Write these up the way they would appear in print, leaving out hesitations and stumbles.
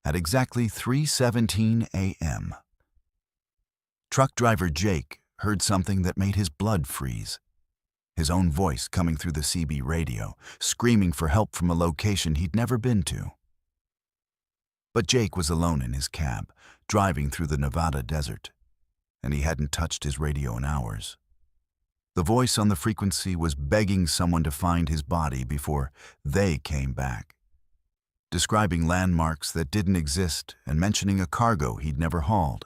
At exactly 3:17 a.m., truck driver Jake heard something that made his blood freeze. His own voice coming through the CB radio, screaming for help from a location he'd never been to. But Jake was alone in his cab, driving through the Nevada desert, and he hadn't touched his radio in hours. The voice on the frequency was begging someone to find his body before they came back, describing landmarks that didn't exist and mentioning a cargo he'd never hauled.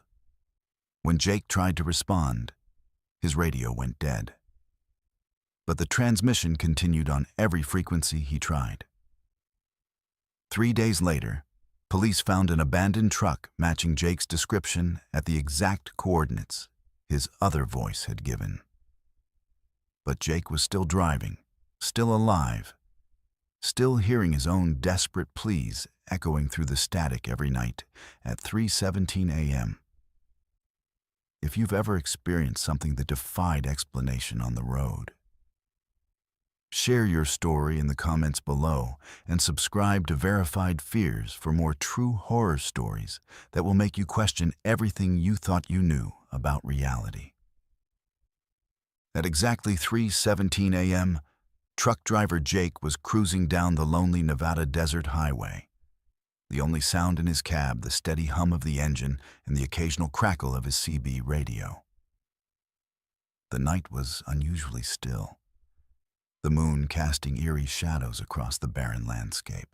When Jake tried to respond, his radio went dead. But the transmission continued on every frequency he tried. 3 days later, police found an abandoned truck matching Jake's description at the exact coordinates his other voice had given. But Jake was still driving, still alive, still hearing his own desperate pleas echoing through the static every night at 3:17 a.m. If you've ever experienced something that defied explanation on the road, share your story in the comments below and subscribe to Verified Fears for more true horror stories that will make you question everything you thought you knew about reality. At exactly 3:17 a.m., truck driver Jake was cruising down the lonely Nevada desert highway. The only sound in his cab, the steady hum of the engine and the occasional crackle of his CB radio. The night was unusually still, the moon casting eerie shadows across the barren landscape.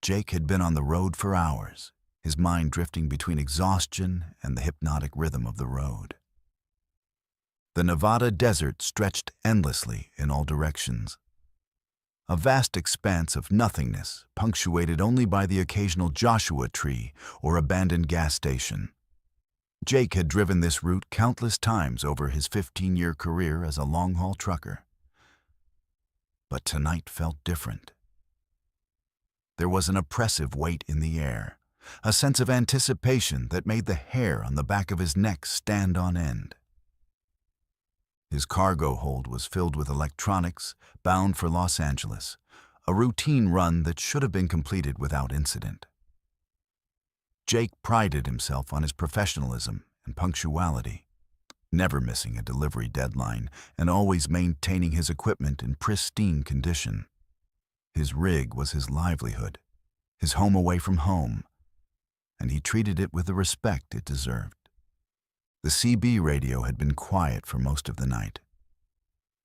Jake had been on the road for hours, his mind drifting between exhaustion and the hypnotic rhythm of the road. The Nevada desert stretched endlessly in all directions, a vast expanse of nothingness punctuated only by the occasional Joshua tree or abandoned gas station. Jake had driven this route countless times over his 15-year career as a long-haul trucker. But tonight felt different. There was an oppressive weight in the air, a sense of anticipation that made the hair on the back of his neck stand on end. His cargo hold was filled with electronics bound for Los Angeles, a routine run that should have been completed without incident. Jake prided himself on his professionalism and punctuality, never missing a delivery deadline and always maintaining his equipment in pristine condition. His rig was his livelihood, his home away from home, and he treated it with the respect it deserved. The CB radio had been quiet for most of the night,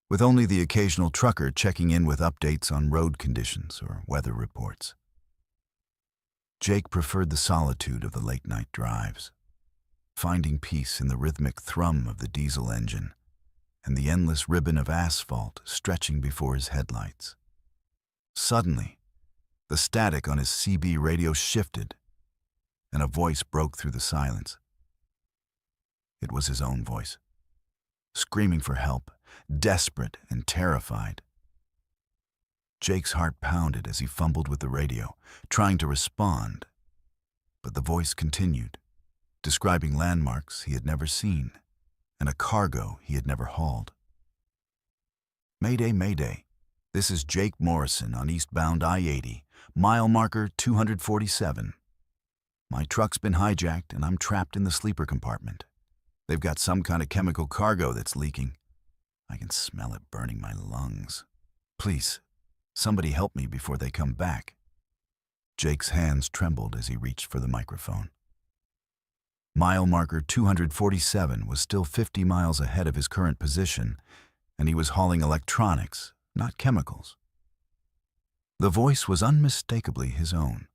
with only the occasional trucker checking in with updates on road conditions or weather reports. Jake preferred the solitude of the late-night drives, finding peace in the rhythmic thrum of the diesel engine and the endless ribbon of asphalt stretching before his headlights. Suddenly, the static on his CB radio shifted, and a voice broke through the silence. It was his own voice, screaming for help, desperate and terrified. Jake's heart pounded as he fumbled with the radio, trying to respond, but the voice continued, describing landmarks he had never seen and a cargo he had never hauled. "Mayday, mayday. This is Jake Morrison on eastbound I-80, mile marker 247. My truck's been hijacked and I'm trapped in the sleeper compartment. They've got some kind of chemical cargo that's leaking. I can smell it burning my lungs. Please, somebody help me before they come back." Jake's hands trembled as he reached for the microphone. Mile marker 247 was still 50 miles ahead of his current position, and he was hauling electronics, not chemicals. The voice was unmistakably his own.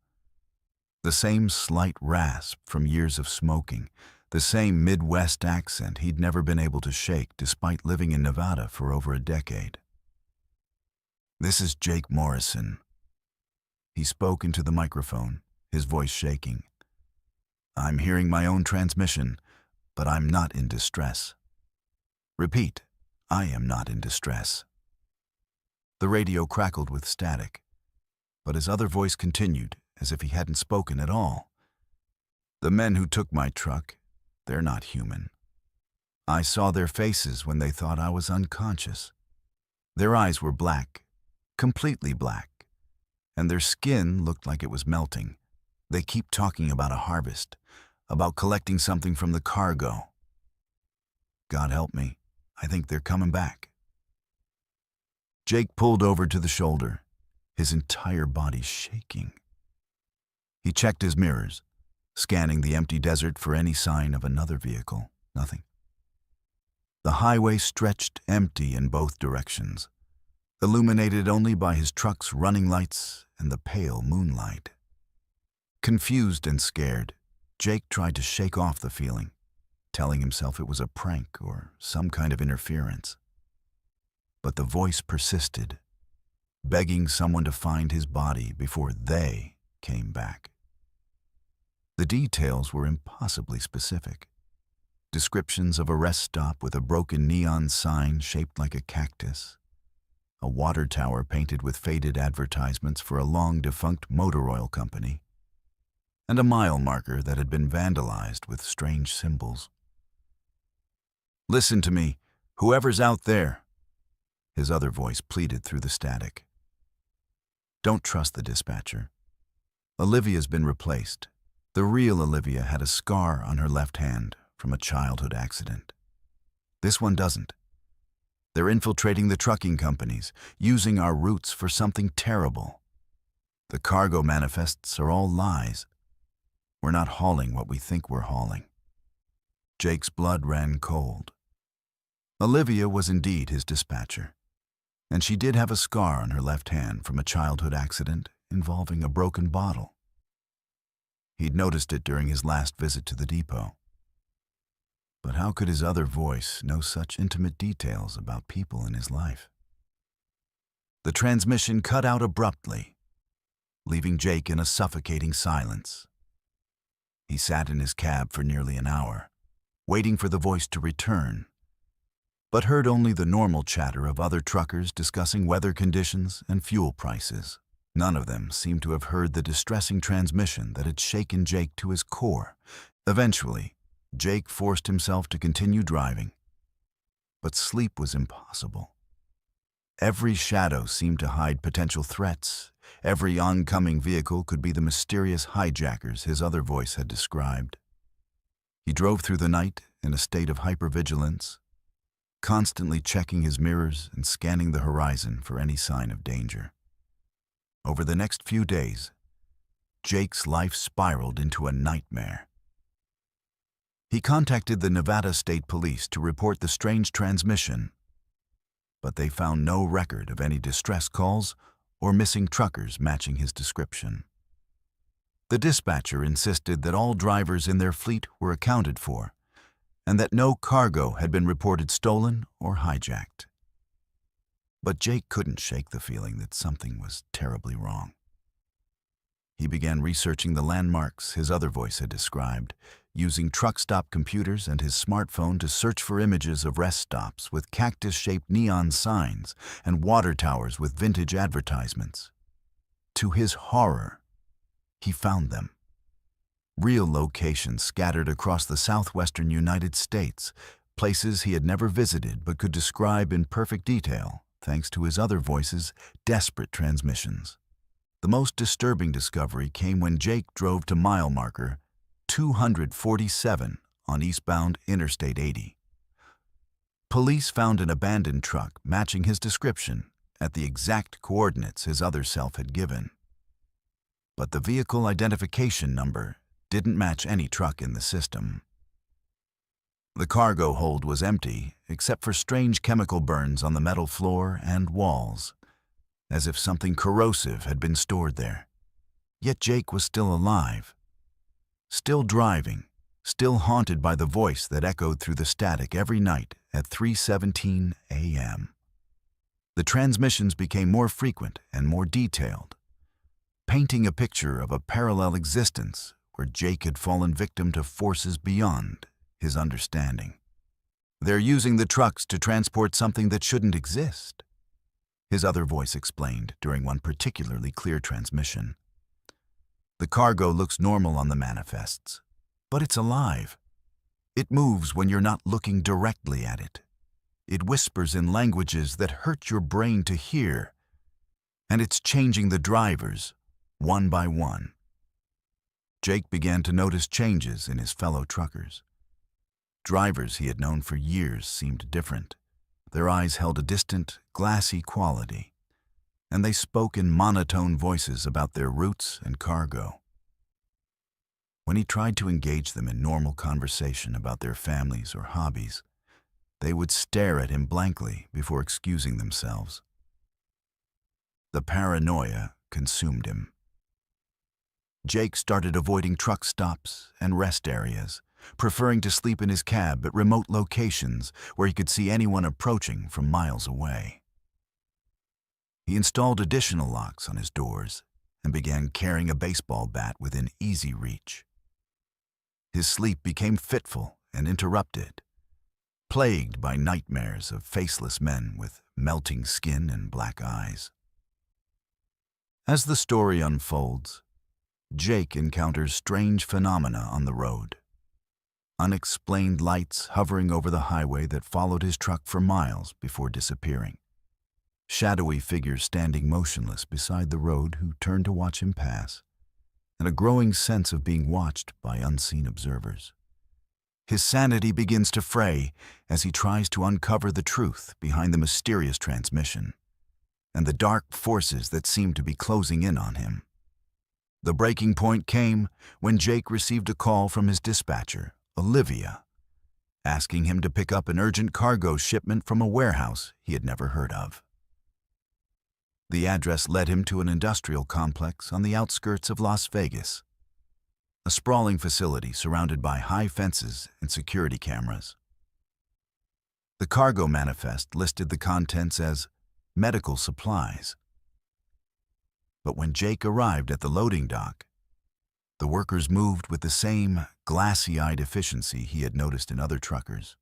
The same slight rasp from years of smoking, the same Midwest accent he'd never been able to shake despite living in Nevada for over a decade. "This is Jake Morrison." He spoke into the microphone, his voice shaking. "I'm hearing my own transmission, but I'm not in distress. Repeat, I am not in distress." The radio crackled with static, but his other voice continued as if he hadn't spoken at all. "The men who took my truck, they're not human. I saw their faces when they thought I was unconscious. Their eyes were black, completely black, and their skin looked like it was melting, They keep talking about a harvest, about collecting something from the cargo. God help me, I think they're coming back. Jake pulled over to the shoulder, his entire body shaking. He checked his mirrors, scanning the empty desert for any sign of another vehicle. Nothing. The highway stretched empty in both directions, illuminated only by his truck's running lights and the pale moonlight. Confused and scared, Jake tried to shake off the feeling, telling himself it was a prank or some kind of interference. But the voice persisted, begging someone to find his body before they came back. The details were impossibly specific. Descriptions of a rest stop with a broken neon sign shaped like a cactus, a water tower painted with faded advertisements for a long-defunct motor oil company, and a mile marker that had been vandalized with strange symbols. "Listen to me, whoever's out there," his other voice pleaded through the static. "Don't trust the dispatcher. Olivia's been replaced. The real Olivia had a scar on her left hand from a childhood accident. This one doesn't. They're infiltrating the trucking companies, using our routes for something terrible. The cargo manifests are all lies. We're not hauling what we think we're hauling." Jake's blood ran cold. Olivia was indeed his dispatcher, and she did have a scar on her left hand from a childhood accident involving a broken bottle. He'd noticed it during his last visit to the depot. But how could his other voice know such intimate details about people in his life? The transmission cut out abruptly, leaving Jake in a suffocating silence. He sat in his cab for nearly an hour, waiting for the voice to return, but heard only the normal chatter of other truckers discussing weather conditions and fuel prices. None of them seemed to have heard the distressing transmission that had shaken Jake to his core. Eventually, Jake forced himself to continue driving, but sleep was impossible. Every shadow seemed to hide potential threats. Every oncoming vehicle could be the mysterious hijackers his other voice had described. He drove through the night in a state of hypervigilance, constantly checking his mirrors and scanning the horizon for any sign of danger. Over the next few days, Jake's life spiraled into a nightmare. He contacted the Nevada State Police to report the strange transmission, but they found no record of any distress calls or missing truckers matching his description. The dispatcher insisted that all drivers in their fleet were accounted for, and that no cargo had been reported stolen or hijacked. But Jake couldn't shake the feeling that something was terribly wrong. He began researching the landmarks his other voice had described, using truck stop computers and his smartphone to search for images of rest stops with cactus-shaped neon signs and water towers with vintage advertisements. To his horror, he found them. Real locations scattered across the southwestern United States, places he had never visited but could describe in perfect detail, thanks to his other voice's desperate transmissions. The most disturbing discovery came when Jake drove to mile marker 247 on eastbound Interstate 80. Police found an abandoned truck matching his description at the exact coordinates his other self had given. But the vehicle identification number didn't match any truck in the system. The cargo hold was empty, except for strange chemical burns on the metal floor and walls, as if something corrosive had been stored there. Yet Jake was still alive, still driving, still haunted by the voice that echoed through the static every night at 3:17 a.m. The transmissions became more frequent and more detailed, painting a picture of a parallel existence where Jake had fallen victim to forces beyond his understanding. "They're using the trucks to transport something that shouldn't exist," his other voice explained during one particularly clear transmission. "The cargo looks normal on the manifests, but it's alive. It moves when you're not looking directly at it. It whispers in languages that hurt your brain to hear, and it's changing the drivers one by one." Jake began to notice changes in his fellow truckers. Drivers he had known for years seemed different. Their eyes held a distant, glassy quality, and they spoke in monotone voices about their routes and cargo. When he tried to engage them in normal conversation about their families or hobbies, they would stare at him blankly before excusing themselves. The paranoia consumed him. Jake started avoiding truck stops and rest areas, preferring to sleep in his cab at remote locations where he could see anyone approaching from miles away. He installed additional locks on his doors and began carrying a baseball bat within easy reach. His sleep became fitful and interrupted, plagued by nightmares of faceless men with melting skin and black eyes. As the story unfolds, Jake encounters strange phenomena on the road. Unexplained lights hovering over the highway that followed his truck for miles before disappearing. Shadowy figures standing motionless beside the road who turn to watch him pass, and a growing sense of being watched by unseen observers. His sanity begins to fray as he tries to uncover the truth behind the mysterious transmission and the dark forces that seem to be closing in on him. The breaking point came when Jake received a call from his dispatcher, Olivia, asking him to pick up an urgent cargo shipment from a warehouse he had never heard of. The address led him to an industrial complex on the outskirts of Las Vegas, a sprawling facility surrounded by high fences and security cameras. The cargo manifest listed the contents as medical supplies. But when Jake arrived at the loading dock, the workers moved with the same glassy-eyed efficiency he had noticed in other truckers.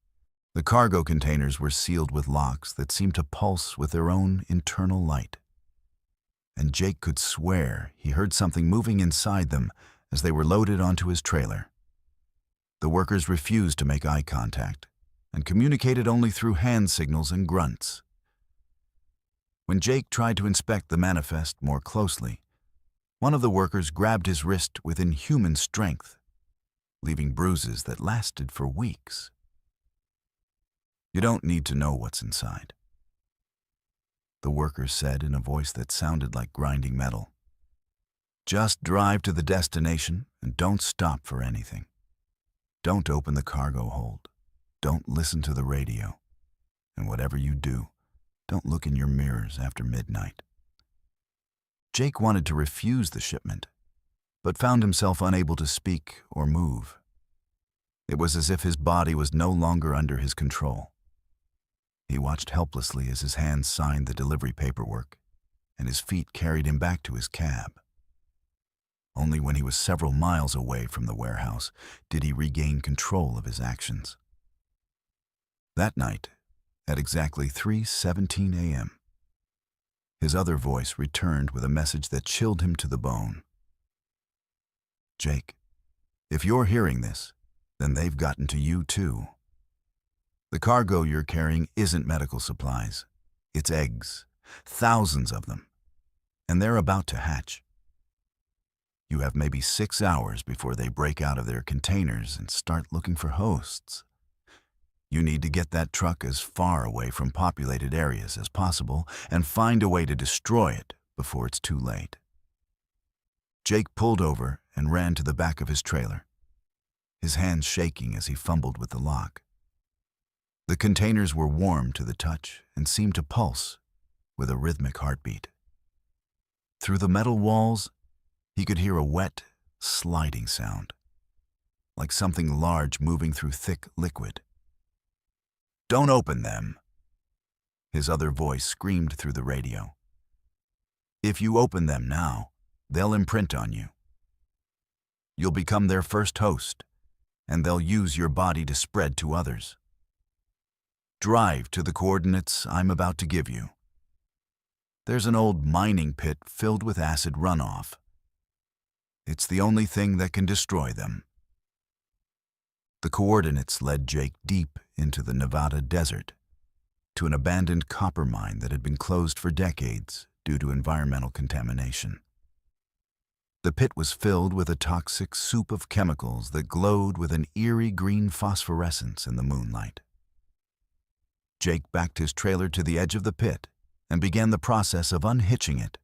The cargo containers were sealed with locks that seemed to pulse with their own internal light. And Jake could swear he heard something moving inside them as they were loaded onto his trailer. The workers refused to make eye contact and communicated only through hand signals and grunts. When Jake tried to inspect the manifest more closely, one of the workers grabbed his wrist with inhuman strength, leaving bruises that lasted for weeks. "You don't need to know what's inside," the worker said in a voice that sounded like grinding metal. "Just drive to the destination and don't stop for anything. Don't open the cargo hold. Don't listen to the radio. And whatever you do, don't look in your mirrors after midnight." Jake wanted to refuse the shipment, but found himself unable to speak or move. It was as if his body was no longer under his control. He watched helplessly as his hands signed the delivery paperwork, and his feet carried him back to his cab. Only when he was several miles away from the warehouse did he regain control of his actions. That night, at exactly 3:17 a.m., his other voice returned with a message that chilled him to the bone. "Jake, if you're hearing this, then they've gotten to you too. The cargo you're carrying isn't medical supplies. It's eggs, thousands of them, and they're about to hatch. You have maybe 6 hours before they break out of their containers and start looking for hosts. You need to get that truck as far away from populated areas as possible and find a way to destroy it before it's too late." Jake pulled over and ran to the back of his trailer, his hands shaking as he fumbled with the lock. The containers were warm to the touch and seemed to pulse with a rhythmic heartbeat. Through the metal walls, he could hear a wet, sliding sound, like something large moving through thick liquid. "Don't open them," his other voice screamed through the radio. "If you open them now, they'll imprint on you. You'll become their first host, and they'll use your body to spread to others. Drive to the coordinates I'm about to give you. There's an old mining pit filled with acid runoff. It's the only thing that can destroy them." The coordinates led Jake deep into the Nevada desert, to an abandoned copper mine that had been closed for decades due to environmental contamination. The pit was filled with a toxic soup of chemicals that glowed with an eerie green phosphorescence in the moonlight. Jake backed his trailer to the edge of the pit and began the process of unhitching it,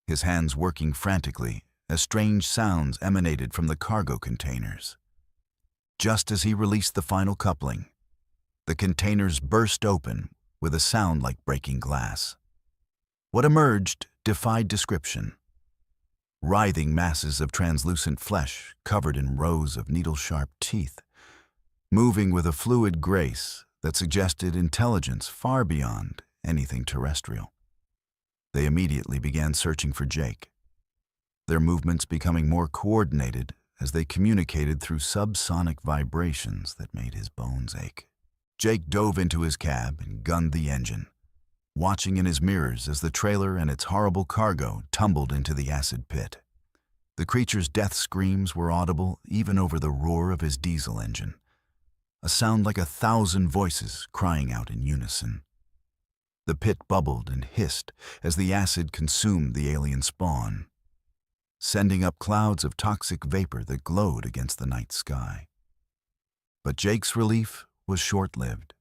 his hands working frantically as strange sounds emanated from the cargo containers. Just as he released the final coupling, the containers burst open with a sound like breaking glass. What emerged defied description. Writhing masses of translucent flesh covered in rows of needle-sharp teeth, moving with a fluid grace that suggested intelligence far beyond anything terrestrial. They immediately began searching for Jake, their movements becoming more coordinated as they communicated through subsonic vibrations that made his bones ache. Jake dove into his cab and gunned the engine, watching in his mirrors as the trailer and its horrible cargo tumbled into the acid pit. The creature's death screams were audible even over the roar of his diesel engine, a sound like 1,000 voices crying out in unison. The pit bubbled and hissed as the acid consumed the alien spawn, sending up clouds of toxic vapor that glowed against the night sky. But Jake's relief was short-lived.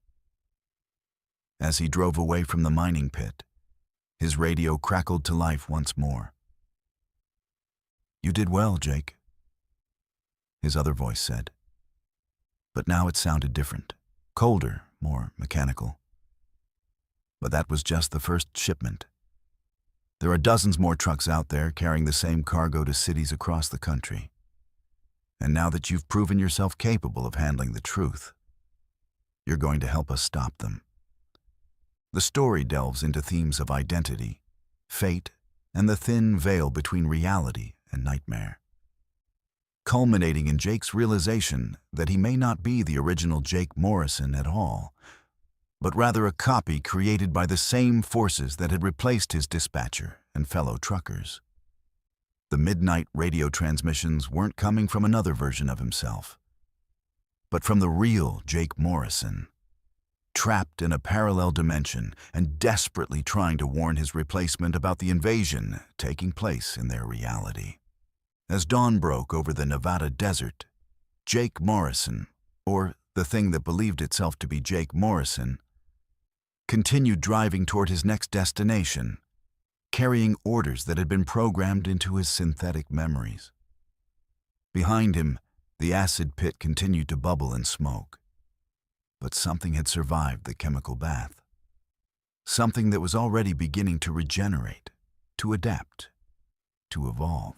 As he drove away from the mining pit, his radio crackled to life once more. "You did well, Jake," his other voice said. But now it sounded different, colder, more mechanical. But that was just the first shipment. There are dozens more trucks out there carrying the same cargo to cities across the country. And now that you've proven yourself capable of handling the truth, you're going to help us stop them. The story delves into themes of identity, fate, and the thin veil between reality and nightmare, culminating in Jake's realization that he may not be the original Jake Morrison at all, but rather a copy created by the same forces that had replaced his dispatcher and fellow truckers. The midnight radio transmissions weren't coming from another version of himself, but from the real Jake Morrison, trapped in a parallel dimension and desperately trying to warn his replacement about the invasion taking place in their reality. As dawn broke over the Nevada desert, Jake Morrison, or the thing that believed itself to be Jake Morrison, continued driving toward his next destination, carrying orders that had been programmed into his synthetic memories. Behind him, the acid pit continued to bubble and smoke. But something had survived the chemical bath. Something that was already beginning to regenerate, to adapt, to evolve.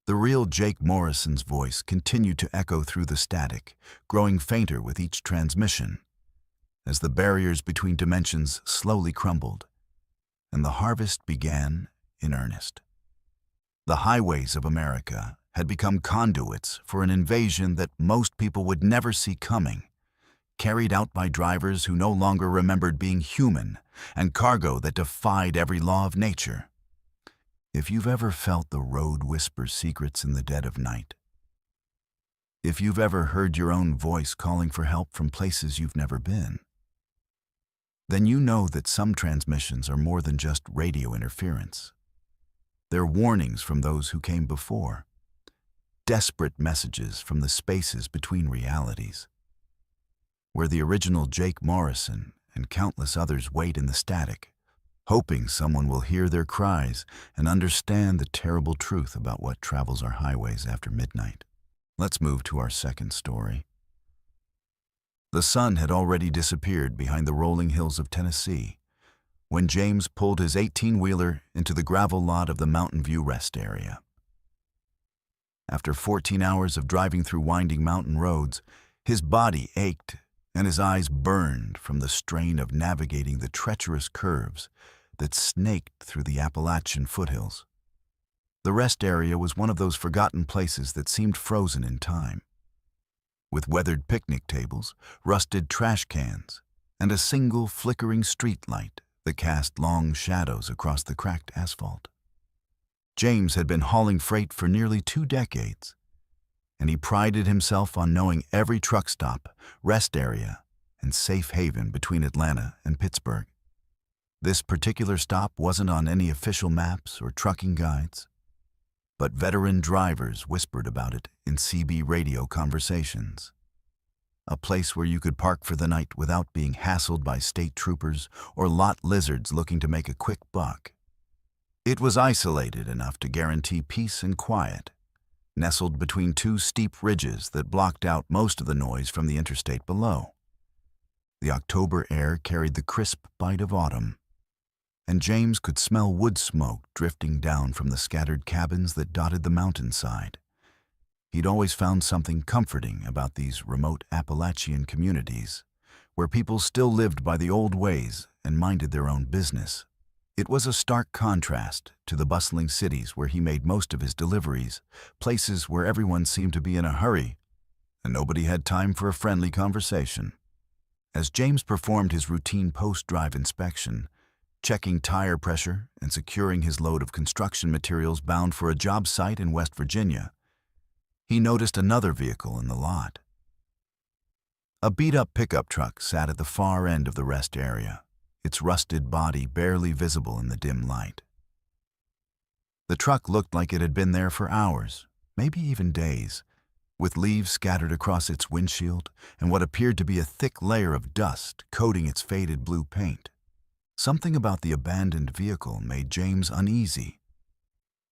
The real Jake Morrison's voice continued to echo through the static, growing fainter with each transmission, as the barriers between dimensions slowly crumbled, and the harvest began in earnest. The highways of America had become conduits for an invasion that most people would never see coming, carried out by drivers who no longer remembered being human, and cargo that defied every law of nature. If you've ever felt the road whisper secrets in the dead of night, if you've ever heard your own voice calling for help from places you've never been, then you know that some transmissions are more than just radio interference. They're warnings from those who came before, desperate messages from the spaces between realities, where the original Jake Morrison and countless others wait in the static, hoping someone will hear their cries and understand the terrible truth about what travels our highways after midnight. Let's move to our second story. The sun had already disappeared behind the rolling hills of Tennessee when James pulled his 18-wheeler into the gravel lot of the Mountain View rest area. After 14 hours of driving through winding mountain roads, his body ached and his eyes burned from the strain of navigating the treacherous curves that snaked through the Appalachian foothills. The rest area was one of those forgotten places that seemed frozen in time, with weathered picnic tables, rusted trash cans, and a single flickering street light that cast long shadows across the cracked asphalt. James had been hauling freight for nearly 2 decades, and he prided himself on knowing every truck stop, rest area, and safe haven between Atlanta and Pittsburgh. This particular stop wasn't on any official maps or trucking guides. but veteran drivers whispered about it in CB radio conversations. A place where you could park for the night without being hassled by state troopers or lot lizards looking to make a quick buck. It was isolated enough to guarantee peace and quiet, nestled between two steep ridges that blocked out most of the noise from the interstate below. The October air carried the crisp bite of autumn, and James could smell wood smoke drifting down from the scattered cabins that dotted the mountainside. He'd always found something comforting about these remote Appalachian communities, where people still lived by the old ways and minded their own business. It was a stark contrast to the bustling cities where he made most of his deliveries, places where everyone seemed to be in a hurry, and nobody had time for a friendly conversation. As James performed his routine post-drive inspection, checking tire pressure and securing his load of construction materials bound for a job site in West Virginia, he noticed another vehicle in the lot. A beat-up pickup truck sat at the far end of the rest area, its rusted body barely visible in the dim light. The truck looked like it had been there for hours, maybe even days, with leaves scattered across its windshield and what appeared to be a thick layer of dust coating its faded blue paint. Something about the abandoned vehicle made James uneasy,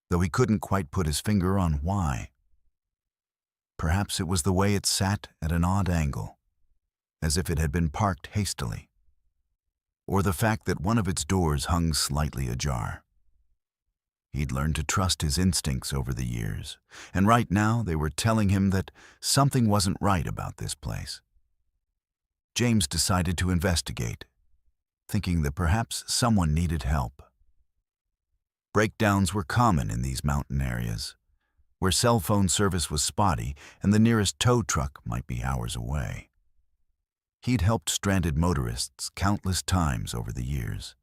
though he couldn't quite put his finger on why. Perhaps it was the way it sat at an odd angle, as if it had been parked hastily, or the fact that one of its doors hung slightly ajar. He'd learned to trust his instincts over the years, and right now they were telling him that something wasn't right about this place. James decided to investigate, thinking that perhaps someone needed help. Breakdowns were common in these mountain areas, where cell phone service was spotty and the nearest tow truck might be hours away. He'd helped stranded motorists countless times over the years,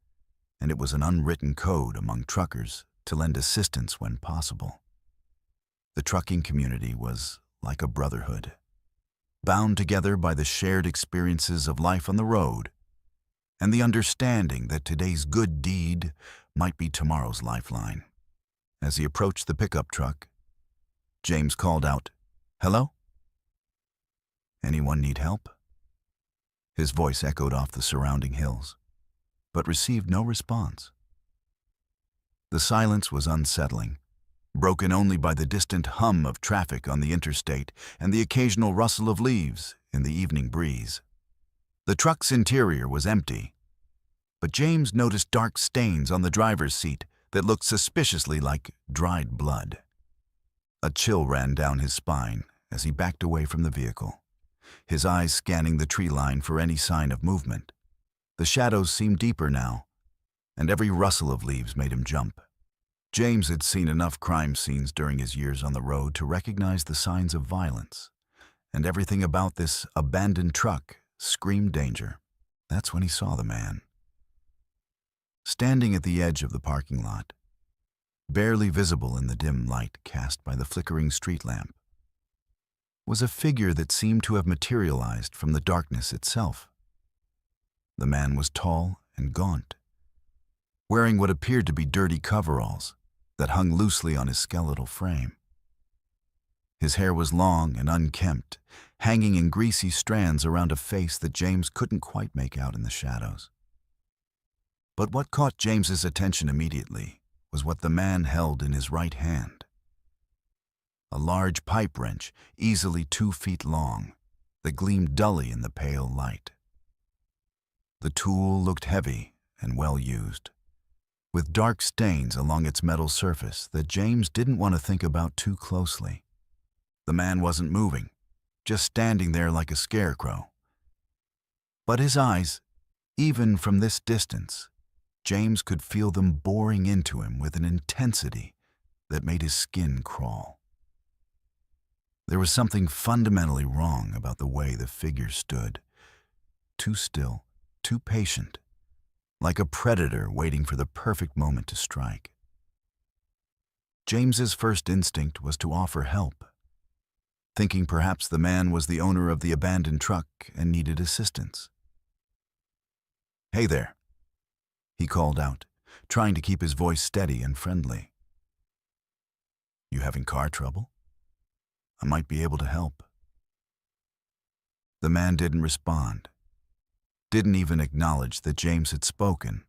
and it was an unwritten code among truckers to lend assistance when possible. The trucking community was like a brotherhood, bound together by the shared experiences of life on the road and the understanding that today's good deed might be tomorrow's lifeline. As he approached the pickup truck, James called out, "Hello? Anyone need help?" His voice echoed off the surrounding hills, but received no response. The silence was unsettling, broken only by the distant hum of traffic on the interstate and the occasional rustle of leaves in the evening breeze. The truck's interior was empty, but James noticed dark stains on the driver's seat that looked suspiciously like dried blood. A chill ran down his spine as he backed away from the vehicle, his eyes scanning the tree line for any sign of movement. The shadows seemed deeper now, and every rustle of leaves made him jump. James had seen enough crime scenes during his years on the road to recognize the signs of violence, and everything about this abandoned truck screamed danger. That's when he saw the man. Standing at the edge of the parking lot, barely visible in the dim light cast by the flickering street lamp, was a figure that seemed to have materialized from the darkness itself. The man was tall and gaunt, wearing what appeared to be dirty coveralls that hung loosely on his skeletal frame. His hair was long and unkempt, hanging in greasy strands around a face that James couldn't quite make out in the shadows. But what caught James's attention immediately was what the man held in his right hand. A large pipe wrench, easily 2 feet long, that gleamed dully in the pale light. The tool looked heavy and well used, with dark stains along its metal surface that James didn't want to think about too closely. The man wasn't moving, just standing there like a scarecrow. But his eyes, even from this distance, James could feel them boring into him with an intensity that made his skin crawl. There was something fundamentally wrong about the way the figure stood. Too still, too patient, like a predator waiting for the perfect moment to strike. James's first instinct was to offer help, thinking perhaps the man was the owner of the abandoned truck and needed assistance. "Hey there," he called out, trying to keep his voice steady and friendly. You having car trouble? I might be able to help." The man didn't respond, didn't even acknowledge that James had spoken.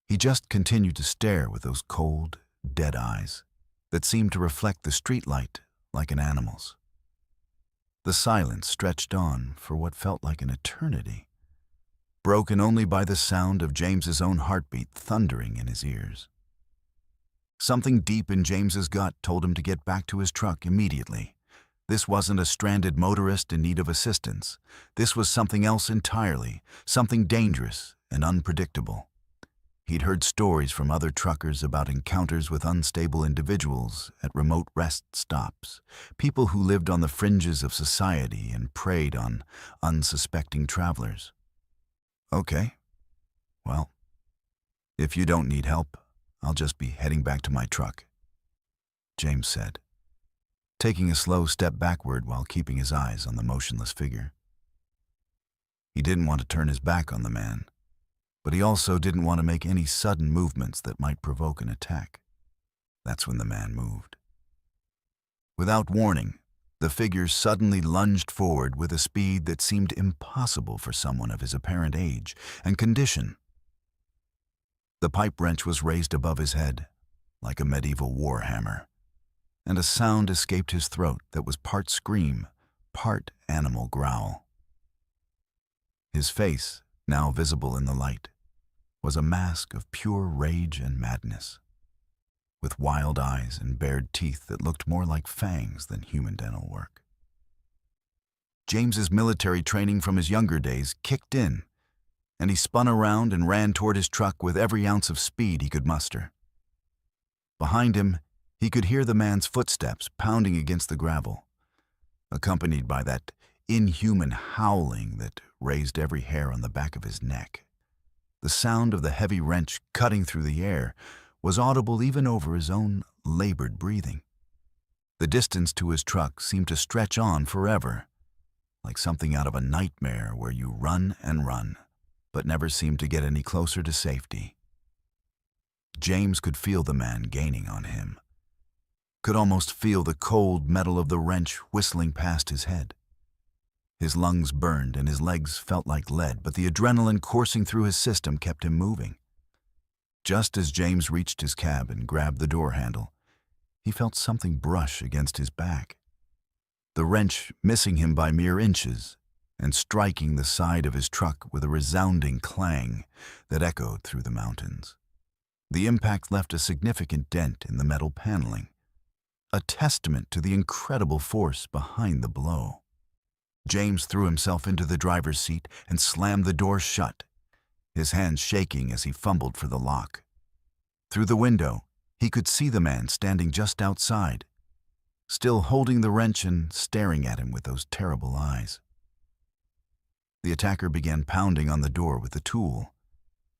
He just continued to stare with those cold, dead eyes that seemed to reflect the streetlight like an animal's. The silence stretched on for what felt like an eternity, broken only by the sound of James's own heartbeat thundering in his ears. Something deep in James's gut told him to get back to his truck immediately. This wasn't a stranded motorist in need of assistance. This was something else entirely, something dangerous and unpredictable. He'd heard stories from other truckers about encounters with unstable individuals at remote rest stops, people who lived on the fringes of society and preyed on unsuspecting travelers. "Okay, well, if you don't need help, I'll just be heading back to my truck," James said, taking a slow step backward while keeping his eyes on the motionless figure. He didn't want to turn his back on the man, but he also didn't want to make any sudden movements that might provoke an attack. That's when the man moved. Without warning, the figure suddenly lunged forward with a speed that seemed impossible for someone of his apparent age and condition. The pipe wrench was raised above his head, like a medieval war hammer, and a sound escaped his throat that was part scream, part animal growl. His face, now visible in the light, was a mask of pure rage and madness, with wild eyes and bared teeth that looked more like fangs than human dental work. James's military training from his younger days kicked in, and he spun around and ran toward his truck with every ounce of speed he could muster. Behind him, he could hear the man's footsteps pounding against the gravel, accompanied by that inhuman howling that raised every hair on the back of his neck. The sound of the heavy wrench cutting through the air was audible even over his own labored breathing. The distance to his truck seemed to stretch on forever, like something out of a nightmare where you run and run, but never seem to get any closer to safety. James could feel the man gaining on him, could almost feel the cold metal of the wrench whistling past his head. His lungs burned and his legs felt like lead, but the adrenaline coursing through his system kept him moving. Just as James reached his cab and grabbed the door handle, he felt something brush against his back, the wrench missing him by mere inches and striking the side of his truck with a resounding clang that echoed through the mountains. The impact left a significant dent in the metal paneling, a testament to the incredible force behind the blow. James threw himself into the driver's seat and slammed the door shut, his hands shaking as he fumbled for the lock. Through the window, he could see the man standing just outside, still holding the wrench and staring at him with those terrible eyes. The attacker began pounding on the door with the tool,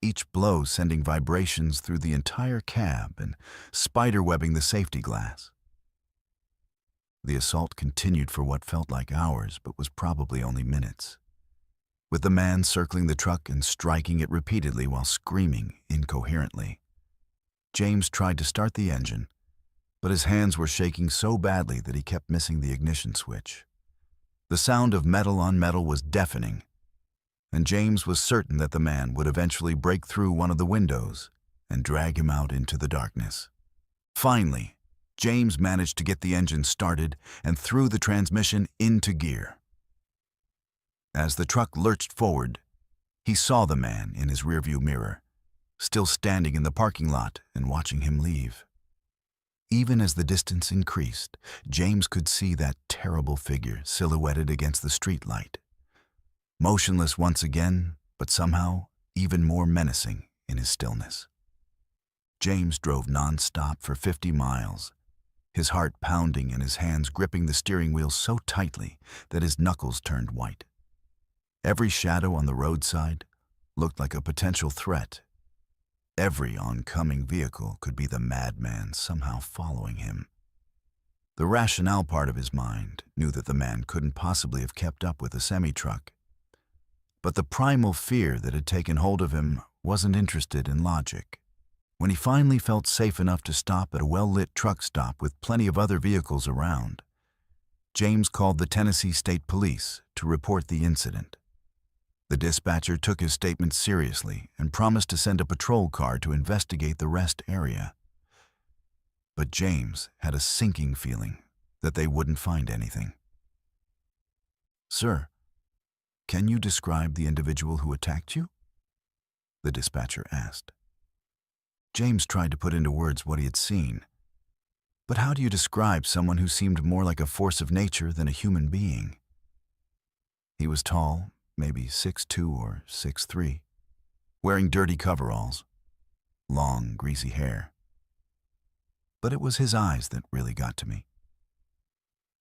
each blow sending vibrations through the entire cab and spiderwebbing the safety glass. The assault continued for what felt like hours, but was probably only minutes, with the man circling the truck and striking it repeatedly while screaming incoherently. James tried to start the engine, but his hands were shaking so badly that he kept missing the ignition switch. The sound of metal on metal was deafening, and James was certain that the man would eventually break through one of the windows and drag him out into the darkness. Finally, James managed to get the engine started and threw the transmission into gear. As the truck lurched forward, he saw the man in his rearview mirror, still standing in the parking lot and watching him leave. Even as the distance increased, James could see that terrible figure silhouetted against the streetlight, motionless once again, but somehow even more menacing in his stillness. James drove non-stop for 50 miles, his heart pounding and his hands gripping the steering wheel so tightly that his knuckles turned white. Every shadow on the roadside looked like a potential threat. Every oncoming vehicle could be the madman somehow following him. The rationale part of his mind knew that the man couldn't possibly have kept up with a semi-truck, but the primal fear that had taken hold of him wasn't interested in logic. When he finally felt safe enough to stop at a well-lit truck stop with plenty of other vehicles around, James called the Tennessee State Police to report the incident. The dispatcher took his statement seriously and promised to send a patrol car to investigate the rest area. But James had a sinking feeling that they wouldn't find anything. "Sir, can you describe the individual who attacked you?" the dispatcher asked. James tried to put into words what he had seen. But how do you describe someone who seemed more like a force of nature than a human being? He was tall, maybe 6'2" or 6'3", wearing dirty coveralls, long, greasy hair. But it was his eyes that really got to me.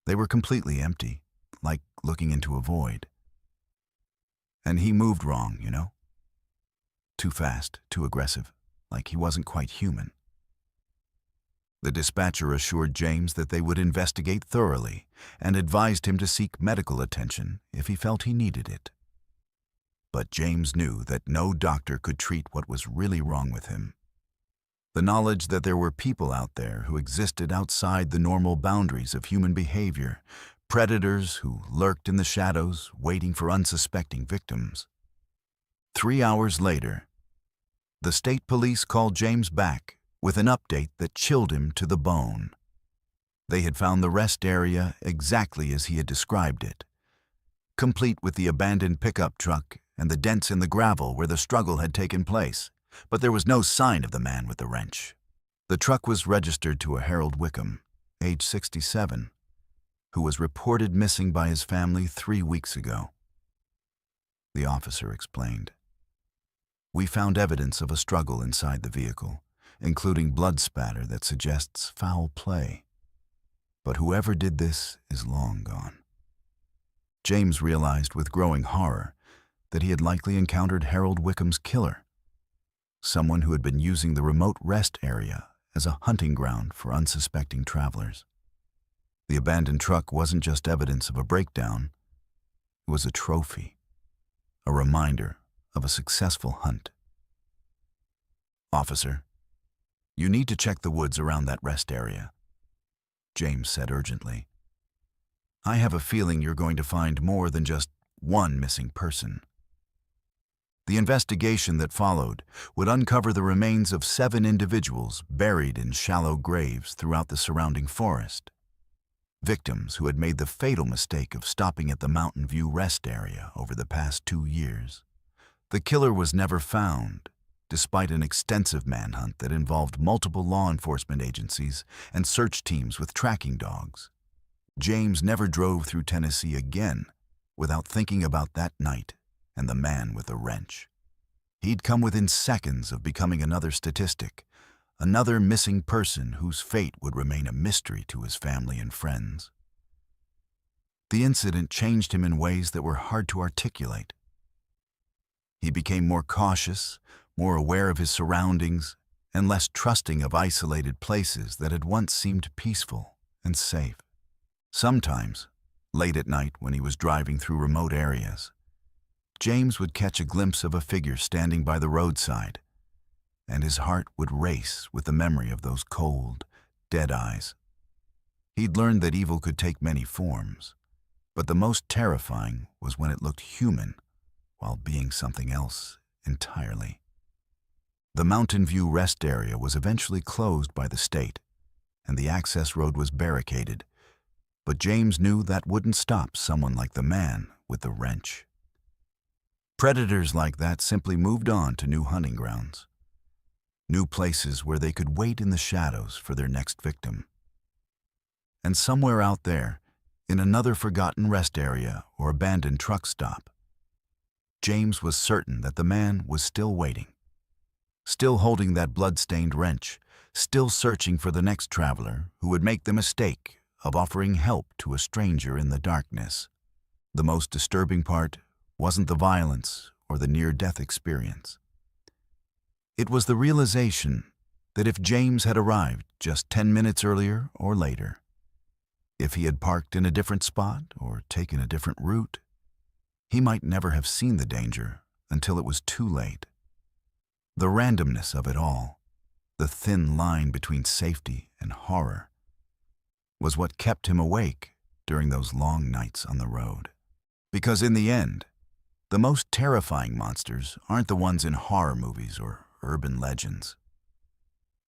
They were completely empty, like looking into a void. And he moved wrong, you know? Too fast, too aggressive, like he wasn't quite human. The dispatcher assured James that they would investigate thoroughly and advised him to seek medical attention if he felt he needed it. But James knew that no doctor could treat what was really wrong with him. The knowledge that there were people out there who existed outside the normal boundaries of human behavior, predators who lurked in the shadows waiting for unsuspecting victims. 3 hours later, the state police called James back with an update that chilled him to the bone. They had found the rest area exactly as he had described it, complete with the abandoned pickup truck and the dents in the gravel where the struggle had taken place, but there was no sign of the man with the wrench. The truck was registered to a Harold Wickham, age 67, who was reported missing by his family 3 weeks ago. The officer explained. "We found evidence of a struggle inside the vehicle, including blood spatter that suggests foul play. But whoever did this is long gone." James realized with growing horror that he had likely encountered Harold Wickham's killer, someone who had been using the remote rest area as a hunting ground for unsuspecting travelers. The abandoned truck wasn't just evidence of a breakdown, it was a trophy, a reminder of a successful hunt. "Officer, you need to check the woods around that rest area," James said urgently. "I have a feeling you're going to find more than just one missing person." The investigation that followed would uncover the remains of 7 individuals buried in shallow graves throughout the surrounding forest. Victims who had made the fatal mistake of stopping at the Mountain View rest area over the past 2 years. The killer was never found, despite an extensive manhunt that involved multiple law enforcement agencies and search teams with tracking dogs. James never drove through Tennessee again without thinking about that night and the man with the wrench. He'd come within seconds of becoming another statistic, another missing person whose fate would remain a mystery to his family and friends. The incident changed him in ways that were hard to articulate. He became more cautious, more aware of his surroundings, and less trusting of isolated places that had once seemed peaceful and safe. Sometimes, late at night when he was driving through remote areas, James would catch a glimpse of a figure standing by the roadside, and his heart would race with the memory of those cold, dead eyes. He'd learned that evil could take many forms, but the most terrifying was when it looked human while being something else entirely. The Mountain View rest area was eventually closed by the state, and the access road was barricaded, but James knew that wouldn't stop someone like the man with the wrench. Predators like that simply moved on to new hunting grounds, new places where they could wait in the shadows for their next victim. And somewhere out there, in another forgotten rest area or abandoned truck stop, James was certain that the man was still waiting, still holding that blood-stained wrench, still searching for the next traveler who would make the mistake of offering help to a stranger in the darkness. The most disturbing part wasn't the violence or the near-death experience. It was the realization that if James had arrived just 10 minutes earlier or later, if he had parked in a different spot or taken a different route, he might never have seen the danger until it was too late. The randomness of it all, the thin line between safety and horror, was what kept him awake during those long nights on the road. Because in the end, the most terrifying monsters aren't the ones in horror movies or urban legends.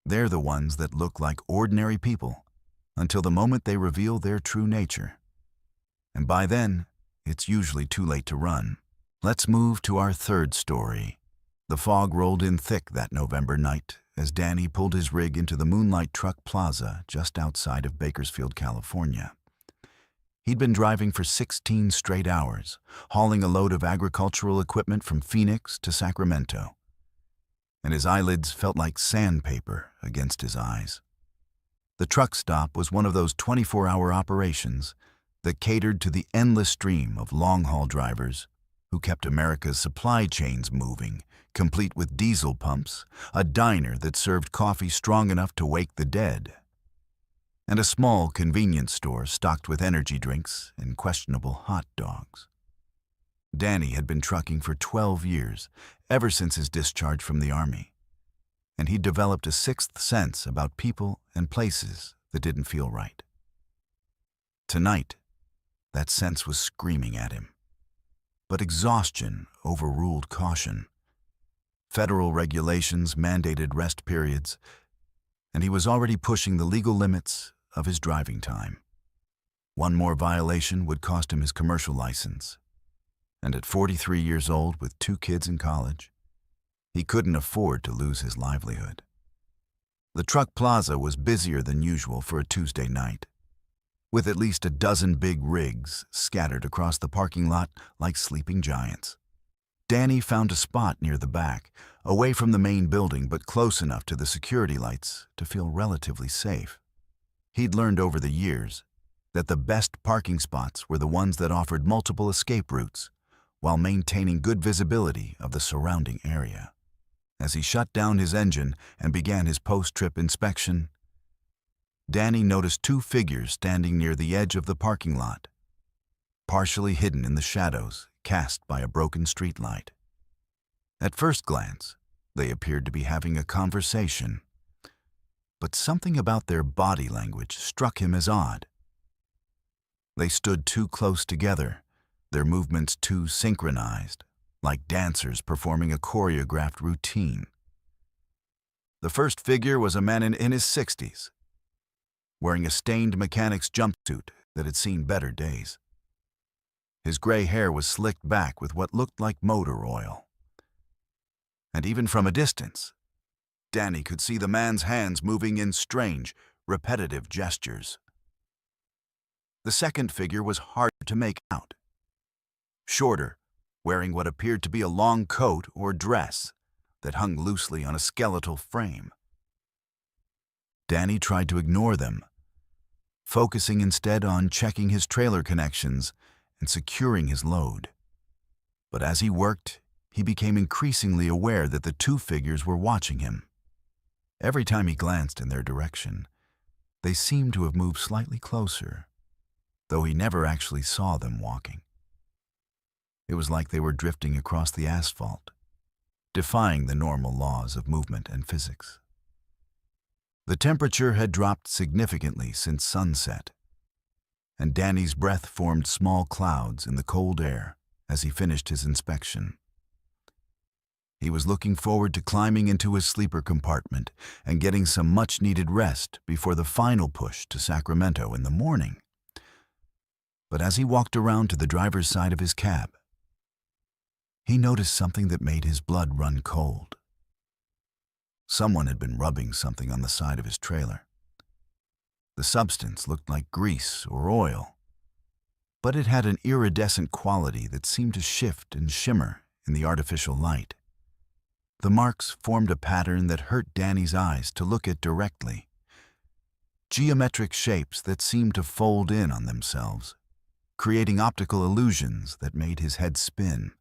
They're the ones that look like ordinary people until the moment they reveal their true nature. And by then, it's usually too late to run. Let's move to our third story. The fog rolled in thick that November night as Danny pulled his rig into the Moonlight Truck Plaza just outside of Bakersfield, California. He'd been driving for 16 straight hours, hauling a load of agricultural equipment from Phoenix to Sacramento, and his eyelids felt like sandpaper against his eyes. The truck stop was one of those 24-hour operations that catered to the endless stream of long-haul drivers who kept America's supply chains moving, complete with diesel pumps, a diner that served coffee strong enough to wake the dead, and a small convenience store stocked with energy drinks and questionable hot dogs. Danny had been trucking for 12 years, ever since his discharge from the Army, and he'd developed a sixth sense about people and places that didn't feel right. Tonight, that sense was screaming at him. But exhaustion overruled caution. Federal regulations mandated rest periods, and he was already pushing the legal limits of his driving time. One more violation would cost him his commercial license, and at 43 years old with 2 kids in college, he couldn't afford to lose his livelihood. The truck plaza was busier than usual for a Tuesday night, with at least a dozen big rigs scattered across the parking lot like sleeping giants. Danny found a spot near the back, away from the main building but close enough to the security lights to feel relatively safe. He'd learned over the years that the best parking spots were the ones that offered multiple escape routes while maintaining good visibility of the surrounding area. As he shut down his engine and began his post-trip inspection, Danny noticed 2 figures standing near the edge of the parking lot, partially hidden in the shadows cast by a broken streetlight. At first glance, they appeared to be having a conversation, but something about their body language struck him as odd. They stood too close together, their movements too synchronized, like dancers performing a choreographed routine. The first figure was a man in his 60s, wearing a stained mechanic's jumpsuit that had seen better days. His gray hair was slicked back with what looked like motor oil. And even from a distance, Danny could see the man's hands moving in strange, repetitive gestures. The second figure was harder to make out. Shorter, wearing what appeared to be a long coat or dress that hung loosely on a skeletal frame. Danny tried to ignore them, focusing instead on checking his trailer connections and securing his load. But as he worked, he became increasingly aware that the 2 figures were watching him. Every time he glanced in their direction, they seemed to have moved slightly closer, though he never actually saw them walking. It was like they were drifting across the asphalt, defying the normal laws of movement and physics. The temperature had dropped significantly since sunset, and Danny's breath formed small clouds in the cold air as he finished his inspection. He was looking forward to climbing into his sleeper compartment and getting some much-needed rest before the final push to Sacramento in the morning. But as he walked around to the driver's side of his cab, he noticed something that made his blood run cold. Someone had been rubbing something on the side of his trailer. The substance looked like grease or oil, but it had an iridescent quality that seemed to shift and shimmer in the artificial light. The marks formed a pattern that hurt Danny's eyes to look at directly. Geometric shapes that seemed to fold in on themselves, creating optical illusions that made his head spin.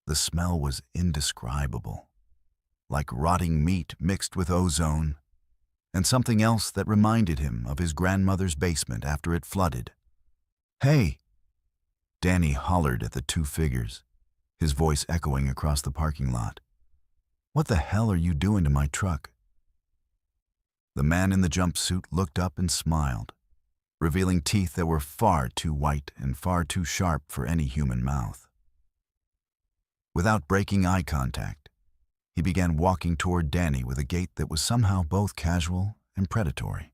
The smell was indescribable, like rotting meat mixed with ozone, and something else that reminded him of his grandmother's basement after it flooded. "Hey!" Danny hollered at the 2 figures, his voice echoing across the parking lot. "What the hell are you doing to my truck?" The man in the jumpsuit looked up and smiled, revealing teeth that were far too white and far too sharp for any human mouth. Without breaking eye contact, he began walking toward Danny with a gait that was somehow both casual and predatory.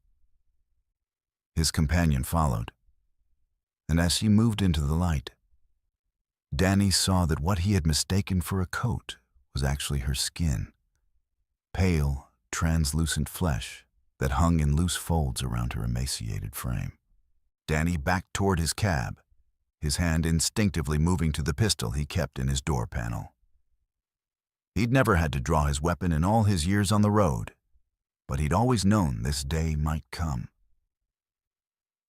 His companion followed, and as she moved into the light, Danny saw that what he had mistaken for a coat was actually her skin, pale, translucent flesh that hung in loose folds around her emaciated frame. Danny backed toward his cab, his hand instinctively moving to the pistol he kept in his door panel. He'd never had to draw his weapon in all his years on the road, but he'd always known this day might come.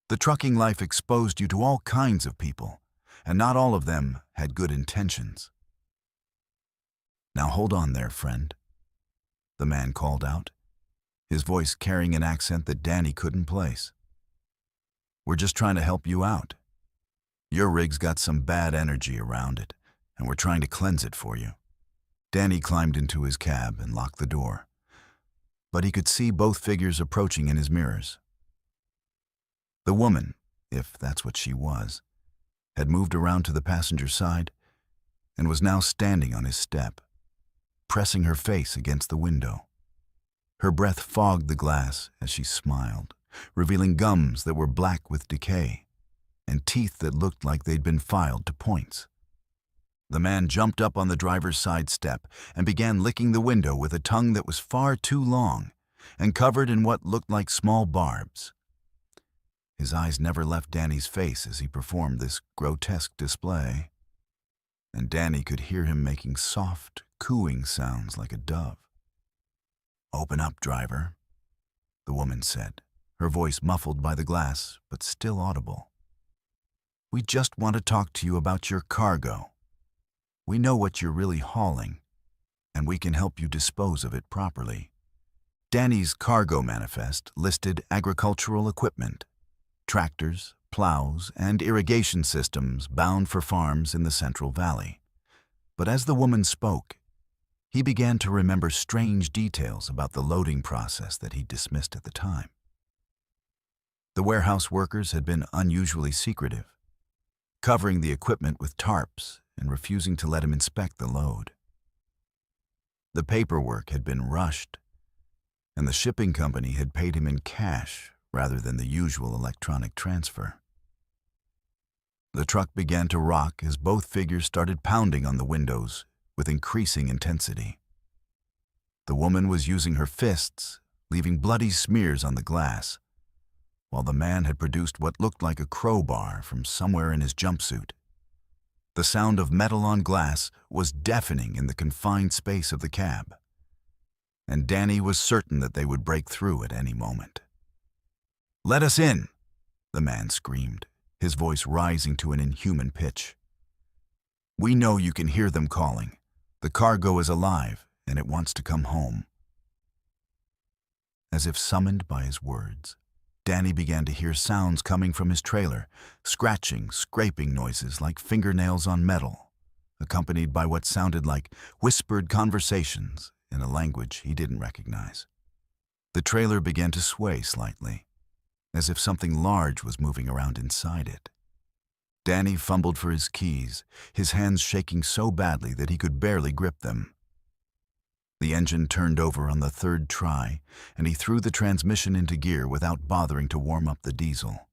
The trucking life exposed you to all kinds of people, and not all of them had good intentions. "Now hold on there, friend," the man called out, his voice carrying an accent that Danny couldn't place. "We're just trying to help you out. Your rig's got some bad energy around it, and we're trying to cleanse it for you." Danny climbed into his cab and locked the door, but he could see both figures approaching in his mirrors. The woman, if that's what she was, had moved around to the passenger side and was now standing on his step, pressing her face against the window. Her breath fogged the glass as she smiled, revealing gums that were black with decay and teeth that looked like they'd been filed to points. The man jumped up on the driver's side step and began licking the window with a tongue that was far too long and covered in what looked like small barbs. His eyes never left Danny's face as he performed this grotesque display, and Danny could hear him making soft, cooing sounds like a dove. "Open up, driver," the woman said, her voice muffled by the glass but still audible. "We just want to talk to you about your cargo. We know what you're really hauling, and we can help you dispose of it properly." Danny's cargo manifest listed agricultural equipment, tractors, plows, and irrigation systems bound for farms in the Central Valley. But as the woman spoke, he began to remember strange details about the loading process that he dismissed at the time. The warehouse workers had been unusually secretive, covering the equipment with tarps and refusing to let him inspect the load. The paperwork had been rushed, and the shipping company had paid him in cash rather than the usual electronic transfer. The truck began to rock as both figures started pounding on the windows with increasing intensity. The woman was using her fists, leaving bloody smears on the glass, while the man had produced what looked like a crowbar from somewhere in his jumpsuit. The sound of metal on glass was deafening in the confined space of the cab, and Danny was certain that they would break through at any moment. "Let us in," the man screamed, his voice rising to an inhuman pitch. "We know you can hear them calling. The cargo is alive, and it wants to come home." As if summoned by his words, Danny began to hear sounds coming from his trailer, scratching, scraping noises like fingernails on metal, accompanied by what sounded like whispered conversations in a language he didn't recognize. The trailer began to sway slightly, as if something large was moving around inside it. Danny fumbled for his keys, his hands shaking so badly that he could barely grip them. The engine turned over on the third try, and he threw the transmission into gear without bothering to warm up the diesel.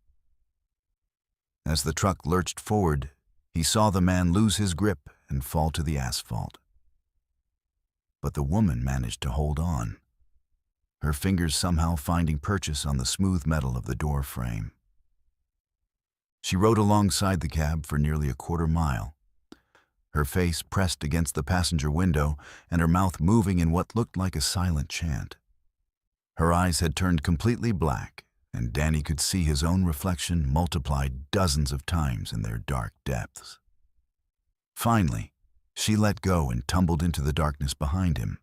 As the truck lurched forward, he saw the man lose his grip and fall to the asphalt. But the woman managed to hold on, her fingers somehow finding purchase on the smooth metal of the door frame. She rode alongside the cab for nearly a quarter mile, her face pressed against the passenger window and her mouth moving in what looked like a silent chant. Her eyes had turned completely black, and Danny could see his own reflection multiplied dozens of times in their dark depths. Finally, she let go and tumbled into the darkness behind him.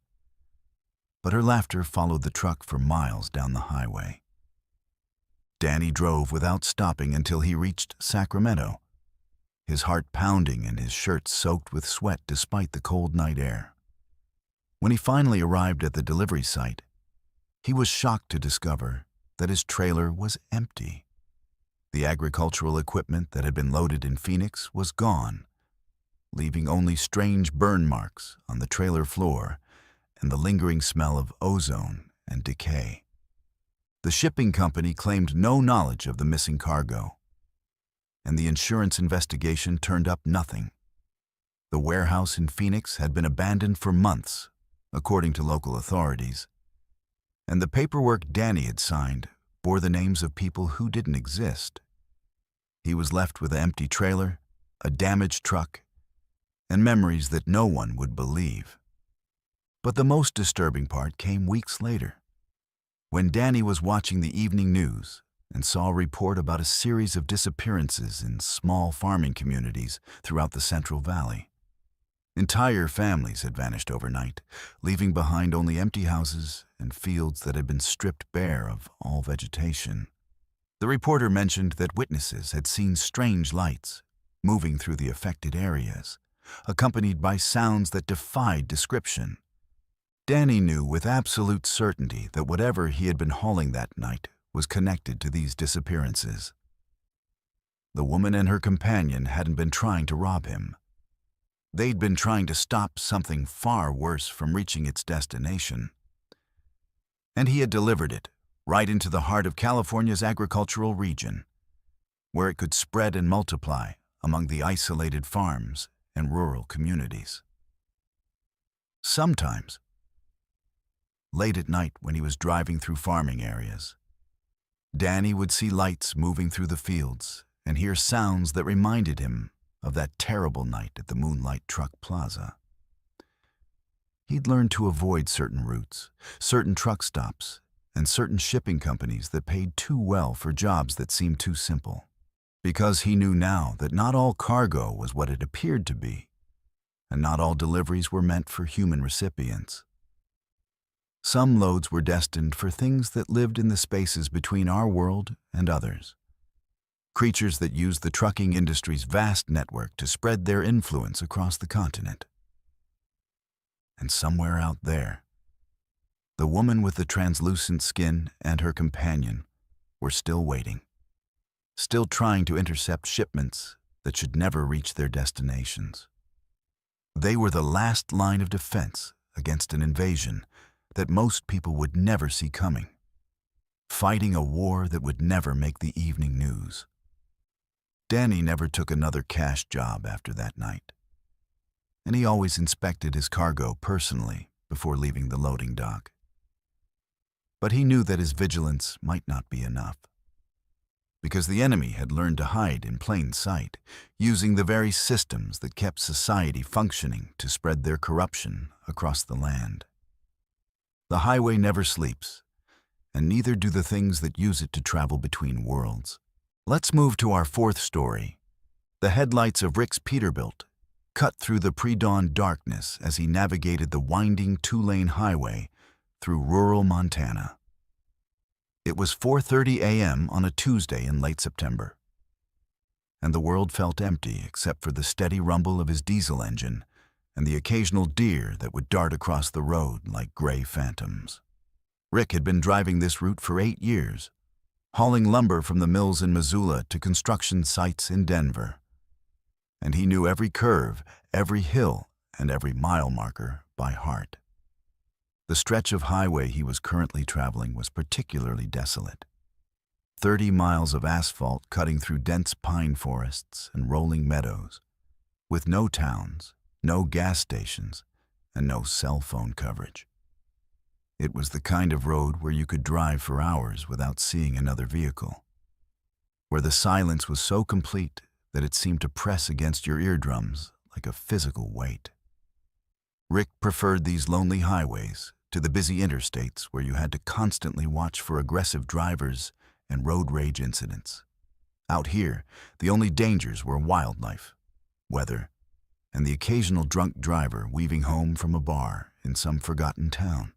But her laughter followed the truck for miles down the highway. Danny drove without stopping until he reached Sacramento, his heart pounding and his shirt soaked with sweat despite the cold night air. When he finally arrived at the delivery site, he was shocked to discover that his trailer was empty. The agricultural equipment that had been loaded in Phoenix was gone, leaving only strange burn marks on the trailer floor and the lingering smell of ozone and decay. The shipping company claimed no knowledge of the missing cargo, and the insurance investigation turned up nothing. The warehouse in Phoenix had been abandoned for months, according to local authorities, and the paperwork Danny had signed bore the names of people who didn't exist. He was left with an empty trailer, a damaged truck, and memories that no one would believe. But the most disturbing part came weeks later, when Danny was watching the evening news and saw a report about a series of disappearances in small farming communities throughout the Central Valley. Entire families had vanished overnight, leaving behind only empty houses and fields that had been stripped bare of all vegetation. The reporter mentioned that witnesses had seen strange lights moving through the affected areas, accompanied by sounds that defied description. Danny knew with absolute certainty that whatever he had been hauling that night was connected to these disappearances. The woman and her companion hadn't been trying to rob him. They'd been trying to stop something far worse from reaching its destination. And he had delivered it right into the heart of California's agricultural region, where it could spread and multiply among the isolated farms and rural communities. Sometimes, late at night when he was driving through farming areas, Danny would see lights moving through the fields and hear sounds that reminded him of that terrible night at the Moonlight Truck Plaza. He'd learned to avoid certain routes, certain truck stops, and certain shipping companies that paid too well for jobs that seemed too simple, because he knew now that not all cargo was what it appeared to be, and not all deliveries were meant for human recipients. Some loads were destined for things that lived in the spaces between our world and others, creatures that used the trucking industry's vast network to spread their influence across the continent. And somewhere out there, the woman with the translucent skin and her companion were still waiting, still trying to intercept shipments that should never reach their destinations. They were the last line of defense against an invasion that most people would never see coming, fighting a war that would never make the evening news. Danny never took another cash job after that night, and he always inspected his cargo personally before leaving the loading dock. But he knew that his vigilance might not be enough, because the enemy had learned to hide in plain sight, using the very systems that kept society functioning to spread their corruption across the land. The highway never sleeps, and neither do the things that use it to travel between worlds. Let's move to our fourth story. The headlights of Rick's Peterbilt cut through the pre-dawn darkness as he navigated the winding two-lane highway through rural Montana. It was 4:30 a.m. on a Tuesday in late September, and the world felt empty except for the steady rumble of his diesel engine and the occasional deer that would dart across the road like gray phantoms. Rick had been driving this route for 8 years, hauling lumber from the mills in Missoula to construction sites in Denver. And he knew every curve, every hill, and every mile marker by heart. The stretch of highway he was currently traveling was particularly desolate. 30 miles of asphalt cutting through dense pine forests and rolling meadows, with no towns, no gas stations, and no cell phone coverage. It was the kind of road where you could drive for hours without seeing another vehicle, where the silence was so complete that it seemed to press against your eardrums like a physical weight. Rick preferred these lonely highways to the busy interstates where you had to constantly watch for aggressive drivers and road rage incidents. Out here, the only dangers were wildlife, weather, and the occasional drunk driver weaving home from a bar in some forgotten town.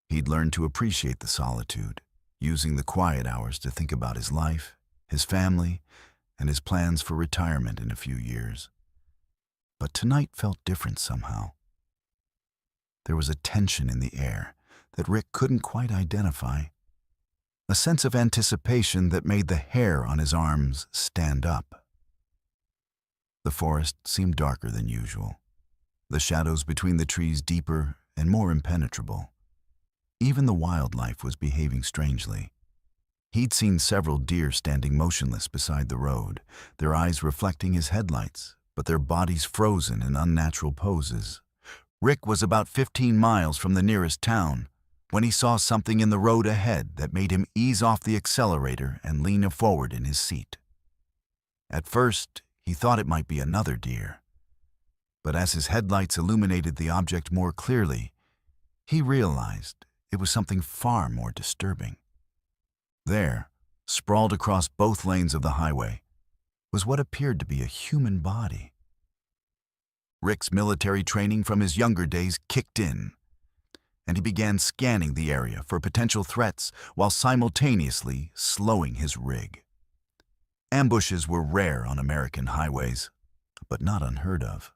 He'd learned to appreciate the solitude, using the quiet hours to think about his life, his family, and his plans for retirement in a few years. But tonight felt different somehow. there was a tension in the air that Rick couldn't quite identify, a sense of anticipation that made the hair on his arms stand up. The forest seemed darker than usual, the shadows between the trees deeper and more impenetrable. Even the wildlife was behaving strangely. He'd seen several deer standing motionless beside the road, their eyes reflecting his headlights, but their bodies frozen in unnatural poses. Rick was about 15 miles from the nearest town when he saw something in the road ahead that made him ease off the accelerator and lean forward in his seat. At first, he thought it might be another deer, but as his headlights illuminated the object more clearly, he realized it was something far more disturbing. There, sprawled across both lanes of the highway, was what appeared to be a human body. Rick's military training from his younger days kicked in, and he began scanning the area for potential threats while simultaneously slowing his rig. Ambushes were rare on American highways, but not unheard of,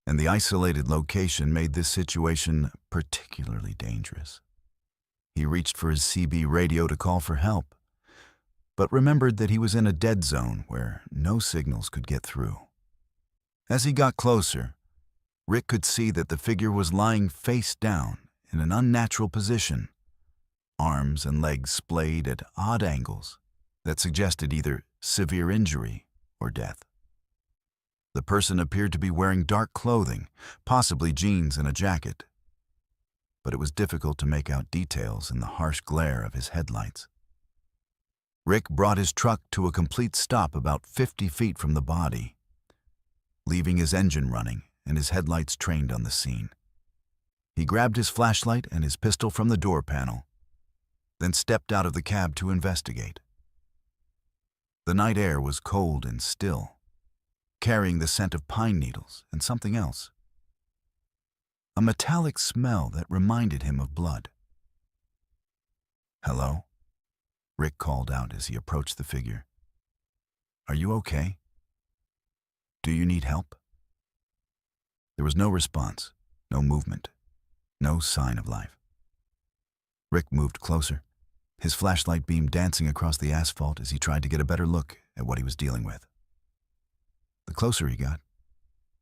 and the isolated location made this situation particularly dangerous. He reached for his CB radio to call for help, but remembered that he was in a dead zone where no signals could get through. As he got closer, Rick could see that the figure was lying face down in an unnatural position, arms and legs splayed at odd angles that suggested either severe injury or death. The person appeared to be wearing dark clothing, possibly jeans and a jacket, but it was difficult to make out details in the harsh glare of his headlights. Rick brought his truck to a complete stop about 50 feet from the body, leaving his engine running and his headlights trained on the scene. He grabbed his flashlight and his pistol from the door panel, then stepped out of the cab to investigate. The night air was cold and still, carrying the scent of pine needles and something else. A metallic smell that reminded him of blood. "Hello?" Rick called out as he approached the figure. "Are you okay? Do you need help?" There was no response, no movement, no sign of life. Rick moved closer, his flashlight beam dancing across the asphalt as he tried to get a better look at what he was dealing with. The closer he got,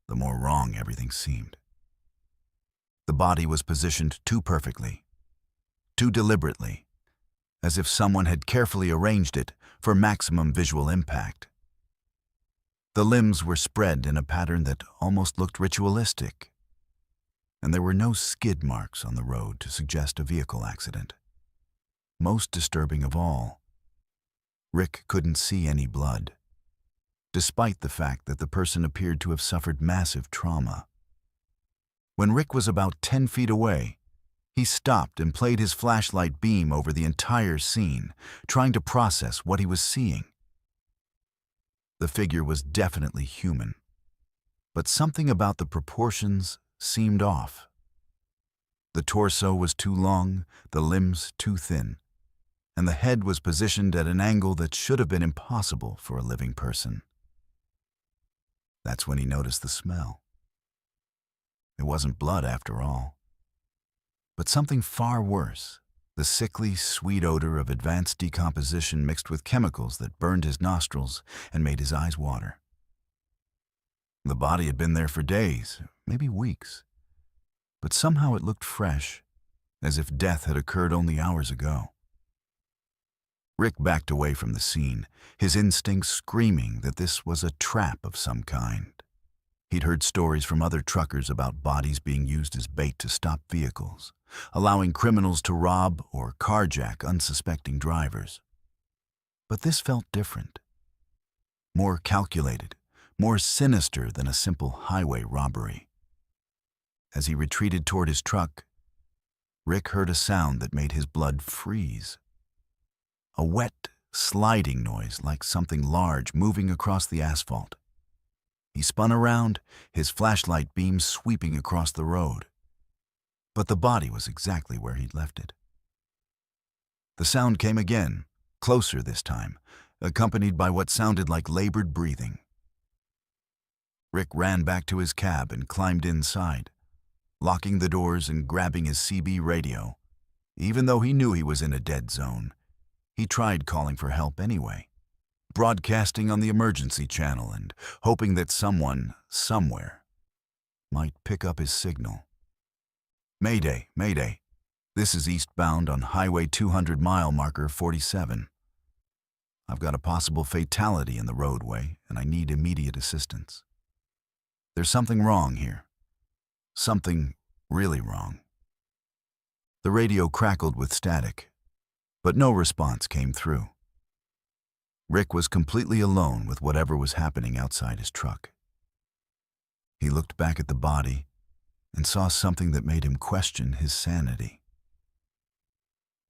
the more wrong everything seemed. The body was positioned too perfectly, too deliberately, as if someone had carefully arranged it for maximum visual impact. The limbs were spread in a pattern that almost looked ritualistic, and there were no skid marks on the road to suggest a vehicle accident. Most disturbing of all, Rick couldn't see any blood, despite the fact that the person appeared to have suffered massive trauma. When Rick was about 10 feet away, he stopped and played his flashlight beam over the entire scene, trying to process what he was seeing. The figure was definitely human, but something about the proportions seemed off. The torso was too long, the limbs too thin, and the head was positioned at an angle that should have been impossible for a living person. That's when he noticed the smell. It wasn't blood after all, but something far worse, the sickly, sweet odor of advanced decomposition mixed with chemicals that burned his nostrils and made his eyes water. The body had been there for days, maybe weeks, but somehow it looked fresh, as if death had occurred only hours ago. Rick backed away from the scene, his instincts screaming that this was a trap of some kind. He'd heard stories from other truckers about bodies being used as bait to stop vehicles, allowing criminals to rob or carjack unsuspecting drivers. But this felt different, more calculated, more sinister than a simple highway robbery. As he retreated toward his truck, Rick heard a sound that made his blood freeze. A wet, sliding noise like something large moving across the asphalt. He spun around, his flashlight beam sweeping across the road. But the body was exactly where he'd left it. The sound came again, closer this time, accompanied by what sounded like labored breathing. Rick ran back to his cab and climbed inside, locking the doors and grabbing his CB radio. Even though he knew he was in a dead zone, he tried calling for help anyway, broadcasting on the emergency channel and hoping that someone, somewhere, might pick up his signal. Mayday, Mayday. This is eastbound on Highway 200 mile marker 47. I've got a possible fatality in the roadway and I need immediate assistance. There's something wrong here. Something really wrong. The radio crackled with static, but no response came through. Rick was completely alone with whatever was happening outside his truck. He looked back at the body and saw something that made him question his sanity.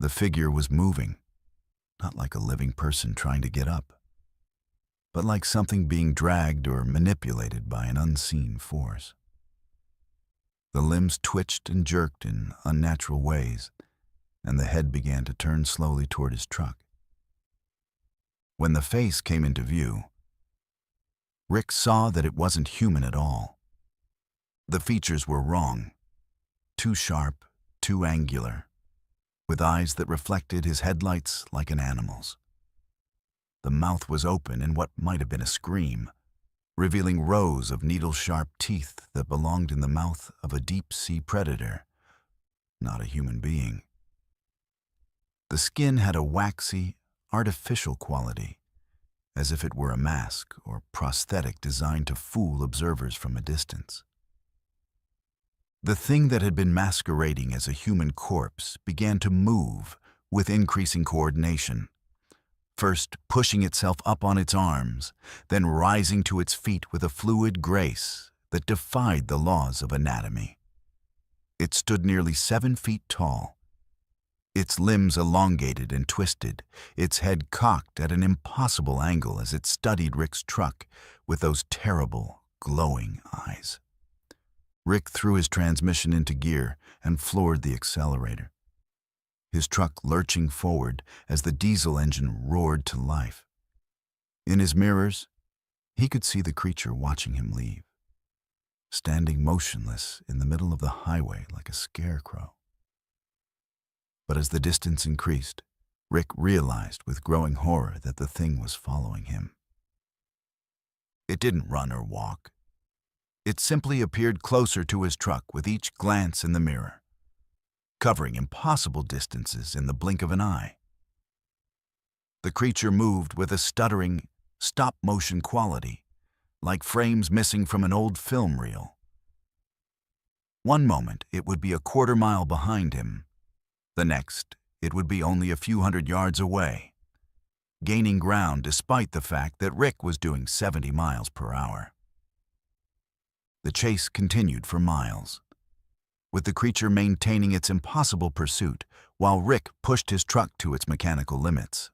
The figure was moving, not like a living person trying to get up, but like something being dragged or manipulated by an unseen force. The limbs twitched and jerked in unnatural ways, and the head began to turn slowly toward his truck. When the face came into view, Rick saw that it wasn't human at all. The features were wrong, too sharp, too angular, with eyes that reflected his headlights like an animal's. The mouth was open in what might have been a scream, revealing rows of needle-sharp teeth that belonged in the mouth of a deep-sea predator, not a human being. The skin had a waxy, artificial quality, as if it were a mask or prosthetic designed to fool observers from a distance. The thing that had been masquerading as a human corpse began to move with increasing coordination, first pushing itself up on its arms, then rising to its feet with a fluid grace that defied the laws of anatomy. It stood nearly 7 feet tall, its limbs elongated and twisted, its head cocked at an impossible angle as it studied Rick's truck with those terrible, glowing eyes. Rick threw his transmission into gear and floored the accelerator, his truck lurching forward as the diesel engine roared to life. In his mirrors, he could see the creature watching him leave, standing motionless in the middle of the highway like a scarecrow. But as the distance increased, Rick realized with growing horror that the thing was following him. It didn't run or walk. It simply appeared closer to his truck with each glance in the mirror, covering impossible distances in the blink of an eye. The creature moved with a stuttering, stop-motion quality, like frames missing from an old film reel. One moment, it would be a quarter-mile behind him. The next, it would be only a few hundred yards away, gaining ground despite the fact that Rick was doing 70 miles per hour. The chase continued for miles, with the creature maintaining its impossible pursuit while Rick pushed his truck to its mechanical limits.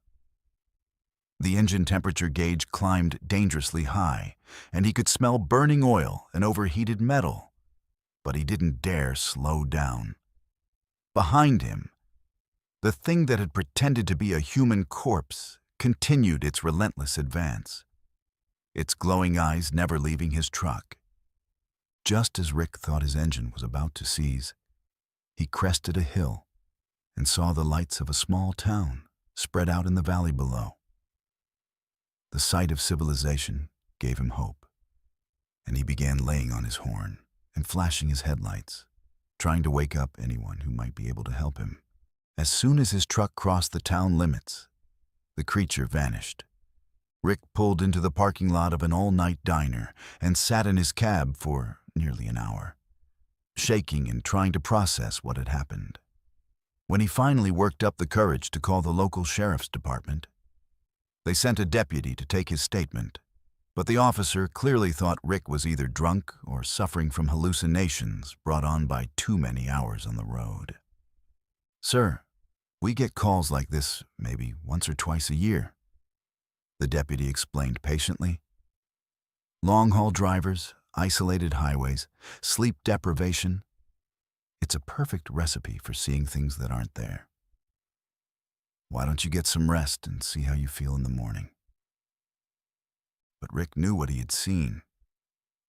The engine temperature gauge climbed dangerously high, and he could smell burning oil and overheated metal, but he didn't dare slow down. Behind him, the thing that had pretended to be a human corpse continued its relentless advance, its glowing eyes never leaving his truck. Just as Rick thought his engine was about to seize, he crested a hill and saw the lights of a small town spread out in the valley below. The sight of civilization gave him hope, and he began laying on his horn and flashing his headlights, trying to wake up anyone who might be able to help him. As soon as his truck crossed the town limits, the creature vanished. Rick pulled into the parking lot of an all-night diner and sat in his cab for nearly an hour, shaking and trying to process what had happened. When he finally worked up the courage to call the local sheriff's department, they sent a deputy to take his statement, but the officer clearly thought Rick was either drunk or suffering from hallucinations brought on by too many hours on the road. "Sir, we get calls like this maybe once or twice a year," the deputy explained patiently. "Long-haul drivers, isolated highways, sleep deprivation. It's a perfect recipe for seeing things that aren't there. Why don't you get some rest and see how you feel in the morning?" But Rick knew what he had seen,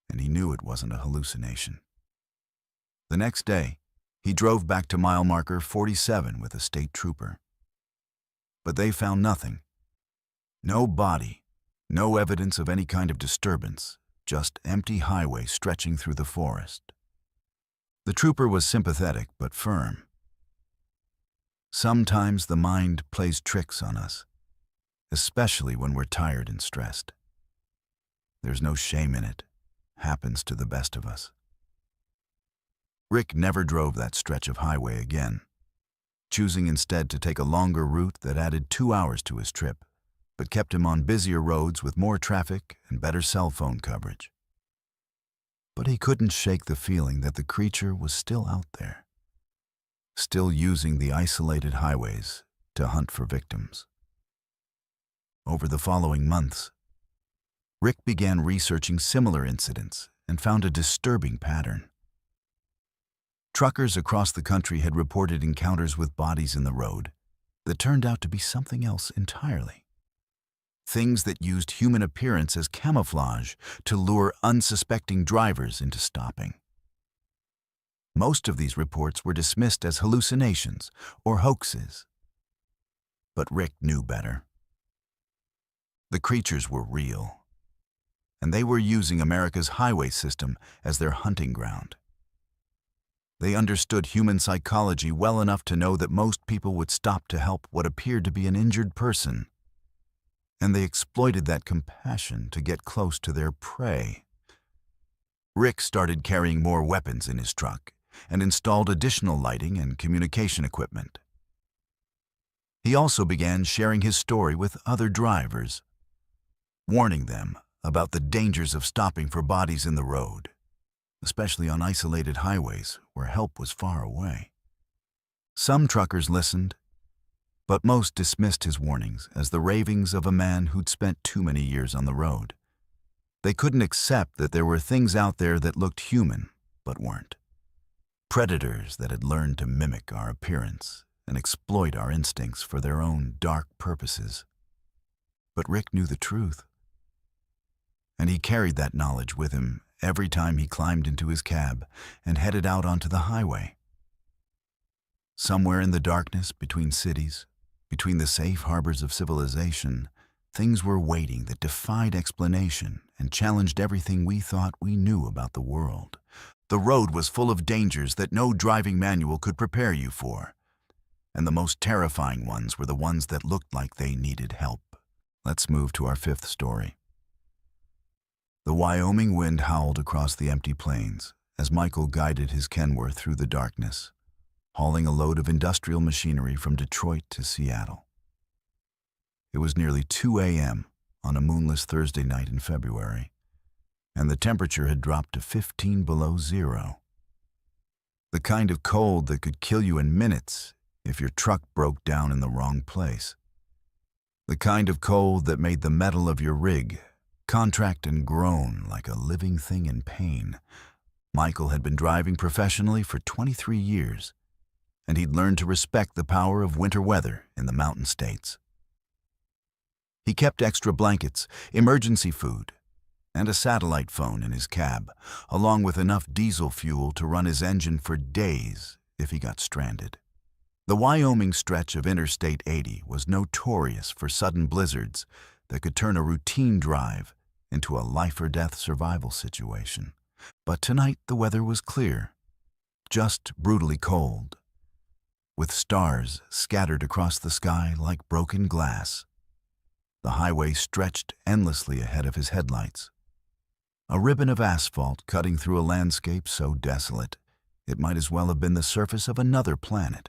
and he knew it wasn't a hallucination. The next day, he drove back to mile marker 47 with a state trooper. But they found nothing. No body, no evidence of any kind of disturbance, just empty highway stretching through the forest. The trooper was sympathetic but firm. Sometimes the mind plays tricks on us, especially when we're tired and stressed. There's no shame in it. Happens to the best of us. Rick never drove that stretch of highway again, choosing instead to take a longer route that added 2 hours to his trip, but kept him on busier roads with more traffic and better cell phone coverage. But he couldn't shake the feeling that the creature was still out there, still using the isolated highways to hunt for victims. Over the following months, Rick began researching similar incidents and found a disturbing pattern. Truckers across the country had reported encounters with bodies in the road that turned out to be something else entirely. Things that used human appearance as camouflage to lure unsuspecting drivers into stopping. Most of these reports were dismissed as hallucinations or hoaxes. But Rick knew better. The creatures were real, and they were using America's highway system as their hunting ground. They understood human psychology well enough to know that most people would stop to help what appeared to be an injured person, and they exploited that compassion to get close to their prey. Rick started carrying more weapons in his truck and installed additional lighting and communication equipment. He also began sharing his story with other drivers, warning them about the dangers of stopping for bodies in the road, especially on isolated highways where help was far away. Some truckers listened, but most dismissed his warnings as the ravings of a man who'd spent too many years on the road. They couldn't accept that there were things out there that looked human, but weren't. Predators that had learned to mimic our appearance and exploit our instincts for their own dark purposes. But Rick knew the truth, and he carried that knowledge with him every time he climbed into his cab and headed out onto the highway. Somewhere in the darkness between cities, between the safe harbors of civilization, things were waiting that defied explanation and challenged everything we thought we knew about the world. The road was full of dangers that no driving manual could prepare you for, and the most terrifying ones were the ones that looked like they needed help. Let's move to our fifth story. The Wyoming wind howled across the empty plains as Michael guided his Kenworth through the darkness, hauling a load of industrial machinery from Detroit to Seattle. It was nearly 2 a.m. on a moonless Thursday night in February, and the temperature had dropped to 15 below zero. The kind of cold that could kill you in minutes if your truck broke down in the wrong place. The kind of cold that made the metal of your rig contract and groan like a living thing in pain. Michael had been driving professionally for 23 years, and he'd learned to respect the power of winter weather in the mountain states. He kept extra blankets, emergency food, and a satellite phone in his cab, along with enough diesel fuel to run his engine for days if he got stranded. The Wyoming stretch of Interstate 80 was notorious for sudden blizzards that could turn a routine drive into a life-or-death survival situation. But tonight the weather was clear, just brutally cold, with stars scattered across the sky like broken glass. The highway stretched endlessly ahead of his headlights, a ribbon of asphalt cutting through a landscape so desolate it might as well have been the surface of another planet.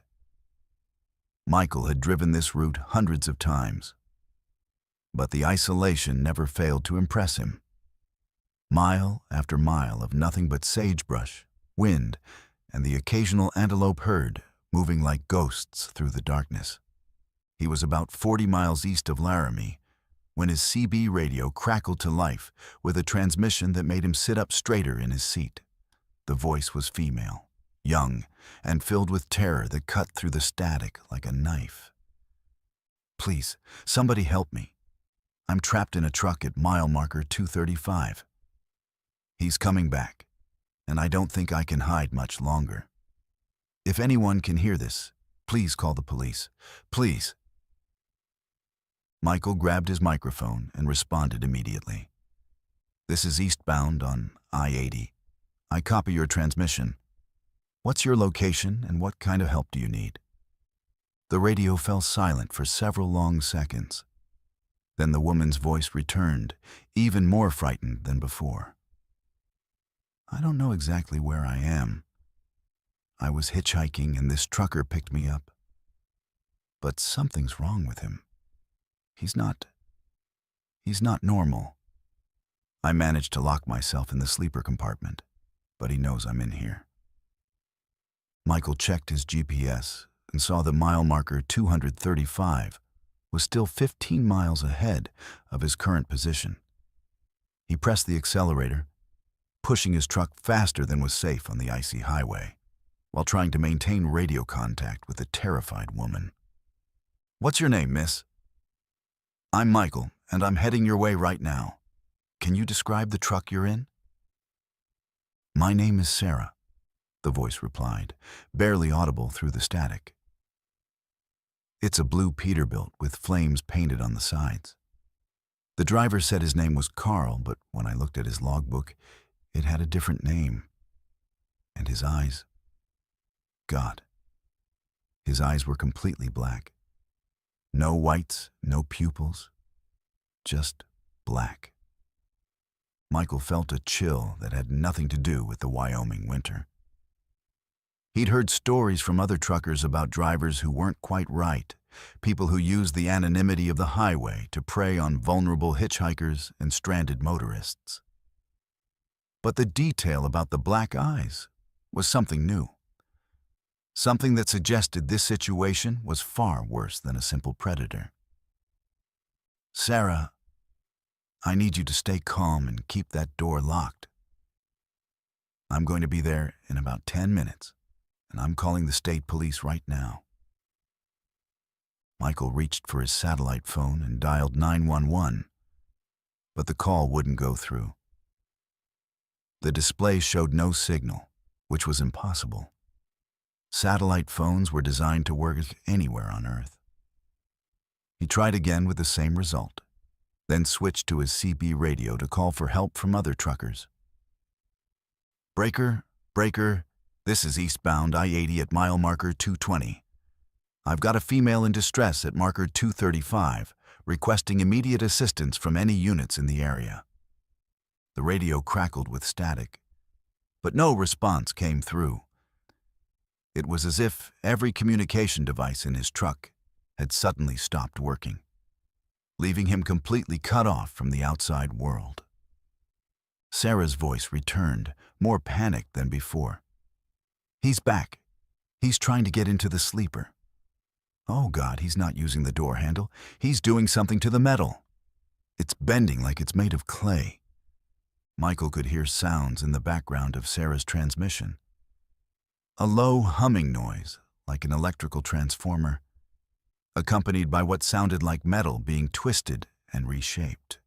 Michael had driven this route hundreds of times, but the isolation never failed to impress him. Mile after mile of nothing but sagebrush, wind, and the occasional antelope herd moving like ghosts through the darkness. He was about 40 miles east of Laramie when his CB radio crackled to life with a transmission that made him sit up straighter in his seat. The voice was female, young, and filled with terror that cut through the static like a knife. "Please, somebody help me. I'm trapped in a truck at mile marker 235. He's coming back, and I don't think I can hide much longer. If anyone can hear this, please call the police. Please." Michael grabbed his microphone and responded immediately. "This is eastbound on I-80. I copy your transmission. What's your location and what kind of help do you need?" The radio fell silent for several long seconds. Then the woman's voice returned, even more frightened than before. "I don't know exactly where I am. I was hitchhiking and this trucker picked me up. But something's wrong with him. He's not normal. I managed to lock myself in the sleeper compartment, but he knows I'm in here." Michael checked his GPS and saw the mile marker 235 was still 15 miles ahead of his current position. He pressed the accelerator, pushing his truck faster than was safe on the icy highway, while trying to maintain radio contact with the terrified woman. "What's your name, miss?" "I'm Michael, and I'm heading your way right now. Can you describe the truck you're in?" "My name is Sarah," the voice replied, barely audible through the static. "It's a blue Peterbilt with flames painted on the sides. The driver said his name was Carl, but when I looked at his logbook, it had a different name. And his eyes... God. His eyes were completely black. No whites, no pupils, just black." Michael felt a chill that had nothing to do with the Wyoming winter. He'd heard stories from other truckers about drivers who weren't quite right, people who used the anonymity of the highway to prey on vulnerable hitchhikers and stranded motorists. But the detail about the black eyes was something new. Something that suggested this situation was far worse than a simple predator. "Sarah, I need you to stay calm and keep that door locked. I'm going to be there in about 10 minutes, and I'm calling the state police right now." Michael reached for his satellite phone and dialed 911, but the call wouldn't go through. The display showed no signal, which was impossible. Satellite phones were designed to work anywhere on Earth. He tried again with the same result, then switched to his CB radio to call for help from other truckers. "Breaker, this is eastbound I-80 at mile marker 220. I've got a female in distress at marker 235, requesting immediate assistance from any units in the area." The radio crackled with static, but no response came through. It was as if every communication device in his truck had suddenly stopped working, leaving him completely cut off from the outside world. Sarah's voice returned, more panicked than before. "He's back. He's trying to get into the sleeper. Oh God, he's not using the door handle. He's doing something to the metal. It's bending like it's made of clay." Michael could hear sounds in the background of Sarah's transmission. A low humming noise, like an electrical transformer, accompanied by what sounded like metal being twisted and reshaped.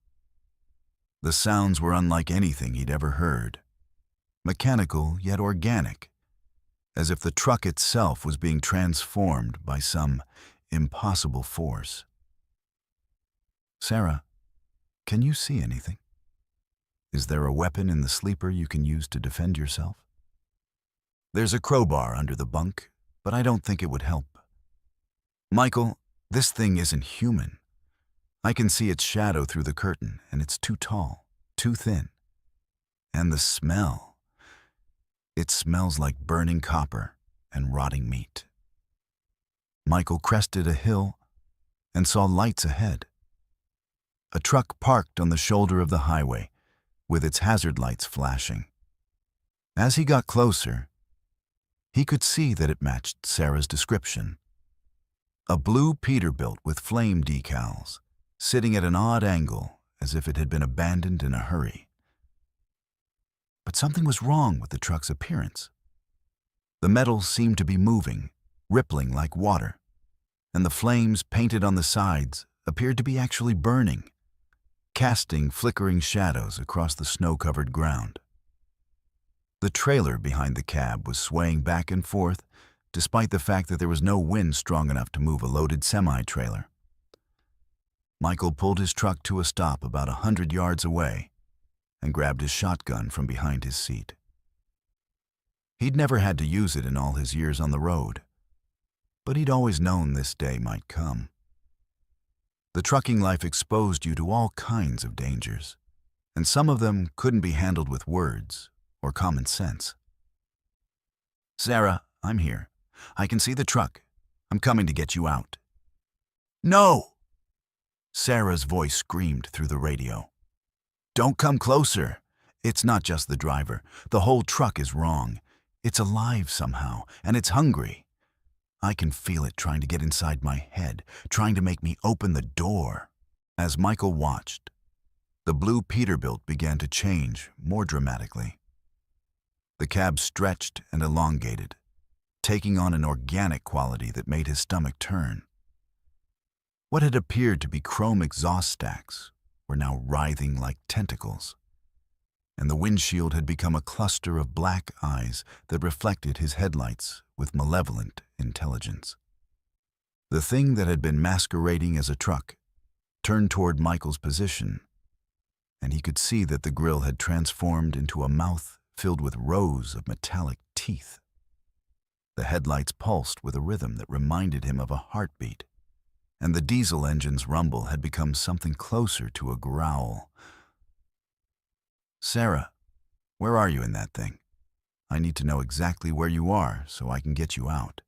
The sounds were unlike anything he'd ever heard, mechanical yet organic, as if the truck itself was being transformed by some impossible force. "Sarah, can you see anything? Is there a weapon in the sleeper you can use to defend yourself?" "There's a crowbar under the bunk, but I don't think it would help." "Michael, this thing isn't human. I can see its shadow through the curtain, and it's too tall, too thin. And the smell. It smells like burning copper and rotting meat." Michael crested a hill and saw lights ahead. A truck parked on the shoulder of the highway, with its hazard lights flashing. As he got closer, he could see that it matched Sarah's description. A blue Peterbilt with flame decals, sitting at an odd angle as if it had been abandoned in a hurry. But something was wrong with the truck's appearance. The metal seemed to be moving, rippling like water, and the flames painted on the sides appeared to be actually burning, casting flickering shadows across the snow-covered ground. The trailer behind the cab was swaying back and forth, despite the fact that there was no wind strong enough to move a loaded semi-trailer. Michael pulled his truck to a stop about 100 yards away and grabbed his shotgun from behind his seat. He'd never had to use it in all his years on the road, but he'd always known this day might come. The trucking life exposed you to all kinds of dangers, and some of them couldn't be handled with words or common sense. "Sarah, I'm here. I can see the truck. I'm coming to get you out." "No!" Sarah's voice screamed through the radio. "Don't come closer. It's not just the driver. The whole truck is wrong. It's alive somehow, and it's hungry. I can feel it trying to get inside my head, trying to make me open the door." As Michael watched, the blue Peterbilt began to change more dramatically. The cab stretched and elongated, taking on an organic quality that made his stomach turn. What had appeared to be chrome exhaust stacks were now writhing like tentacles, and the windshield had become a cluster of black eyes that reflected his headlights with malevolent intelligence. The thing that had been masquerading as a truck turned toward Michael's position, and he could see that the grille had transformed into a mouth filled with rows of metallic teeth. The headlights pulsed with a rhythm that reminded him of a heartbeat, and the diesel engine's rumble had become something closer to a growl. "Sarah, where are you in that thing? I need to know exactly where you are so I can get you out."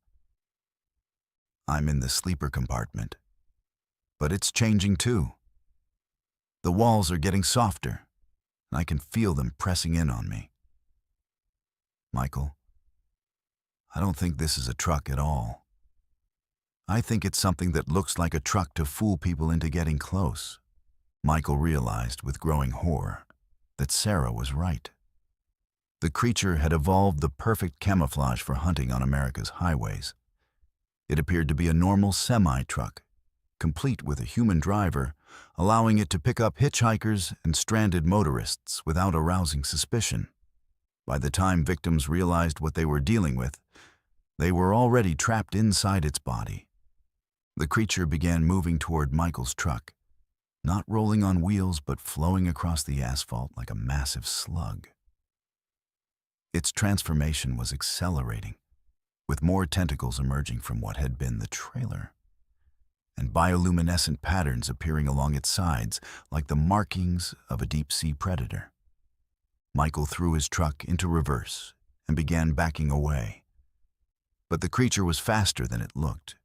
"I'm in the sleeper compartment, but it's changing too. The walls are getting softer, and I can feel them pressing in on me." "Michael, I don't think this is a truck at all. I think it's something that looks like a truck to fool people into getting close." Michael realized with growing horror that Sarah was right. The creature had evolved the perfect camouflage for hunting on America's highways. It appeared to be a normal semi-truck, complete with a human driver, allowing it to pick up hitchhikers and stranded motorists without arousing suspicion. By the time victims realized what they were dealing with, they were already trapped inside its body. The creature began moving toward Michael's truck, not rolling on wheels but flowing across the asphalt like a massive slug. Its transformation was accelerating, with more tentacles emerging from what had been the trailer, and bioluminescent patterns appearing along its sides like the markings of a deep-sea predator. Michael threw his truck into reverse and began backing away. But the creature was faster than it looked.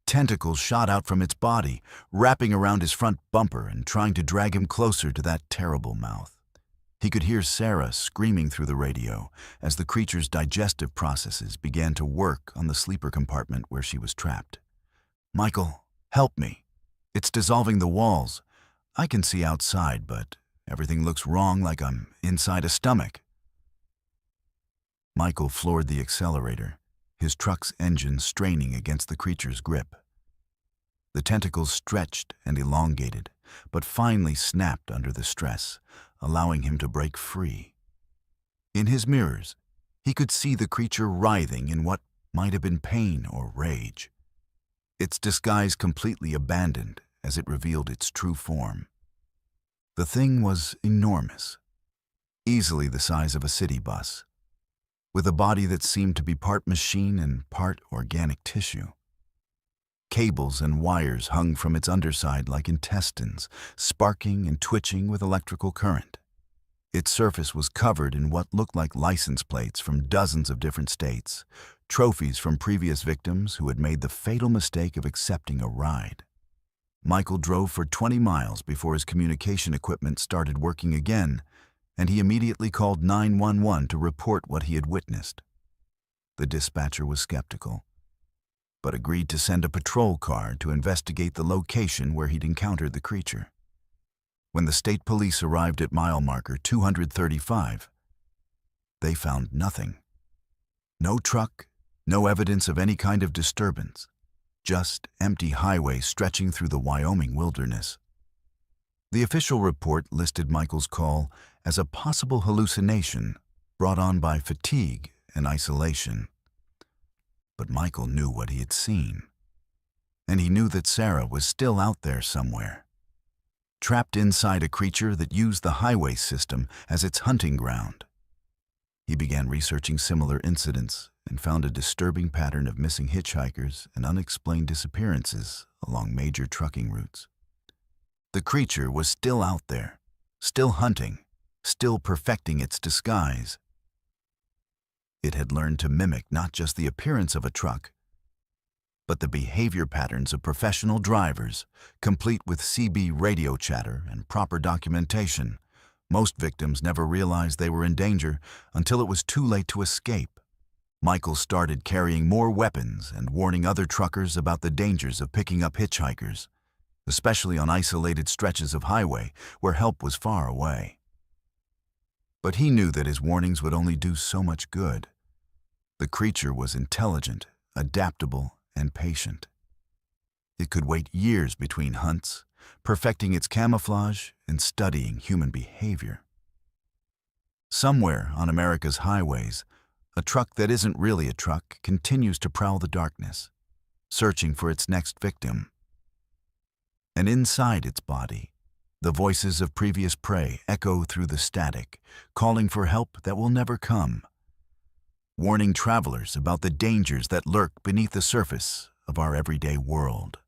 Tentacles shot out from its body, wrapping around his front bumper and trying to drag him closer to that terrible mouth. He could hear Sarah screaming through the radio as the creature's digestive processes began to work on the sleeper compartment where she was trapped. "Michael, help me. It's dissolving the walls. I can see outside, but everything looks wrong, like I'm inside a stomach." Michael floored the accelerator, his truck's engine straining against the creature's grip. The tentacles stretched and elongated, but finally snapped under the stress, allowing him to break free. In his mirrors, he could see the creature writhing in what might have been pain or rage, its disguise completely abandoned as it revealed its true form. The thing was enormous, easily the size of a city bus, with a body that seemed to be part machine and part organic tissue. Cables and wires hung from its underside like intestines, sparking and twitching with electrical current. Its surface was covered in what looked like license plates from dozens of different states, trophies from previous victims who had made the fatal mistake of accepting a ride. Michael drove for 20 miles before his communication equipment started working again, and he immediately called 911 to report what he had witnessed. The dispatcher was skeptical, but agreed to send a patrol car to investigate the location where he'd encountered the creature. When the state police arrived at mile marker 235, they found nothing. No truck, no evidence of any kind of disturbance, just empty highway stretching through the Wyoming wilderness. The official report listed Michael's call as a possible hallucination brought on by fatigue and isolation. But Michael knew what he had seen, and he knew that Sarah was still out there somewhere, trapped inside a creature that used the highway system as its hunting ground. He began researching similar incidents and found a disturbing pattern of missing hitchhikers and unexplained disappearances along major trucking routes. The creature was still out there, still hunting, still perfecting its disguise. It had learned to mimic not just the appearance of a truck, but the behavior patterns of professional drivers, complete with CB radio chatter and proper documentation. Most victims never realized they were in danger until it was too late to escape. Michael started carrying more weapons and warning other truckers about the dangers of picking up hitchhikers, especially on isolated stretches of highway where help was far away. But he knew that his warnings would only do so much good. The creature was intelligent, adaptable, and patient. It could wait years between hunts, perfecting its camouflage and studying human behavior. Somewhere on America's highways, a truck that isn't really a truck continues to prowl the darkness, searching for its next victim. And inside its body, the voices of previous prey echo through the static, calling for help that will never come, warning travelers about the dangers that lurk beneath the surface of our everyday world.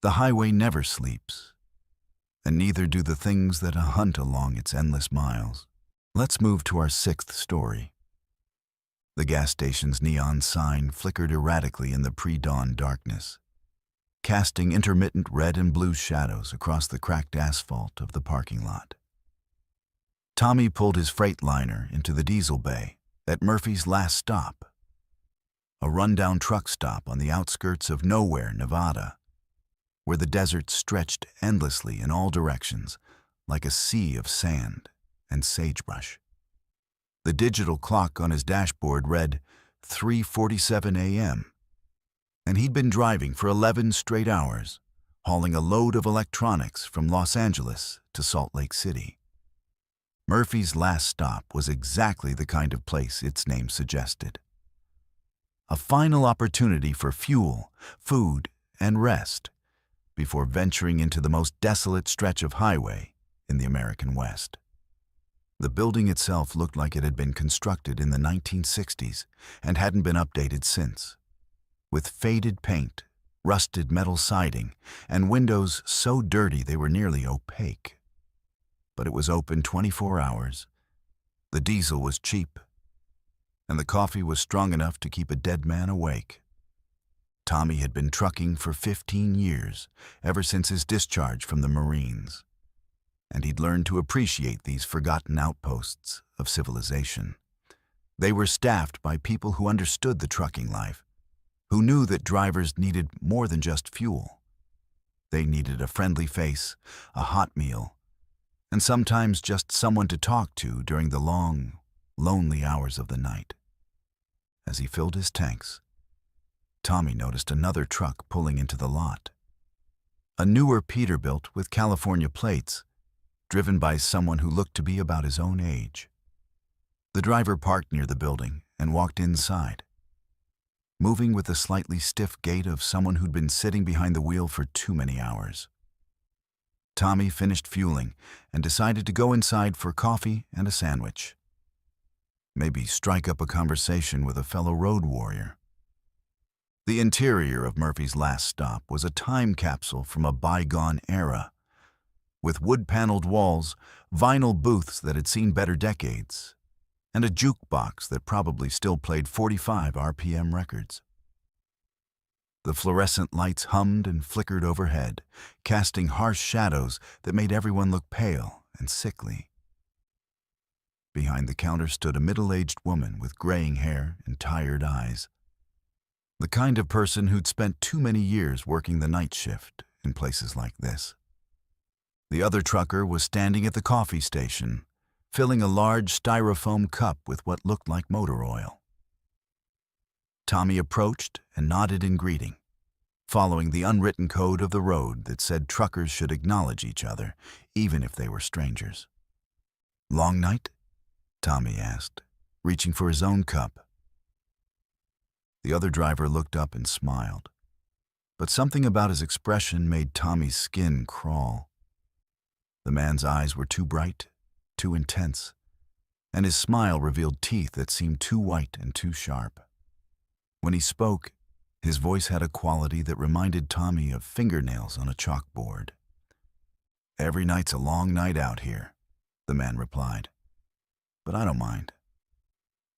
The highway never sleeps, and neither do the things that hunt along its endless miles. Let's move to our sixth story. The gas station's neon sign flickered erratically in the pre-dawn darkness, casting intermittent red and blue shadows across the cracked asphalt of the parking lot. Tommy pulled his Freightliner into the diesel bay at Murphy's Last Stop, a rundown truck stop on the outskirts of nowhere, Nevada, where the desert stretched endlessly in all directions like a sea of sand and sagebrush. The digital clock on his dashboard read 3:47 a.m., and he'd been driving for 11 straight hours, hauling a load of electronics from Los Angeles to Salt Lake City. Murphy's Last Stop was exactly the kind of place its name suggested. A final opportunity for fuel, food, and rest before venturing into the most desolate stretch of highway in the American West. The building itself looked like it had been constructed in the 1960s and hadn't been updated since, with faded paint, rusted metal siding, and windows so dirty they were nearly opaque. But it was open 24 hours, the diesel was cheap, and the coffee was strong enough to keep a dead man awake. Tommy had been trucking for 15 years, ever since his discharge from the Marines, and he'd learned to appreciate these forgotten outposts of civilization. They were staffed by people who understood the trucking life, who knew that drivers needed more than just fuel. They needed a friendly face, a hot meal, and sometimes just someone to talk to during the long, lonely hours of the night. As he filled his tanks, Tommy noticed another truck pulling into the lot. A newer Peterbilt with California plates, driven by someone who looked to be about his own age. The driver parked near the building and walked inside, moving with the slightly stiff gait of someone who'd been sitting behind the wheel for too many hours. Tommy finished fueling and decided to go inside for coffee and a sandwich. Maybe strike up a conversation with a fellow road warrior. The interior of Murphy's Last Stop was a time capsule from a bygone era, with wood-paneled walls, vinyl booths that had seen better decades, and a jukebox that probably still played 45 RPM records. The fluorescent lights hummed and flickered overhead, casting harsh shadows that made everyone look pale and sickly. Behind the counter stood a middle-aged woman with graying hair and tired eyes, the kind of person who'd spent too many years working the night shift in places like this. The other trucker was standing at the coffee station, filling a large styrofoam cup with what looked like motor oil. Tommy approached and nodded in greeting, following the unwritten code of the road that said truckers should acknowledge each other, even if they were strangers. "Long night?" Tommy asked, reaching for his own cup. The other driver looked up and smiled, but something about his expression made Tommy's skin crawl. The man's eyes were too bright, too intense, and his smile revealed teeth that seemed too white and too sharp. When he spoke, his voice had a quality that reminded Tommy of fingernails on a chalkboard. "Every night's a long night out here," the man replied. "But I don't mind.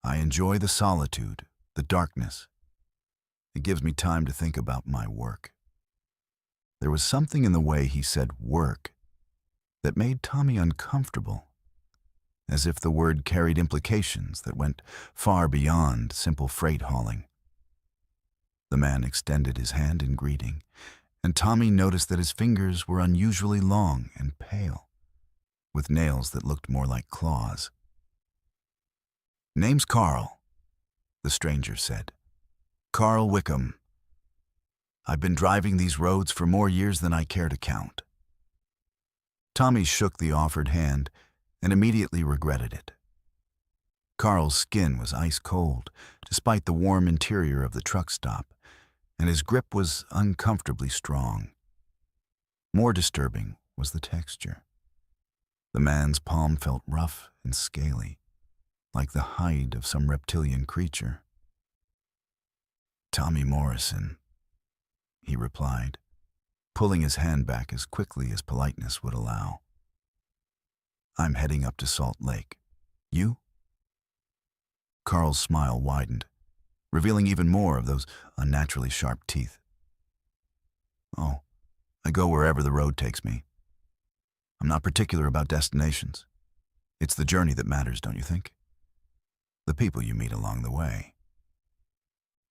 I enjoy the solitude, the darkness. It gives me time to think about my work." There was something in the way he said work that made Tommy uncomfortable, as if the word carried implications that went far beyond simple freight hauling. The man extended his hand in greeting, and Tommy noticed that his fingers were unusually long and pale, with nails that looked more like claws. "Name's Carl," the stranger said. "Carl Wickham. I've been driving these roads for more years than I care to count." Tommy shook the offered hand and immediately regretted it. Carl's skin was ice cold, despite the warm interior of the truck stop, and his grip was uncomfortably strong. More disturbing was the texture. The man's palm felt rough and scaly, like the hide of some reptilian creature. "Tommy Morrison," he replied, pulling his hand back as quickly as politeness would allow. "I'm heading up to Salt Lake. You?" Carl's smile widened, revealing even more of those unnaturally sharp teeth. "Oh, I go wherever the road takes me. I'm not particular about destinations. It's the journey that matters, don't you think? The people you meet along the way."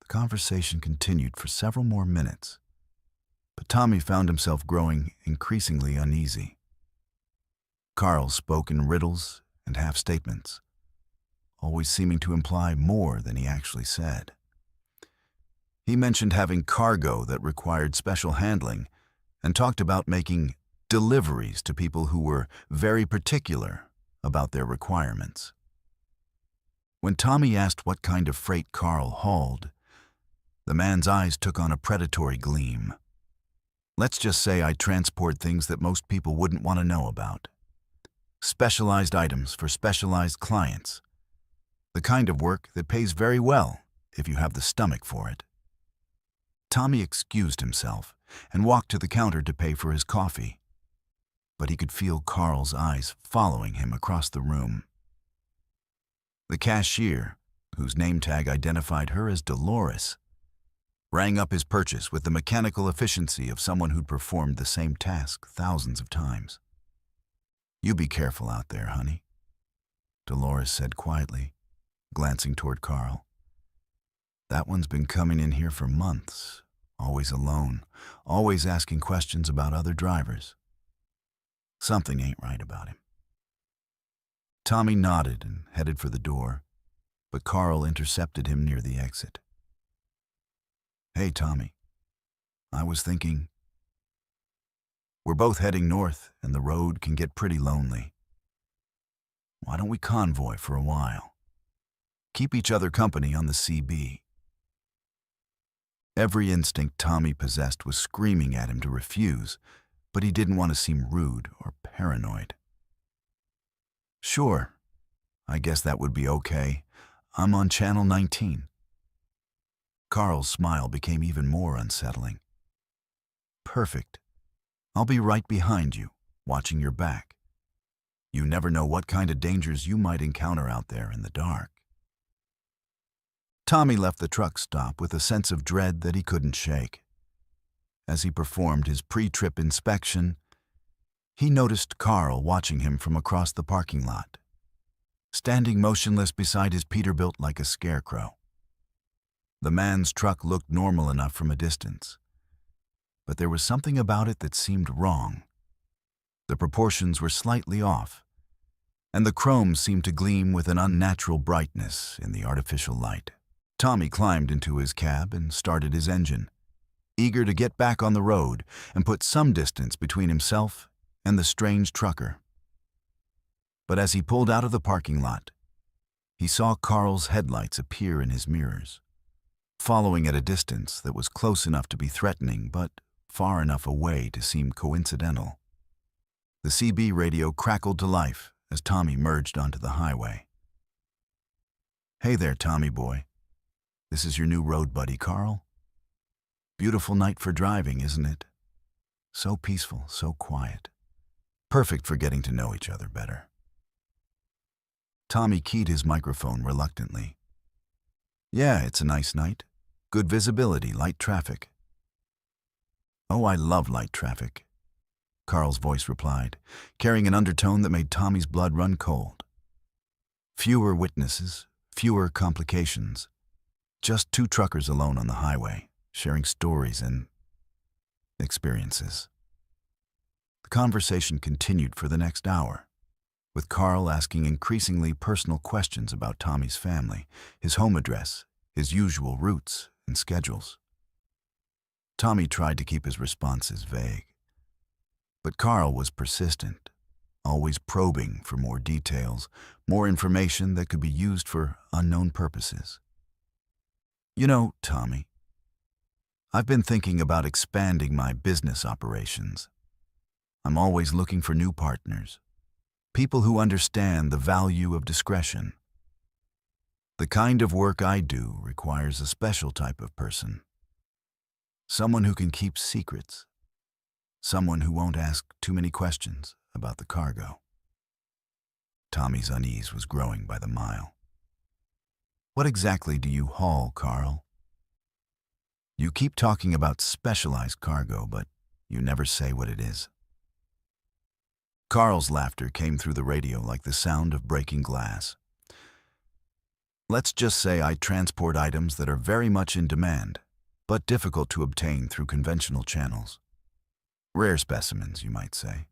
The conversation continued for several more minutes, but Tommy found himself growing increasingly uneasy. Carl spoke in riddles and half-statements, always seeming to imply more than he actually said. He mentioned having cargo that required special handling and talked about making deliveries to people who were very particular about their requirements. When Tommy asked what kind of freight Carl hauled, the man's eyes took on a predatory gleam. "Let's just say I transport things that most people wouldn't want to know about. Specialized items for specialized clients. The kind of work that pays very well if you have the stomach for it." Tommy excused himself and walked to the counter to pay for his coffee, but he could feel Carl's eyes following him across the room. The cashier, whose name tag identified her as Dolores, rang up his purchase with the mechanical efficiency of someone who'd performed the same task thousands of times. "You be careful out there, honey," Dolores said quietly, glancing toward Carl. "That one's been coming in here for months, always alone, always asking questions about other drivers. Something ain't right about him." Tommy nodded and headed for the door, but Carl intercepted him near the exit. "Hey, Tommy, I was thinking, we're both heading north and the road can get pretty lonely. Why don't we convoy for a while? Keep each other company on the CB." Every instinct Tommy possessed was screaming at him to refuse, but he didn't want to seem rude or paranoid. "Sure, I guess that would be okay. I'm on Channel 19. Carl's smile became even more unsettling. "Perfect. I'll be right behind you, watching your back. You never know what kind of dangers you might encounter out there in the dark." Tommy left the truck stop with a sense of dread that he couldn't shake. As he performed his pre-trip inspection, he noticed Carl watching him from across the parking lot, standing motionless beside his Peterbilt like a scarecrow. The man's truck looked normal enough from a distance, but there was something about it that seemed wrong. The proportions were slightly off, and the chrome seemed to gleam with an unnatural brightness in the artificial light. Tommy climbed into his cab and started his engine, eager to get back on the road and put some distance between himself and the strange trucker. But as he pulled out of the parking lot, He saw Carl's headlights appear in his mirrors, following at a distance that was close enough to be threatening but far enough away to seem coincidental. The CB radio crackled to life as Tommy merged onto the highway. "Hey there, Tommy boy. This is your new road buddy, Carl. Beautiful night for driving, isn't it? So peaceful, so quiet. Perfect for getting to know each other better." Tommy keyed his microphone reluctantly. "Yeah, it's a nice night. Good visibility, light traffic." "Oh, I love light traffic," Carl's voice replied, carrying an undertone that made Tommy's blood run cold. Fewer witnesses, fewer complications. Just two truckers alone on the highway, sharing stories and experiences. The conversation continued for the next hour, with Carl asking increasingly personal questions about Tommy's family, his home address, his usual routes and schedules. Tommy tried to keep his responses vague, but Carl was persistent, always probing for more details, more information that could be used for unknown purposes. "You know, Tommy, I've been thinking about expanding my business operations. I'm always looking for new partners, people who understand the value of discretion. The kind of work I do requires a special type of person. Someone who can keep secrets. Someone who won't ask too many questions about the cargo." Tommy's unease was growing by the mile. "What exactly do you haul, Carl? You keep talking about specialized cargo, but you never say what it is." Carl's laughter came through the radio like the sound of breaking glass. "Let's just say I transport items that are very much in demand, but difficult to obtain through conventional channels. Rare specimens, you might say.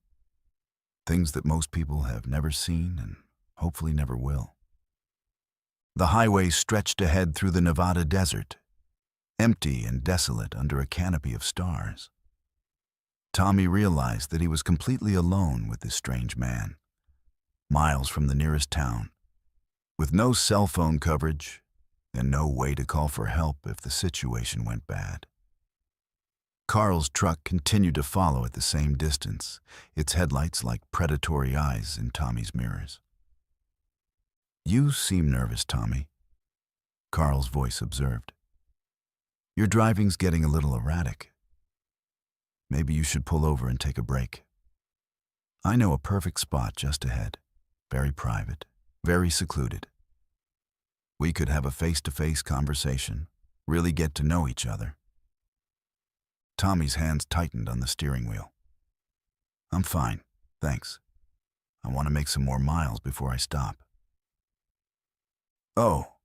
Things that most people have never seen and hopefully never will." The highway stretched ahead through the Nevada desert, empty and desolate under a canopy of stars. Tommy realized that he was completely alone with this strange man, miles from the nearest town, with no cell phone coverage and no way to call for help if the situation went bad. Carl's truck continued to follow at the same distance, its headlights like predatory eyes in Tommy's mirrors. "You seem nervous, Tommy," Carl's voice observed. "Your driving's getting a little erratic. Maybe you should pull over and take a break. I know a perfect spot just ahead, very private, very secluded. We could have a face-to-face conversation, really get to know each other." Tommy's hands tightened on the steering wheel. "I'm fine, thanks. I want to make some more miles before I stop." "Oh,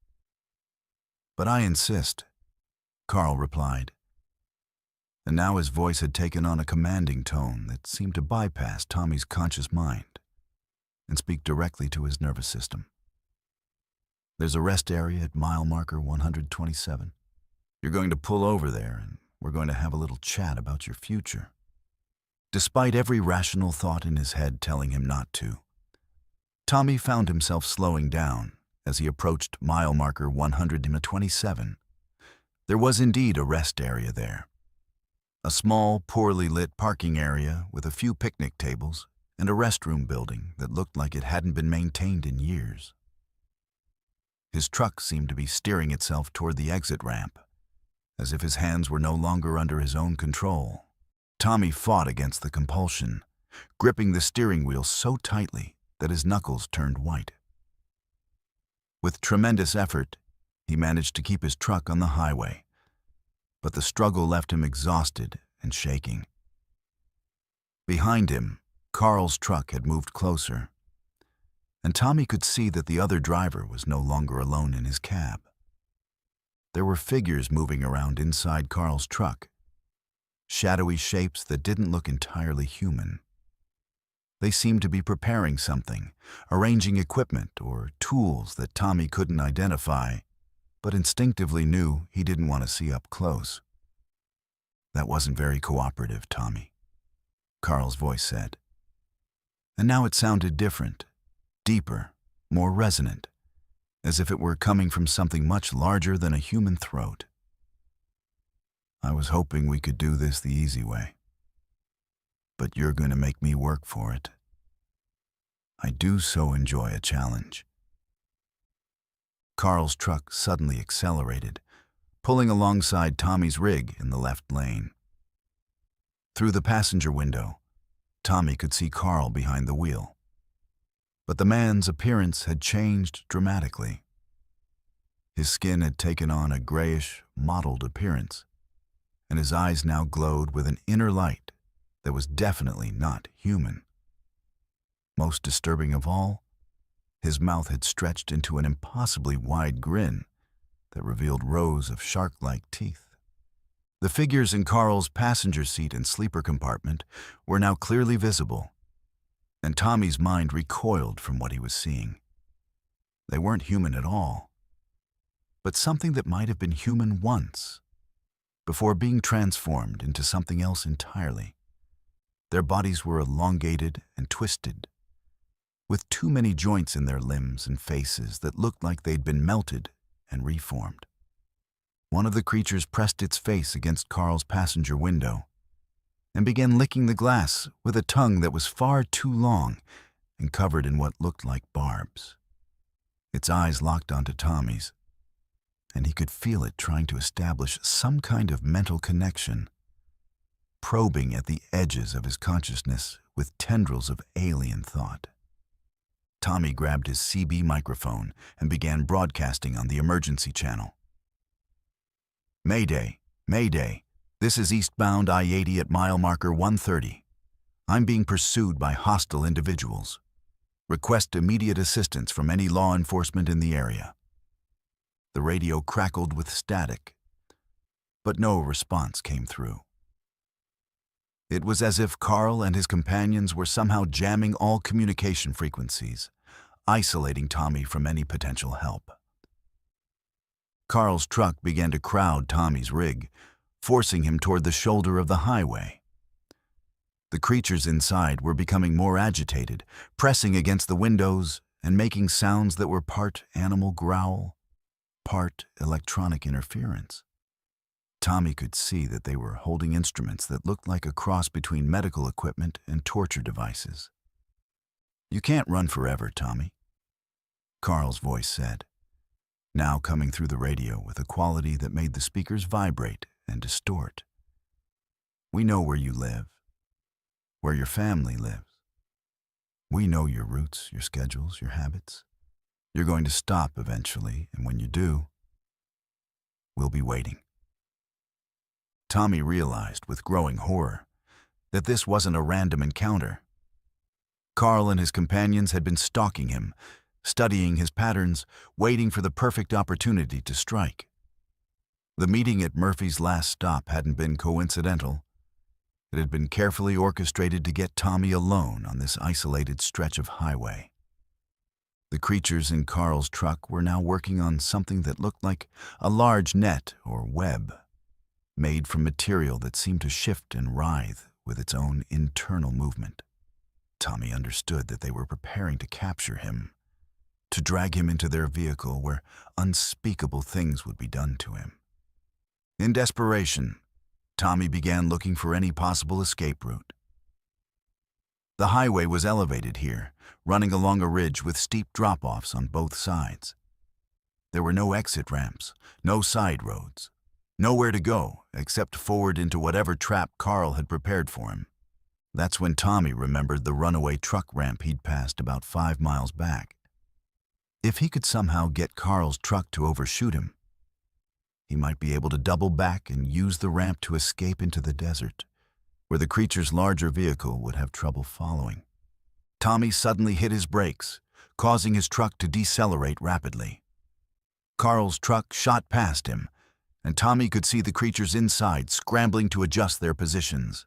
but I insist," Carl replied. And now his voice had taken on a commanding tone that seemed to bypass Tommy's conscious mind and speak directly to his nervous system. "There's a rest area at mile marker 127. You're going to pull over there and we're going to have a little chat about your future." Despite every rational thought in his head telling him not to, Tommy found himself slowing down as he approached mile marker 127. There was indeed a rest area there. A small, poorly lit parking area with a few picnic tables and a restroom building that looked like it hadn't been maintained in years. His truck seemed to be steering itself toward the exit ramp, as if his hands were no longer under his own control. Tommy fought against the compulsion, gripping the steering wheel so tightly that his knuckles turned white. With tremendous effort, he managed to keep his truck on the highway, but the struggle left him exhausted and shaking. Behind him, Carl's truck had moved closer, and Tommy could see that the other driver was no longer alone in his cab. There were figures moving around inside Carl's truck, shadowy shapes that didn't look entirely human. They seemed to be preparing something, arranging equipment or tools that Tommy couldn't identify, but instinctively knew he didn't want to see up close. "That wasn't very cooperative, Tommy," Carl's voice said. And now it sounded different, deeper, more resonant, as if it were coming from something much larger than a human throat. I was hoping we could do this the easy way, but you're going to make me work for it. I do so enjoy a challenge. Carl's truck suddenly accelerated, pulling alongside Tommy's rig in the left lane. Through the passenger window, Tommy could see Carl behind the wheel. But the man's appearance had changed dramatically. His skin had taken on a grayish, mottled appearance, and his eyes now glowed with an inner light that was definitely not human. Most disturbing of all, his mouth had stretched into an impossibly wide grin that revealed rows of shark-like teeth. The figures in Carl's passenger seat and sleeper compartment were now clearly visible, and Tommy's mind recoiled from what he was seeing. They weren't human at all, but something that might have been human once, before being transformed into something else entirely. Their bodies were elongated and twisted, with too many joints in their limbs and faces that looked like they'd been melted and reformed. One of the creatures pressed its face against Carl's passenger window and began licking the glass with a tongue that was far too long and covered in what looked like barbs. Its eyes locked onto Tommy's, and he could feel it trying to establish some kind of mental connection, probing at the edges of his consciousness with tendrils of alien thought. Tommy grabbed his CB microphone and began broadcasting on the emergency channel. Mayday, Mayday, this is eastbound I-80 at mile marker 130. I'm being pursued by hostile individuals. Request immediate assistance from any law enforcement in the area. The radio crackled with static, but no response came through. It was as if Carl and his companions were somehow jamming all communication frequencies, isolating Tommy from any potential help. Carl's truck began to crowd Tommy's rig, forcing him toward the shoulder of the highway. The creatures inside were becoming more agitated, pressing against the windows and making sounds that were part animal growl, part electronic interference. Tommy could see that they were holding instruments that looked like a cross between medical equipment and torture devices. "You can't run forever, Tommy," Carl's voice said, now coming through the radio with a quality that made the speakers vibrate and distort. "We know where you live, where your family lives. We know your roots, your schedules, your habits. You're going to stop eventually, and when you do, we'll be waiting." Tommy realized with growing horror that this wasn't a random encounter. Carl and his companions had been stalking him, studying his patterns, waiting for the perfect opportunity to strike. The meeting at Murphy's last stop hadn't been coincidental. It had been carefully orchestrated to get Tommy alone on this isolated stretch of highway. The creatures in Carl's truck were now working on something that looked like a large net or web, made from material that seemed to shift and writhe with its own internal movement. Tommy understood that they were preparing to capture him, to drag him into their vehicle where unspeakable things would be done to him. In desperation, Tommy began looking for any possible escape route. The highway was elevated here, running along a ridge with steep drop-offs on both sides. There were no exit ramps, no side roads. Nowhere to go except forward into whatever trap Carl had prepared for him. That's when Tommy remembered the runaway truck ramp he'd passed about 5 miles back. If he could somehow get Carl's truck to overshoot him, he might be able to double back and use the ramp to escape into the desert, where the creature's larger vehicle would have trouble following. Tommy suddenly hit his brakes, causing his truck to decelerate rapidly. Carl's truck shot past him, and Tommy could see the creatures inside scrambling to adjust their positions.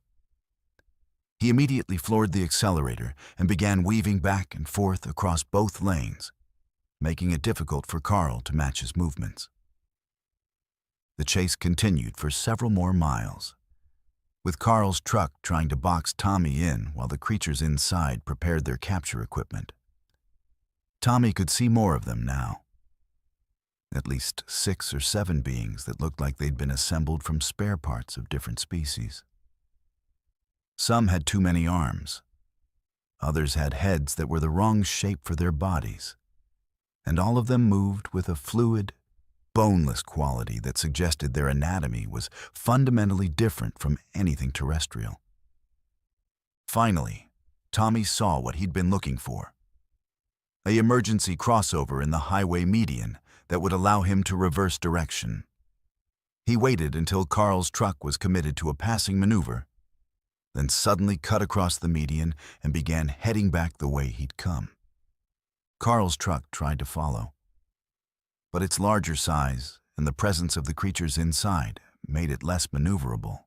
He immediately floored the accelerator and began weaving back and forth across both lanes, making it difficult for Carl to match his movements. The chase continued for several more miles, with Carl's truck trying to box Tommy in while the creatures inside prepared their capture equipment. Tommy could see more of them now, at least 6 or 7 beings that looked like they'd been assembled from spare parts of different species. Some had too many arms. Others had heads that were the wrong shape for their bodies. And all of them moved with a fluid, boneless quality that suggested their anatomy was fundamentally different from anything terrestrial. Finally, Tommy saw what he'd been looking for: an emergency crossover in the highway median that would allow him to reverse direction. He waited until Carl's truck was committed to a passing maneuver, then suddenly cut across the median and began heading back the way he'd come. Carl's truck tried to follow, but its larger size and the presence of the creatures inside made it less maneuverable.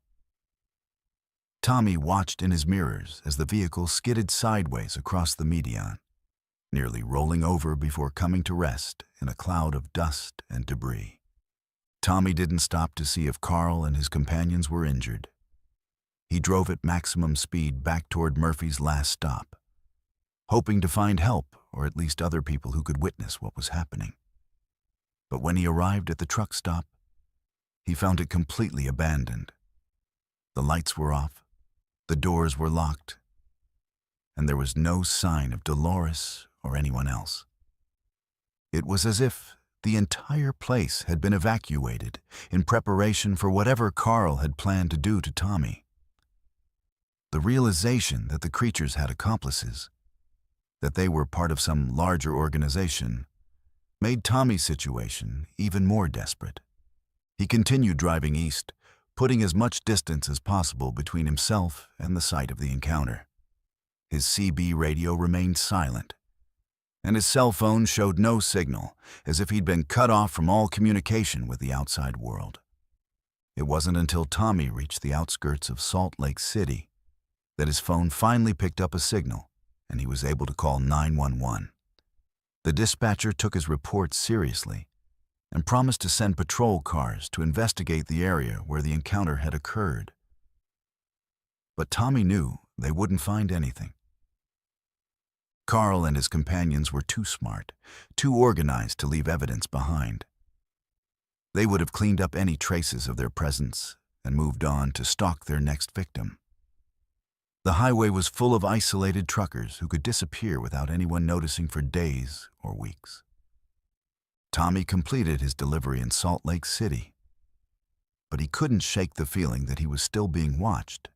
Tommy watched in his mirrors as the vehicle skidded sideways across the median, nearly rolling over before coming to rest in a cloud of dust and debris. Tommy didn't stop to see if Carl and his companions were injured. He drove at maximum speed back toward Murphy's last stop, hoping to find help or at least other people who could witness what was happening. But when he arrived at the truck stop, he found it completely abandoned. The lights were off, the doors were locked, and there was no sign of Dolores or anyone else. It was as if the entire place had been evacuated in preparation for whatever Carl had planned to do to Tommy. The realization that the creatures had accomplices, that they were part of some larger organization, made Tommy's situation even more desperate. He continued driving east, putting as much distance as possible between himself and the site of the encounter. His CB radio remained silent, and his cell phone showed no signal, as if he'd been cut off from all communication with the outside world. It wasn't until Tommy reached the outskirts of Salt Lake City that his phone finally picked up a signal, and he was able to call 911. The dispatcher took his report seriously and promised to send patrol cars to investigate the area where the encounter had occurred. But Tommy knew they wouldn't find anything. Carl and his companions were too smart, too organized to leave evidence behind. They would have cleaned up any traces of their presence and moved on to stalk their next victim. The highway was full of isolated truckers who could disappear without anyone noticing for days or weeks. Tommy completed his delivery in Salt Lake City, but he couldn't shake the feeling that he was still being watched.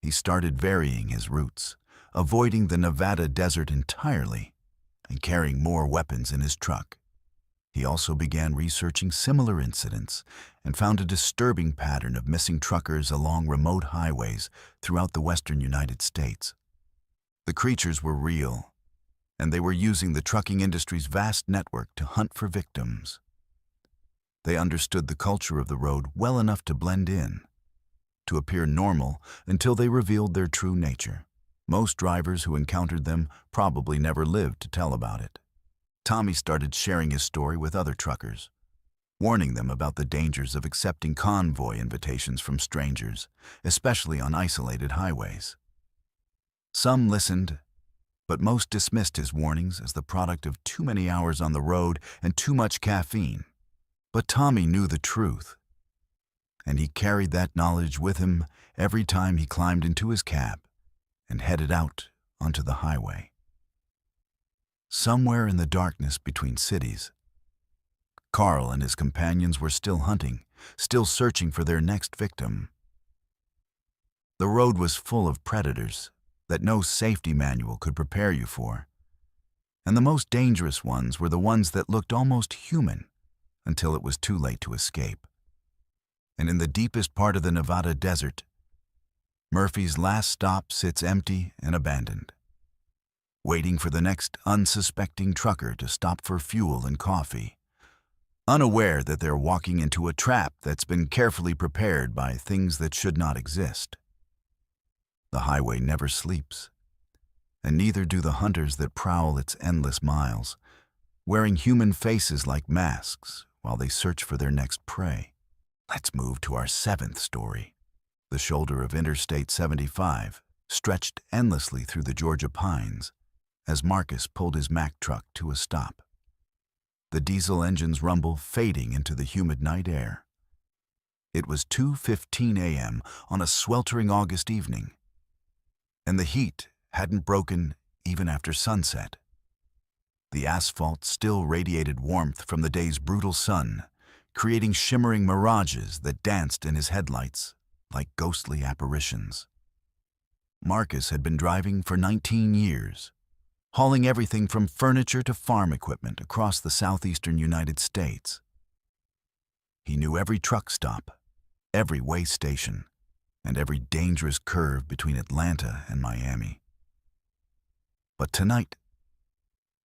He started varying his routes, avoiding the Nevada desert entirely and carrying more weapons in his truck. He also began researching similar incidents and found a disturbing pattern of missing truckers along remote highways throughout the western United States. The creatures were real, and they were using the trucking industry's vast network to hunt for victims. They understood the culture of the road well enough to blend in, to appear normal until they revealed their true nature. Most drivers who encountered them probably never lived to tell about it. Tommy started sharing his story with other truckers, warning them about the dangers of accepting convoy invitations from strangers, especially on isolated highways. Some listened, but most dismissed his warnings as the product of too many hours on the road and too much caffeine. But Tommy knew the truth, and he carried that knowledge with him every time he climbed into his cab and headed out onto the highway. Somewhere in the darkness between cities, Carl and his companions were still hunting, still searching for their next victim. The road was full of predators that no safety manual could prepare you for, and the most dangerous ones were the ones that looked almost human until it was too late to escape. And in the deepest part of the Nevada desert, Murphy's last stop sits empty and abandoned, waiting for the next unsuspecting trucker to stop for fuel and coffee, unaware that they're walking into a trap that's been carefully prepared by things that should not exist. The highway never sleeps, and neither do the hunters that prowl its endless miles, wearing human faces like masks while they search for their next prey. Let's move to our 7th story. The shoulder of Interstate 75 stretched endlessly through the Georgia pines as Marcus pulled his Mack truck to a stop. the diesel engine's rumble fading into the humid night air. It was 2:15 a.m. on a sweltering August evening, and the heat hadn't broken even after sunset. The asphalt still radiated warmth from the day's brutal sun, creating shimmering mirages that danced in his headlights like ghostly apparitions. Marcus had been driving for 19 years, hauling everything from furniture to farm equipment across the southeastern United States. He knew every truck stop, every way station, and every dangerous curve between Atlanta and Miami. But tonight,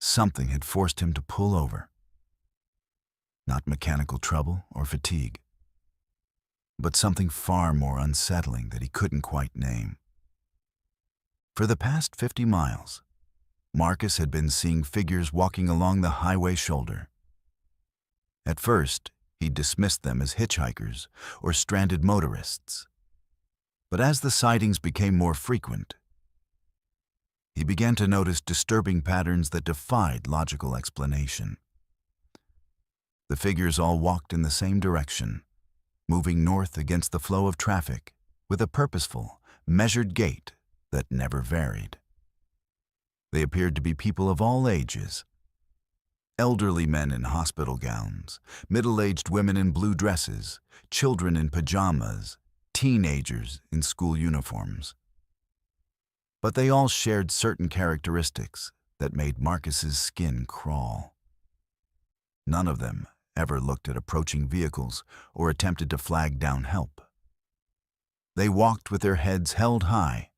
something had forced him to pull over. Not mechanical trouble or fatigue, but something far more unsettling that he couldn't quite name. For the past 50 miles, Marcus had been seeing figures walking along the highway shoulder. At first, he dismissed them as hitchhikers or stranded motorists. But as the sightings became more frequent, he began to notice disturbing patterns that defied logical explanation. The figures all walked in the same direction, moving north against the flow of traffic with a purposeful, measured gait that never varied. They appeared to be people of all ages. Elderly men in hospital gowns, middle-aged women in blue dresses, children in pajamas, teenagers in school uniforms. But they all shared certain characteristics that made Marcus's skin crawl. None of them ever looked at approaching vehicles or attempted to flag down help. They walked with their heads held high,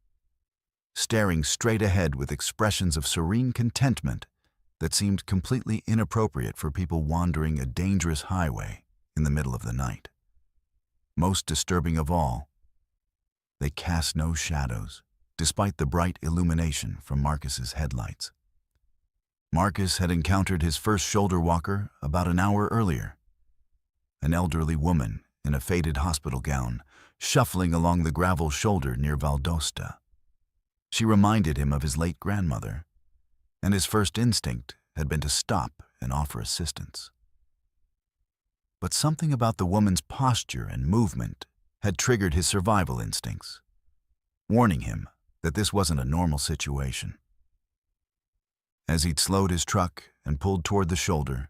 staring straight ahead with expressions of serene contentment that seemed completely inappropriate for people wandering a dangerous highway in the middle of the night. Most disturbing of all, they cast no shadows, despite the bright illumination from Marcus's headlights. Marcus had encountered his first shoulder walker about an hour earlier, an elderly woman in a faded hospital gown, shuffling along the gravel shoulder near Valdosta. She reminded him of his late grandmother, and his first instinct had been to stop and offer assistance. But something about the woman's posture and movement had triggered his survival instincts, warning him that this wasn't a normal situation. As he'd slowed his truck and pulled toward the shoulder,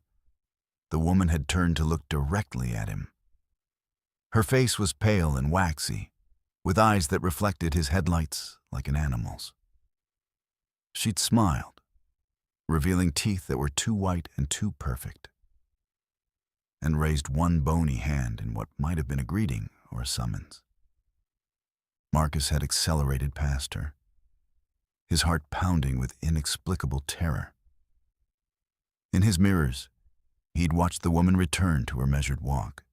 the woman had turned to look directly at him. Her face was pale and waxy, with eyes that reflected his headlights like an animal's. She'd smiled, revealing teeth that were too white and too perfect, and raised one bony hand in what might have been a greeting or a summons. Marcus had accelerated past her, his heart pounding with inexplicable terror. In his mirrors, he'd watched the woman return to her measured walk,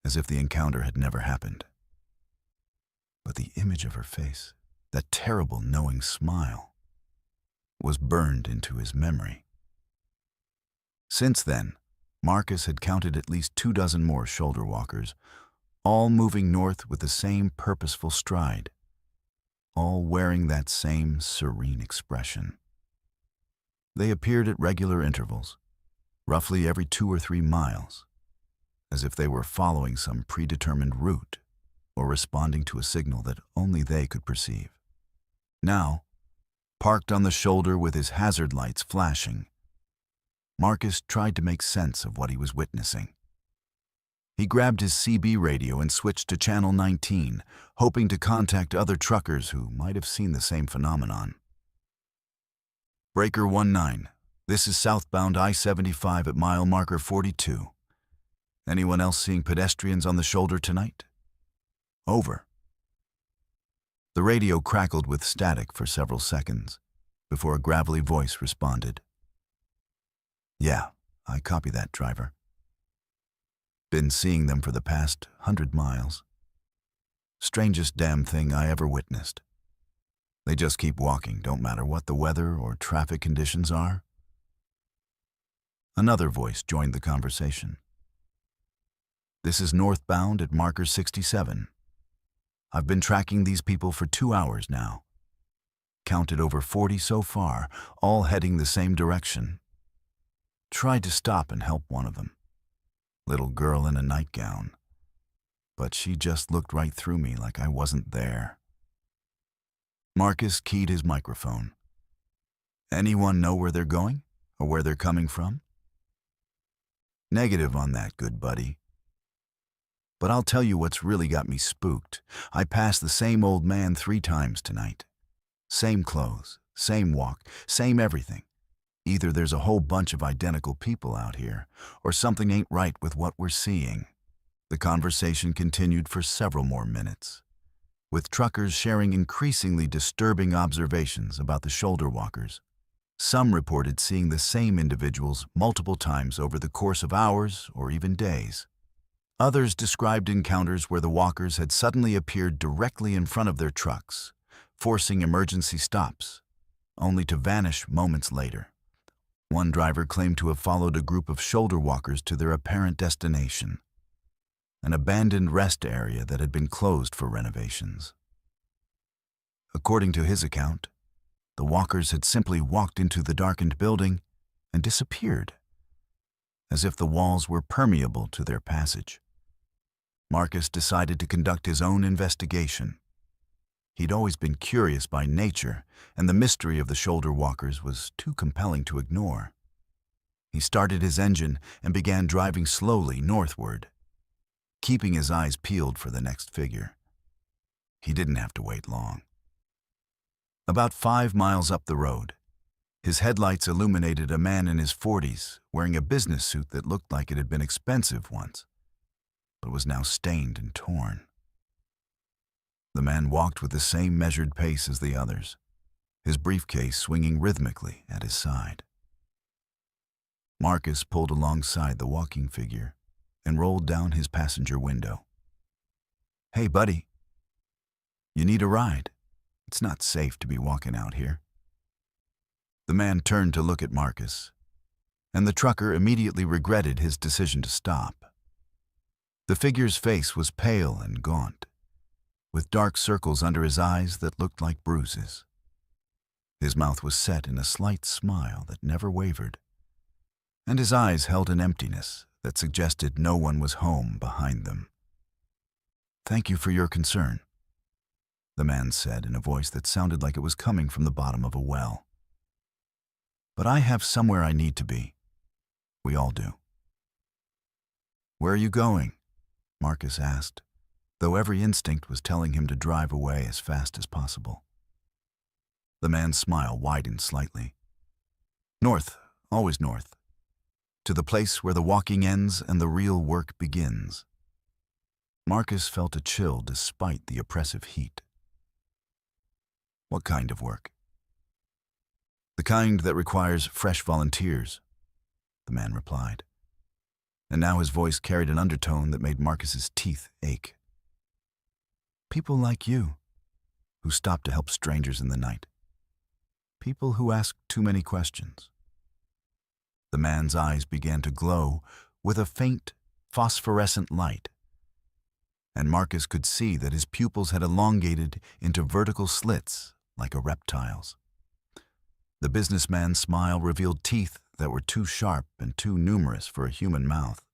as if the encounter had never happened. But the image of her face, that terrible knowing smile, was burned into his memory. Since then, Marcus had counted at least 24 more shoulder walkers, all moving north with the same purposeful stride, all wearing that same serene expression. They appeared at regular intervals, roughly every 2 or 3 miles, as if they were following some predetermined route or responding to a signal that only they could perceive. Now, parked on the shoulder with his hazard lights flashing, Marcus tried to make sense of what he was witnessing. He grabbed his CB radio and switched to channel 19, hoping to contact other truckers who might have seen the same phenomenon. Breaker 19, this is southbound I-75 at mile marker 42. Anyone else seeing pedestrians on the shoulder tonight? Over. The radio crackled with static for several seconds before a gravelly voice responded. Yeah, I copy that, driver. Been seeing them for the past 100 miles. Strangest damn thing I ever witnessed. They just keep walking, don't matter what the weather or traffic conditions are. Another voice joined the conversation. This is northbound at marker 67. I've been tracking these people for 2 hours now. Counted over 40 so far, all heading the same direction. tried to stop and help one of them. Little girl in a nightgown. But she just looked right through me like I wasn't there. Marcus keyed his microphone. Anyone know where they're going or where they're coming from? Negative on that, good buddy. But I'll tell you what's really got me spooked. I passed the same old man 3 times tonight. Same clothes, same walk, same everything. Either there's a whole bunch of identical people out here, or something ain't right with what we're seeing. The conversation continued for several more minutes, with truckers sharing increasingly disturbing observations about the shoulder walkers. Some reported seeing the same individuals multiple times over the course of hours or even days. Others described encounters where the walkers had suddenly appeared directly in front of their trucks, forcing emergency stops, only to vanish moments later. One driver claimed to have followed a group of shoulder walkers to their apparent destination, an abandoned rest area that had been closed for renovations. According to his account, the walkers had simply walked into the darkened building and disappeared, as if the walls were permeable to their passage. Marcus decided to conduct his own investigation. He'd always been curious by nature, and the mystery of the shoulder walkers was too compelling to ignore. He started his engine and began driving slowly northward, keeping his eyes peeled for the next figure. He didn't have to wait long. About 5 miles up the road, his headlights illuminated a man in his 40s wearing a business suit that looked like it had been expensive once, but was now stained and torn. The man walked with the same measured pace as the others, his briefcase swinging rhythmically at his side. Marcus pulled alongside the walking figure and rolled down his passenger window. "Hey, buddy. You need a ride? It's not safe to be walking out here." The man turned to look at Marcus, and the trucker immediately regretted his decision to stop. The figure's face was pale and gaunt, with dark circles under his eyes that looked like bruises. His mouth was set in a slight smile that never wavered, and his eyes held an emptiness that suggested no one was home behind them. "Thank you for your concern," the man said in a voice that sounded like it was coming from the bottom of a well. "But I have somewhere I need to be. We all do." "Where are you going?" Marcus asked, though every instinct was telling him to drive away as fast as possible. The man's smile widened slightly. "North, always north. To the place where the walking ends and the real work begins." Marcus felt a chill despite the oppressive heat. "What kind of work?" "The kind that requires fresh volunteers," the man replied. And now his voice carried an undertone that made Marcus's teeth ache. "People like you, who stop to help strangers in the night. People who ask too many questions." The man's eyes began to glow with a faint, phosphorescent light, and Marcus could see that his pupils had elongated into vertical slits like a reptile's. The businessman's smile revealed teeth that were too sharp and too numerous for a human mouth.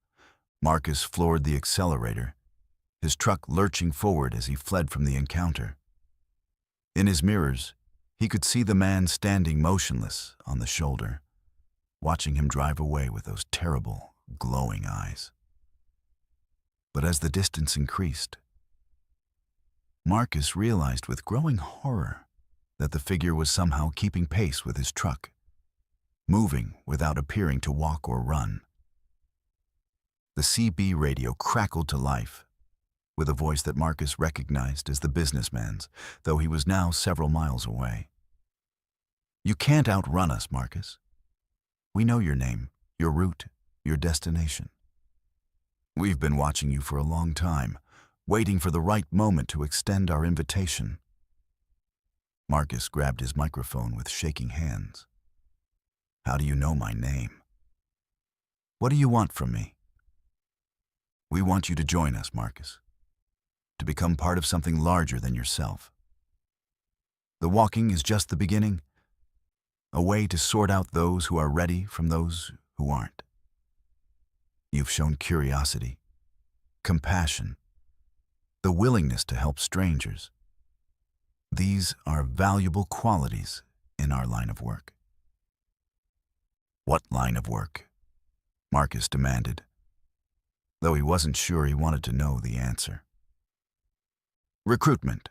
Marcus floored the accelerator, his truck lurching forward as he fled from the encounter. In his mirrors, he could see the man standing motionless on the shoulder, watching him drive away with those terrible, glowing eyes. But as the distance increased, Marcus realized with growing horror that the figure was somehow keeping pace with his truck, moving without appearing to walk or run. The CB radio crackled to life, with a voice that Marcus recognized as the businessman's, though he was now several miles away. "You can't outrun us, Marcus. We know your name, your route, your destination. We've been watching you for a long time, waiting for the right moment to extend our invitation." Marcus grabbed his microphone with shaking hands. "How do you know my name? What do you want from me?" "We want you to join us, Marcus, to become part of something larger than yourself. The walking is just the beginning, a way to sort out those who are ready from those who who aren't. You've shown curiosity, compassion, the willingness to help strangers. These are valuable qualities in our line of work. What line of work? Marcus demanded, though he wasn't sure he wanted to know the answer. Recruitment,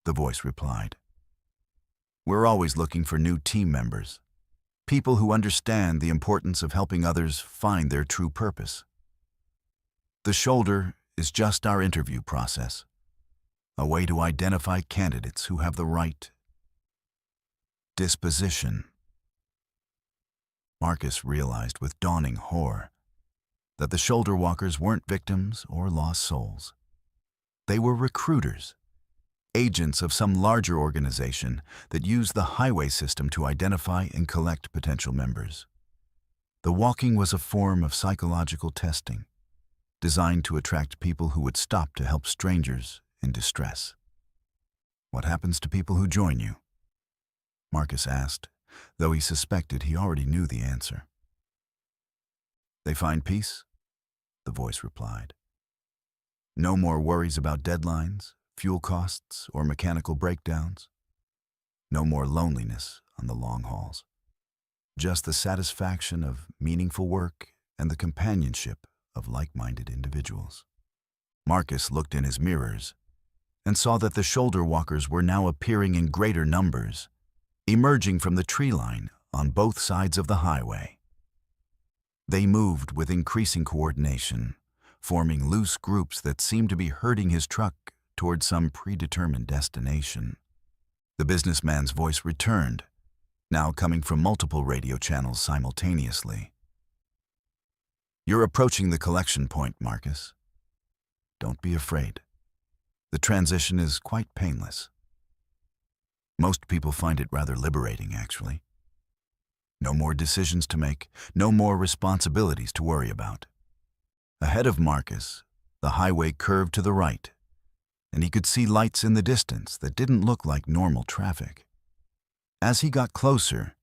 the voice replied. We're always looking for new team members, people who understand the importance of helping others find their true purpose. The shoulder is just our interview process, a way to identify candidates who have the right disposition. Marcus realized with dawning horror that the shoulder walkers weren't victims or lost souls. They were recruiters, agents of some larger organization that used the highway system to identify and collect potential members. The walking was a form of psychological testing, designed to attract people who would stop to help strangers in distress. What happens to people who join you? Marcus asked, though he suspected he already knew the answer. They find peace, the voice replied. No more worries about deadlines, fuel costs, or mechanical breakdowns. No more loneliness on the long hauls. Just the satisfaction of meaningful work and the companionship of like-minded individuals. Marcus looked in his mirrors and saw that the shoulder walkers were now appearing in greater numbers, emerging from the tree line on both sides of the highway. They moved with increasing coordination, forming loose groups that seemed to be herding his truck toward some predetermined destination. The businessman's voice returned, now coming from multiple radio channels simultaneously. You're approaching the collection point, Marcus. Don't be afraid. The transition is quite painless. Most people find it rather liberating, actually. No more decisions to make, no more responsibilities to worry about. Ahead of Marcus, the highway curved to the right, and he could see lights in the distance that didn't look like normal traffic. As he got closer,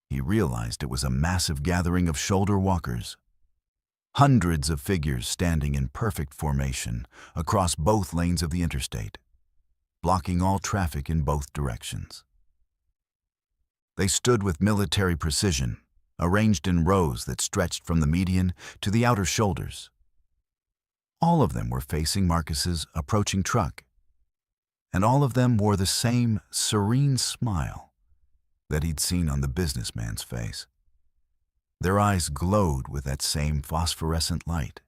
he realized it was a massive gathering of shoulder walkers. Hundreds of figures standing in perfect formation across both lanes of the interstate, blocking all traffic in both directions. They stood with military precision, arranged in rows that stretched from the median to the outer shoulders. All of them were facing Marcus's approaching truck, and all of them wore the same serene smile that he'd seen on the businessman's face. Their eyes glowed with that same phosphorescent light,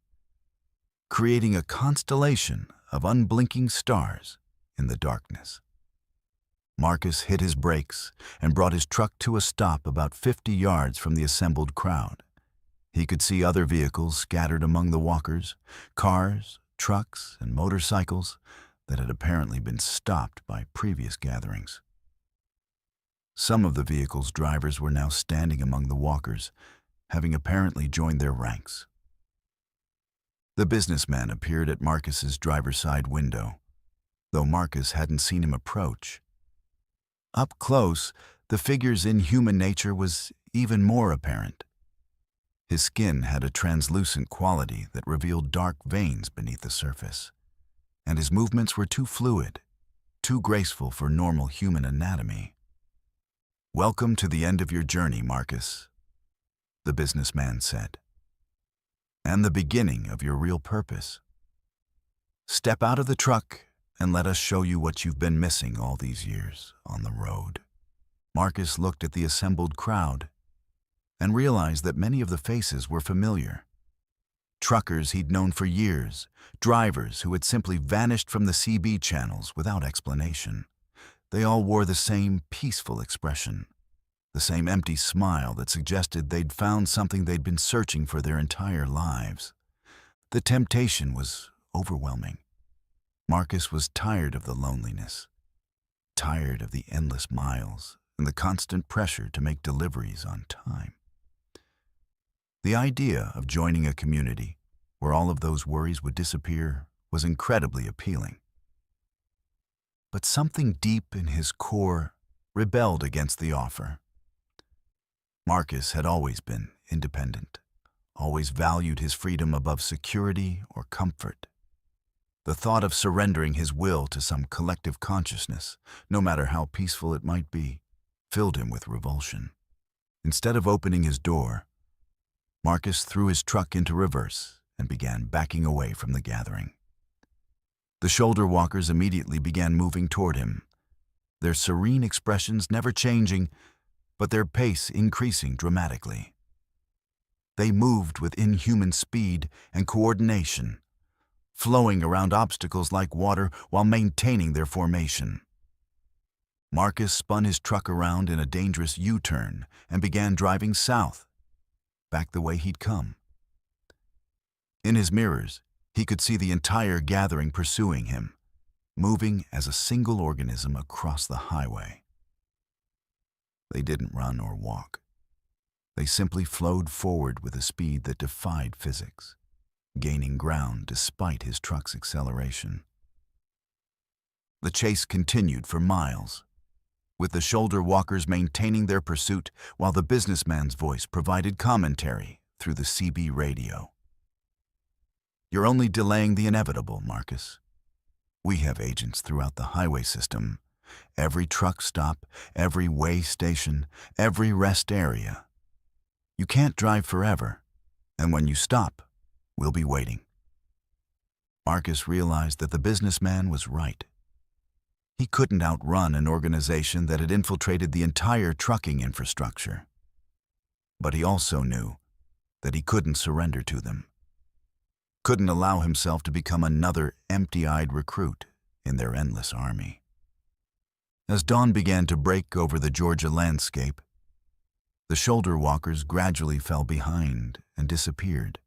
creating a constellation of unblinking stars in the darkness. Marcus hit his brakes and brought his truck to a stop about 50 yards from the assembled crowd. He could see other vehicles scattered among the walkers, cars, trucks, and motorcycles that had apparently been stopped by previous gatherings. Some of the vehicles' drivers were now standing among the walkers, having apparently joined their ranks. The businessman appeared at Marcus's driver's side window, though Marcus hadn't seen him approach. Up close, the figure's inhuman nature was even more apparent. His skin had a translucent quality that revealed dark veins beneath the surface, and his movements were too fluid, too graceful for normal human anatomy. Welcome to the end of your journey, Marcus, the businessman said, and the beginning of your real purpose. Step out of the truck and let us show you what you've been missing all these years on the road. Marcus looked at the assembled crowd and realized that many of the faces were familiar. Truckers he'd known for years, drivers who had simply vanished from the CB channels without explanation. They all wore the same peaceful expression, the same empty smile that suggested they'd found something they'd been searching for their entire lives. The temptation was overwhelming. Marcus was tired of the loneliness, tired of the endless miles and the constant pressure to make deliveries on time. The idea of joining a community where all of those worries would disappear was incredibly appealing. But something deep in his core rebelled against the offer. Marcus had always been independent, always valued his freedom above security or comfort. The thought of surrendering his will to some collective consciousness, no matter how peaceful it might be, filled him with revulsion. Instead of opening his door, Marcus threw his truck into reverse and began backing away from the gathering. The shoulder walkers immediately began moving toward him, their serene expressions never changing, but their pace increasing dramatically. They moved with inhuman speed and coordination, flowing around obstacles like water while maintaining their formation. Marcus spun his truck around in a dangerous U-turn and began driving south, back the way he'd come. In his mirrors, he could see the entire gathering pursuing him, moving as a single organism across the highway. They didn't run or walk. They simply flowed forward with a speed that defied physics, gaining ground despite his truck's acceleration. The chase continued for miles, with the shoulder walkers maintaining their pursuit while the businessman's voice provided commentary through the CB radio. "You're only delaying the inevitable, Marcus. We have agents throughout the highway system, every truck stop, every way station, every rest area. You can't drive forever, and when you stop, we'll be waiting." Marcus realized that the businessman was right. He couldn't outrun an organization that had infiltrated the entire trucking infrastructure. But he also knew that he couldn't surrender to them, couldn't allow himself to become another empty-eyed recruit in their endless army. As dawn began to break over the Georgia landscape, the shoulder walkers gradually fell behind and disappeared,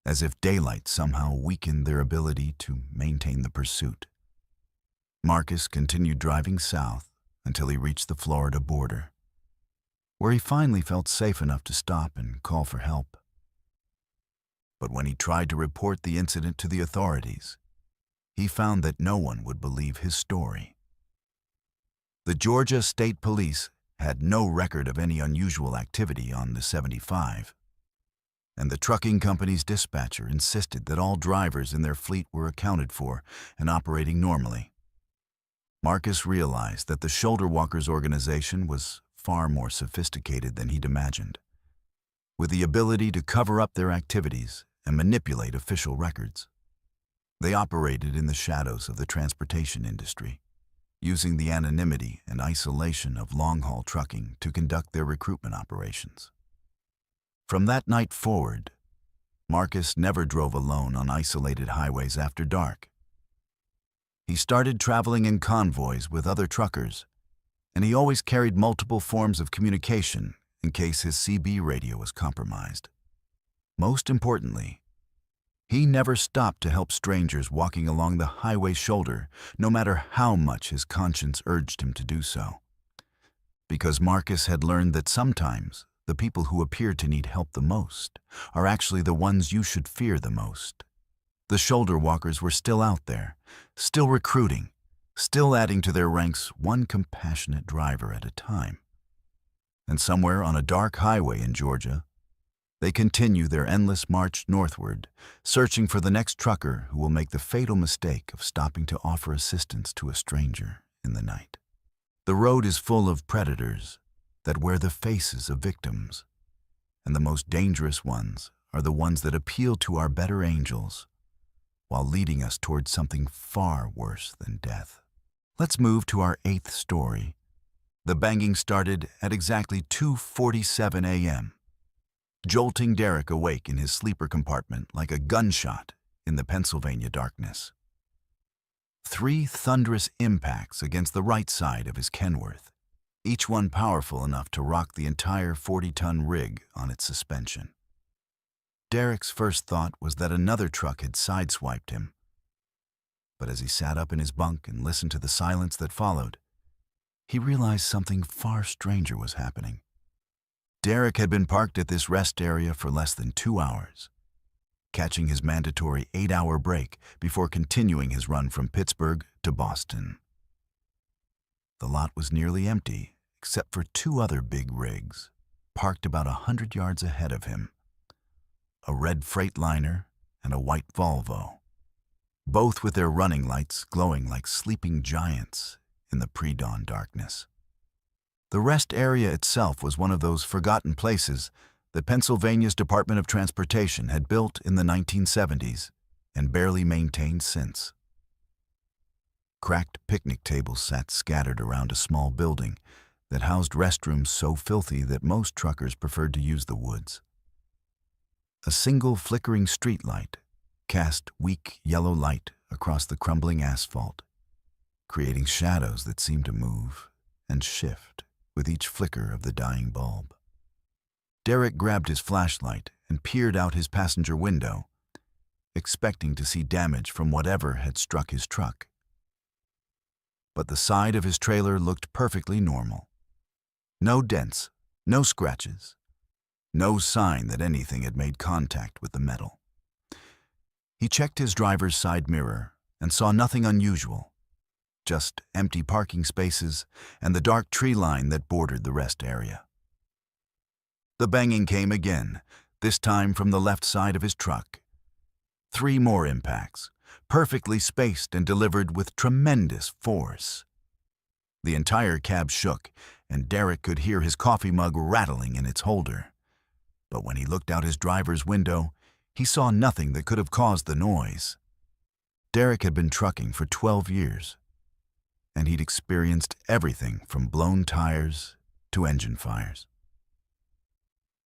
as if daylight somehow weakened their ability to maintain the pursuit. Marcus continued driving south until he reached the Florida border, where he finally felt safe enough to stop and call for help. But when he tried to report the incident to the authorities, he found that no one would believe his story. The Georgia State Police had no record of any unusual activity on the 75, and the trucking company's dispatcher insisted that all drivers in their fleet were accounted for and operating normally. Marcus realized that the shoulder walkers organization was far more sophisticated than he'd imagined, with the ability to cover up their activities and manipulate official records. They operated in the shadows of the transportation industry, using the anonymity and isolation of long-haul trucking to conduct their recruitment operations. From that night forward, Marcus never drove alone on isolated highways after dark. He started traveling in convoys with other truckers, and he always carried multiple forms of communication in case his CB radio was compromised. Most importantly, he never stopped to help strangers walking along the highway shoulder, no matter how much his conscience urged him to do so. Because Marcus had learned that sometimes the people who appear to need help the most are actually the ones you should fear the most. The shoulder walkers were still out there, still recruiting, still adding to their ranks one compassionate driver at a time. And somewhere on a dark highway in Georgia, they continue their endless march northward, searching for the next trucker who will make the fatal mistake of stopping to offer assistance to a stranger in the night. The road is full of predators that wear the faces of victims, and the most dangerous ones are the ones that appeal to our better angels, while leading us towards something far worse than death. Let's move to our 8th story. The banging started at exactly 2:47 a.m., jolting Derek awake in his sleeper compartment like a gunshot in the Pennsylvania darkness. 3 thunderous impacts against the right side of his Kenworth, each one powerful enough to rock the entire 40-ton rig on its suspension. Derek's first thought was that another truck had sideswiped him. But as he sat up in his bunk and listened to the silence that followed, he realized something far stranger was happening. Derek had been parked at this rest area for less than 2 hours, catching his mandatory 8-hour break before continuing his run from Pittsburgh to Boston. The lot was nearly empty, except for 2 other big rigs, parked about 100 yards ahead of him. A red Freightliner and a white Volvo, both with their running lights glowing like sleeping giants in the pre-dawn darkness. The rest area itself was one of those forgotten places that Pennsylvania's Department of Transportation had built in the 1970s and barely maintained since. Cracked picnic tables sat scattered around a small building that housed restrooms so filthy that most truckers preferred to use the woods. A single flickering streetlight cast weak yellow light across the crumbling asphalt, creating shadows that seemed to move and shift with each flicker of the dying bulb. Derek grabbed his flashlight and peered out his passenger window, expecting to see damage from whatever had struck his truck. But the side of his trailer looked perfectly normal. No dents, no scratches, no sign that anything had made contact with the metal. He checked his driver's side mirror and saw nothing unusual, just empty parking spaces and the dark tree line that bordered the rest area. The banging came again, this time from the left side of his truck. 3 more impacts, perfectly spaced and delivered with tremendous force. The entire cab shook, and Derek could hear his coffee mug rattling in its holder. But when he looked out his driver's window, he saw nothing that could have caused the noise. Derek had been trucking for 12 years, and he'd experienced everything from blown tires to engine fires.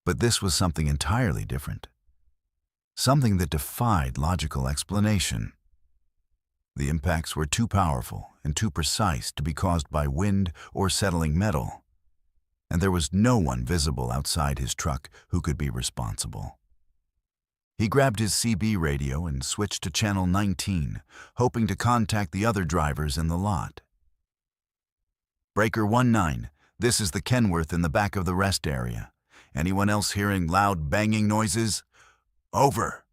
But this was something entirely different, something that defied logical explanation. The impacts were too powerful and too precise to be caused by wind or settling metal, and there was no one visible outside his truck who could be responsible. He grabbed his CB radio and switched to channel 19, hoping to contact the other drivers in the lot. Breaker 19, this is the Kenworth in the back of the rest area. Anyone else hearing loud banging noises? Over.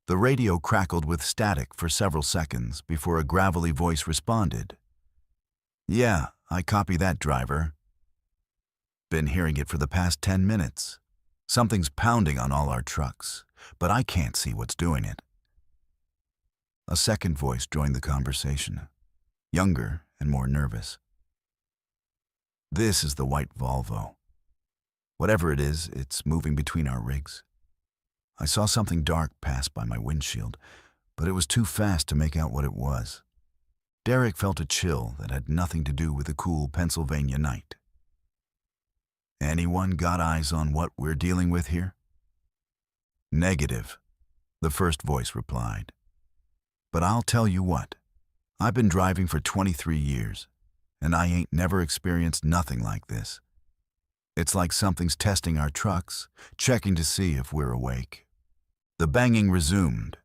The radio crackled with static for several seconds before a gravelly voice responded. Yeah, I copy that, driver. Been hearing it for the past 10 minutes. Something's pounding on all our trucks, but I can't see what's doing it. A second voice joined the conversation, younger and more nervous. This is the white Volvo. Whatever it is, it's moving between our rigs. I saw something dark pass by my windshield, but it was too fast to make out what it was. Derek felt a chill that had nothing to do with the cool Pennsylvania night. Anyone got eyes on what we're dealing with here? Negative, the first voice replied. But I'll tell you what, I've been driving for 23 years, and I ain't never experienced nothing like this. It's like something's testing our trucks, checking to see if we're awake. The banging resumed,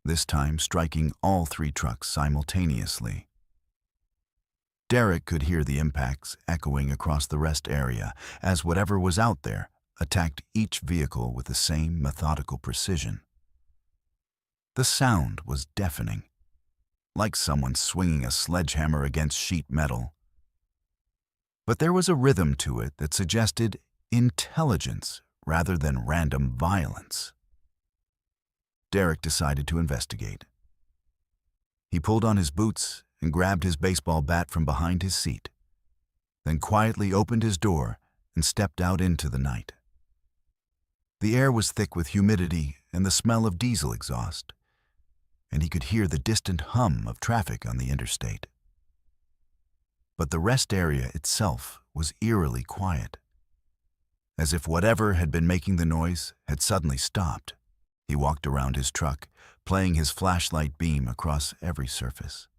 this time striking all 3 trucks simultaneously. Derek could hear the impacts echoing across the rest area as whatever was out there attacked each vehicle with the same methodical precision. The sound was deafening, like someone swinging a sledgehammer against sheet metal. But there was a rhythm to it that suggested intelligence rather than random violence. Derek decided to investigate. He pulled on his boots and grabbed his baseball bat from behind his seat, then quietly opened his door and stepped out into the night. The air was thick with humidity and the smell of diesel exhaust, and he could hear the distant hum of traffic on the interstate. But the rest area itself was eerily quiet, as if whatever had been making the noise had suddenly stopped. He walked around his truck, playing his flashlight beam across every surface,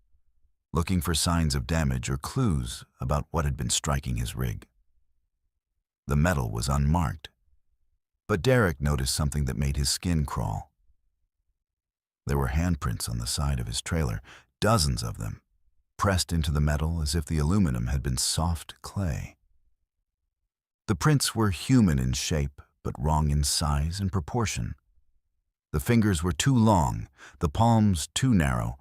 looking for signs of damage or clues about what had been striking his rig. The metal was unmarked, but Derek noticed something that made his skin crawl. There were handprints on the side of his trailer, dozens of them, pressed into the metal as if the aluminum had been soft clay. The prints were human in shape, but wrong in size and proportion. The fingers were too long, the palms too narrow,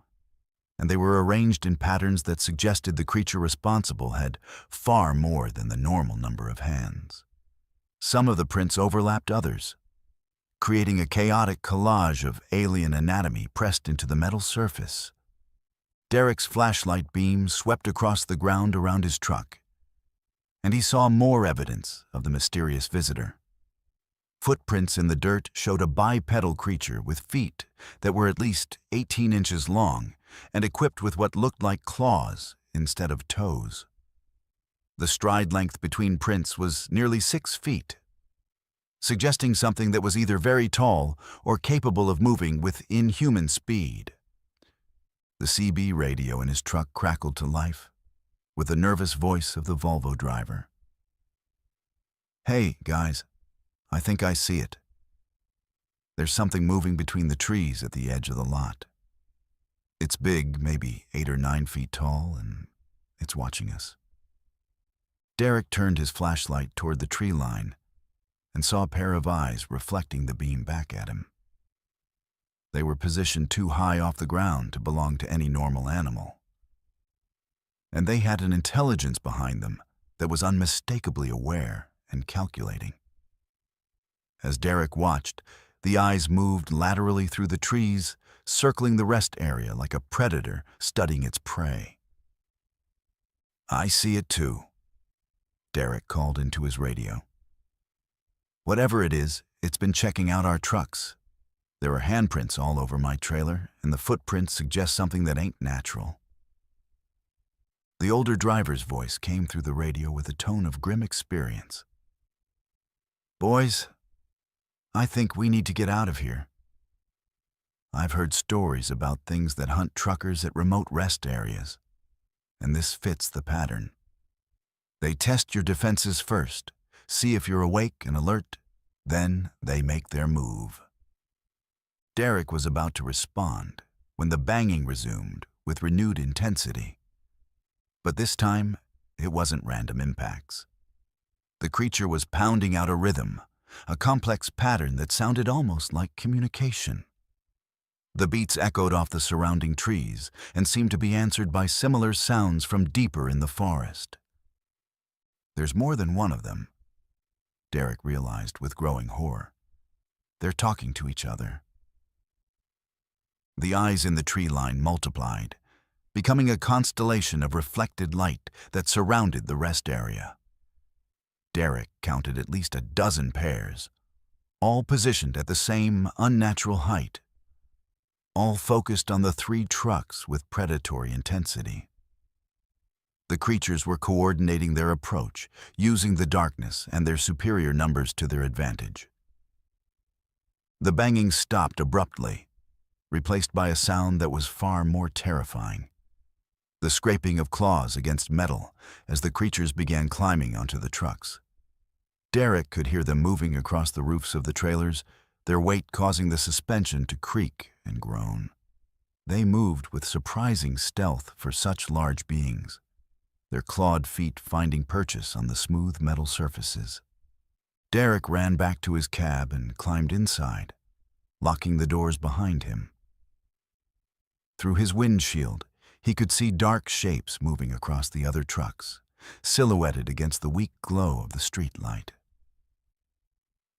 and they were arranged in patterns that suggested the creature responsible had far more than the normal number of hands. Some of the prints overlapped others, creating a chaotic collage of alien anatomy pressed into the metal surface. Derek's flashlight beam swept across the ground around his truck, and he saw more evidence of the mysterious visitor. Footprints in the dirt showed a bipedal creature with feet that were at least 18 inches long and equipped with what looked like claws instead of toes. The stride length between prints was nearly 6 feet, suggesting something that was either very tall or capable of moving with inhuman speed. The CB radio in his truck crackled to life with the nervous voice of the Volvo driver. "Hey, guys, I think I see it. There's something moving between the trees at the edge of the lot. It's big, maybe 8 or 9 feet tall, and it's watching us." Derek turned his flashlight toward the tree line and saw a pair of eyes reflecting the beam back at him. They were positioned too high off the ground to belong to any normal animal, and they had an intelligence behind them that was unmistakably aware and calculating. As Derek watched, the eyes moved laterally through the trees, circling the rest area like a predator studying its prey. "I see it too," Derek called into his radio. "Whatever it is, it's been checking out our trucks. There are handprints all over my trailer, and the footprints suggest something that ain't natural." The older driver's voice came through the radio with a tone of grim experience. "Boys, I think we need to get out of here. I've heard stories about things that hunt truckers at remote rest areas, and this fits the pattern. They test your defenses first, see if you're awake and alert, then they make their move." Derek was about to respond when the banging resumed with renewed intensity. But this time, it wasn't random impacts. The creature was pounding out a rhythm, a complex pattern that sounded almost like communication. The beats echoed off the surrounding trees and seemed to be answered by similar sounds from deeper in the forest. "There's more than one of them," Derek realized with growing horror. "They're talking to each other." The eyes in the tree line multiplied, becoming a constellation of reflected light that surrounded the rest area. Derek counted at least a dozen pairs, all positioned at the same unnatural height, all focused on the 3 trucks with predatory intensity. The creatures were coordinating their approach, using the darkness and their superior numbers to their advantage. The banging stopped abruptly, replaced by a sound that was far more terrifying: the scraping of claws against metal as the creatures began climbing onto the trucks. Derek could hear them moving across the roofs of the trailers, their weight causing the suspension to creak and groan. They moved with surprising stealth for such large beings, their clawed feet finding purchase on the smooth metal surfaces. Derek ran back to his cab and climbed inside, locking the doors behind him. Through his windshield, he could see dark shapes moving across the other trucks, silhouetted against the weak glow of the streetlight.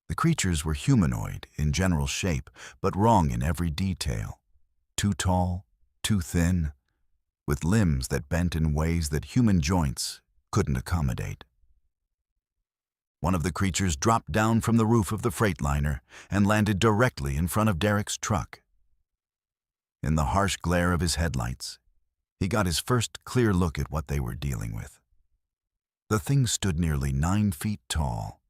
The creatures were humanoid in general shape, but wrong in every detail. Too tall, too thin, with limbs that bent in ways that human joints couldn't accommodate. One of the creatures dropped down from the roof of the Freightliner and landed directly in front of Derek's truck. In the harsh glare of his headlights, he got his first clear look at what they were dealing with. The thing stood nearly 9 feet tall,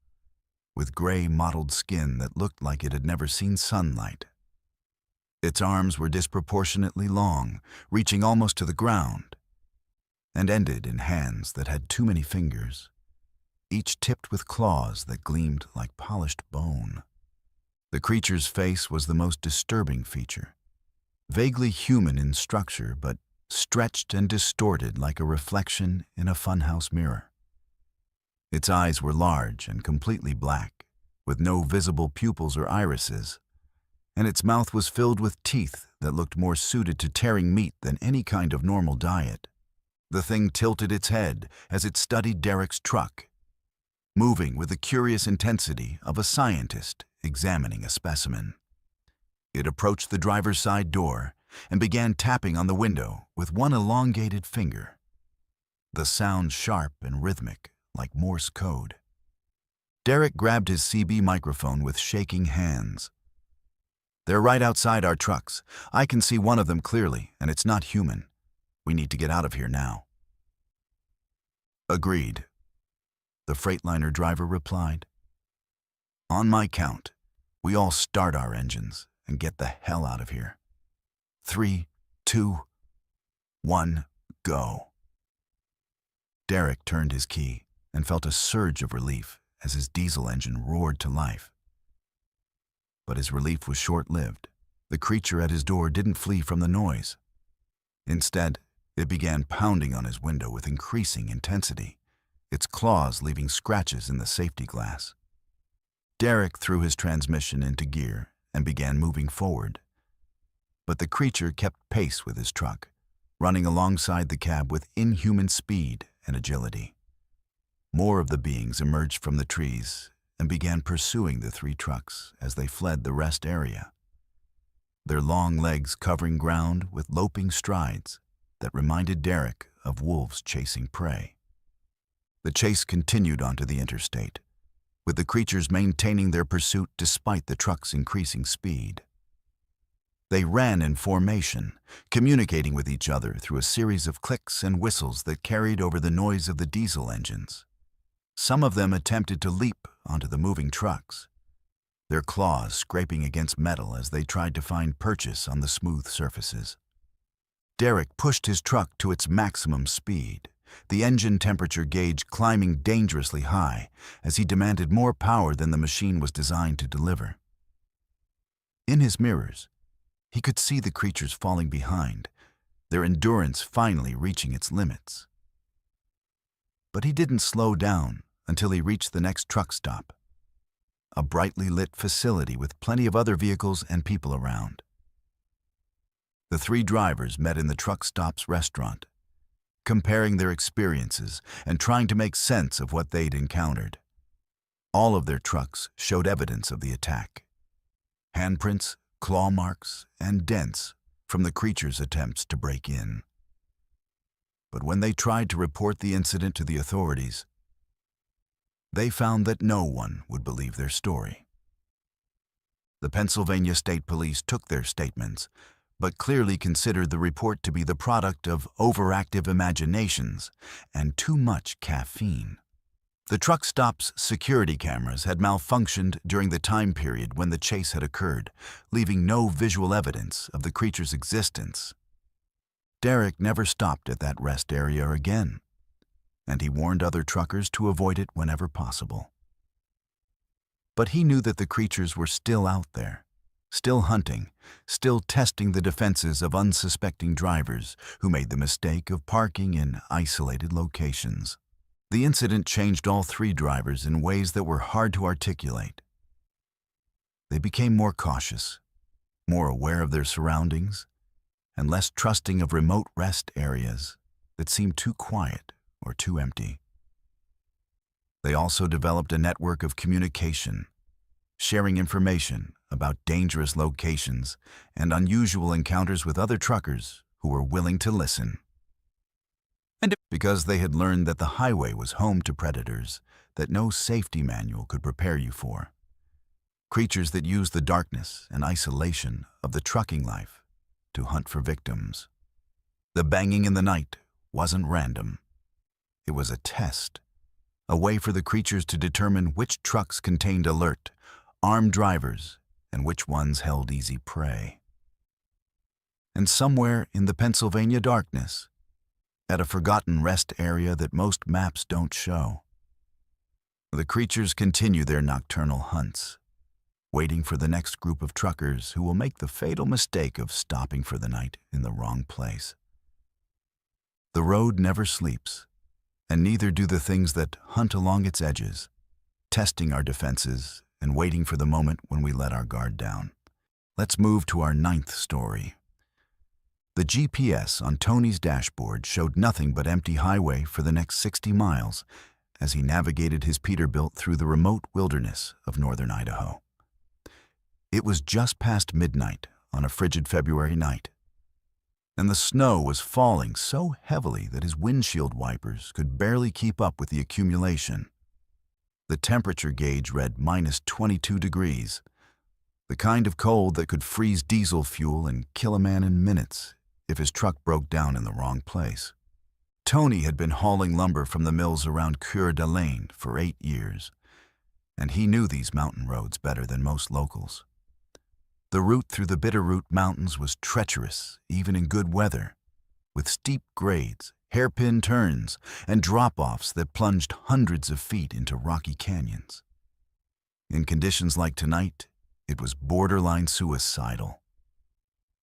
with gray mottled skin that looked like it had never seen sunlight. Its arms were disproportionately long, reaching almost to the ground, and ended in hands that had too many fingers, each tipped with claws that gleamed like polished bone. The creature's face was the most disturbing feature, vaguely human in structure, but stretched and distorted like a reflection in a funhouse mirror. Its eyes were large and completely black, with no visible pupils or irises, and its mouth was filled with teeth that looked more suited to tearing meat than any kind of normal diet. The thing tilted its head as it studied Derek's truck, moving with the curious intensity of a scientist examining a specimen. It approached the driver's side door and began tapping on the window with one elongated finger, the sound sharp and rhythmic like Morse code. Derek grabbed his CB microphone with shaking hands. "They're right outside our trucks. I can see one of them clearly, and it's not human. We need to get out of here now." "Agreed," the Freightliner driver replied. "On my count, we all start our engines and get the hell out of here. 3, 2, 1, go." Derek turned his key and felt a surge of relief as his diesel engine roared to life. But his relief was short-lived. The creature at his door didn't flee from the noise. Instead, it began pounding on his window with increasing intensity, its claws leaving scratches in the safety glass. Derek threw his transmission into gear and began moving forward. But the creature kept pace with his truck, running alongside the cab with inhuman speed and agility. More of the beings emerged from the trees and began pursuing the 3 trucks as they fled the rest area, their long legs covering ground with loping strides that reminded Derek of wolves chasing prey. The chase continued onto the interstate, with the creatures maintaining their pursuit despite the truck's increasing speed. They ran in formation, communicating with each other through a series of clicks and whistles that carried over the noise of the diesel engines. Some of them attempted to leap onto the moving trucks, their claws scraping against metal as they tried to find purchase on the smooth surfaces. Derek pushed his truck to its maximum speed, the engine temperature gauge climbing dangerously high as he demanded more power than the machine was designed to deliver. In his mirrors, he could see the creatures falling behind, their endurance finally reaching its limits. But he didn't slow down until he reached the next truck stop, a brightly lit facility with plenty of other vehicles and people around. The 3 drivers met in the truck stop's restaurant, comparing their experiences and trying to make sense of what they'd encountered. All of their trucks showed evidence of the attack: handprints, claw marks, and dents from the creature's attempts to break in. But when they tried to report the incident to the authorities, they found that no one would believe their story. The Pennsylvania State Police took their statements, but clearly considered the report to be the product of overactive imaginations and too much caffeine. The truck stop's security cameras had malfunctioned during the time period when the chase had occurred, leaving no visual evidence of the creature's existence. Derek never stopped at that rest area again, and he warned other truckers to avoid it whenever possible. But he knew that the creatures were still out there, still hunting, still testing the defenses of unsuspecting drivers who made the mistake of parking in isolated locations. The incident changed all 3 drivers in ways that were hard to articulate. They became more cautious, more aware of their surroundings, and less trusting of remote rest areas that seemed too quiet or too empty. They also developed a network of communication, sharing information about dangerous locations and unusual encounters with other truckers who were willing to listen. And because they had learned that the highway was home to predators that no safety manual could prepare you for, creatures that used the darkness and isolation of the trucking life to hunt for victims. The banging in the night wasn't random. It was a test, a way for the creatures to determine which trucks contained alert, armed drivers and which ones held easy prey. And somewhere in the Pennsylvania darkness, at a forgotten rest area that most maps don't show, the creatures continue their nocturnal hunts, waiting for the next group of truckers who will make the fatal mistake of stopping for the night in the wrong place. The road never sleeps, and neither do the things that hunt along its edges, testing our defenses and waiting for the moment when we let our guard down. Let's move to our 9th story. The GPS on Tony's dashboard showed nothing but empty highway for the next 60 miles, as he navigated his Peterbilt through the remote wilderness of northern Idaho. It was just past midnight on a frigid February night, and the snow was falling so heavily that his windshield wipers could barely keep up with the accumulation. The temperature gauge read -22 degrees, the kind of cold that could freeze diesel fuel and kill a man in minutes if his truck broke down in the wrong place. Tony had been hauling lumber from the mills around Coeur d'Alene for 8 years, and he knew these mountain roads better than most locals. The route through the Bitterroot Mountains was treacherous, even in good weather, with steep grades, hairpin turns, and drop-offs that plunged hundreds of feet into rocky canyons. In conditions like tonight, it was borderline suicidal.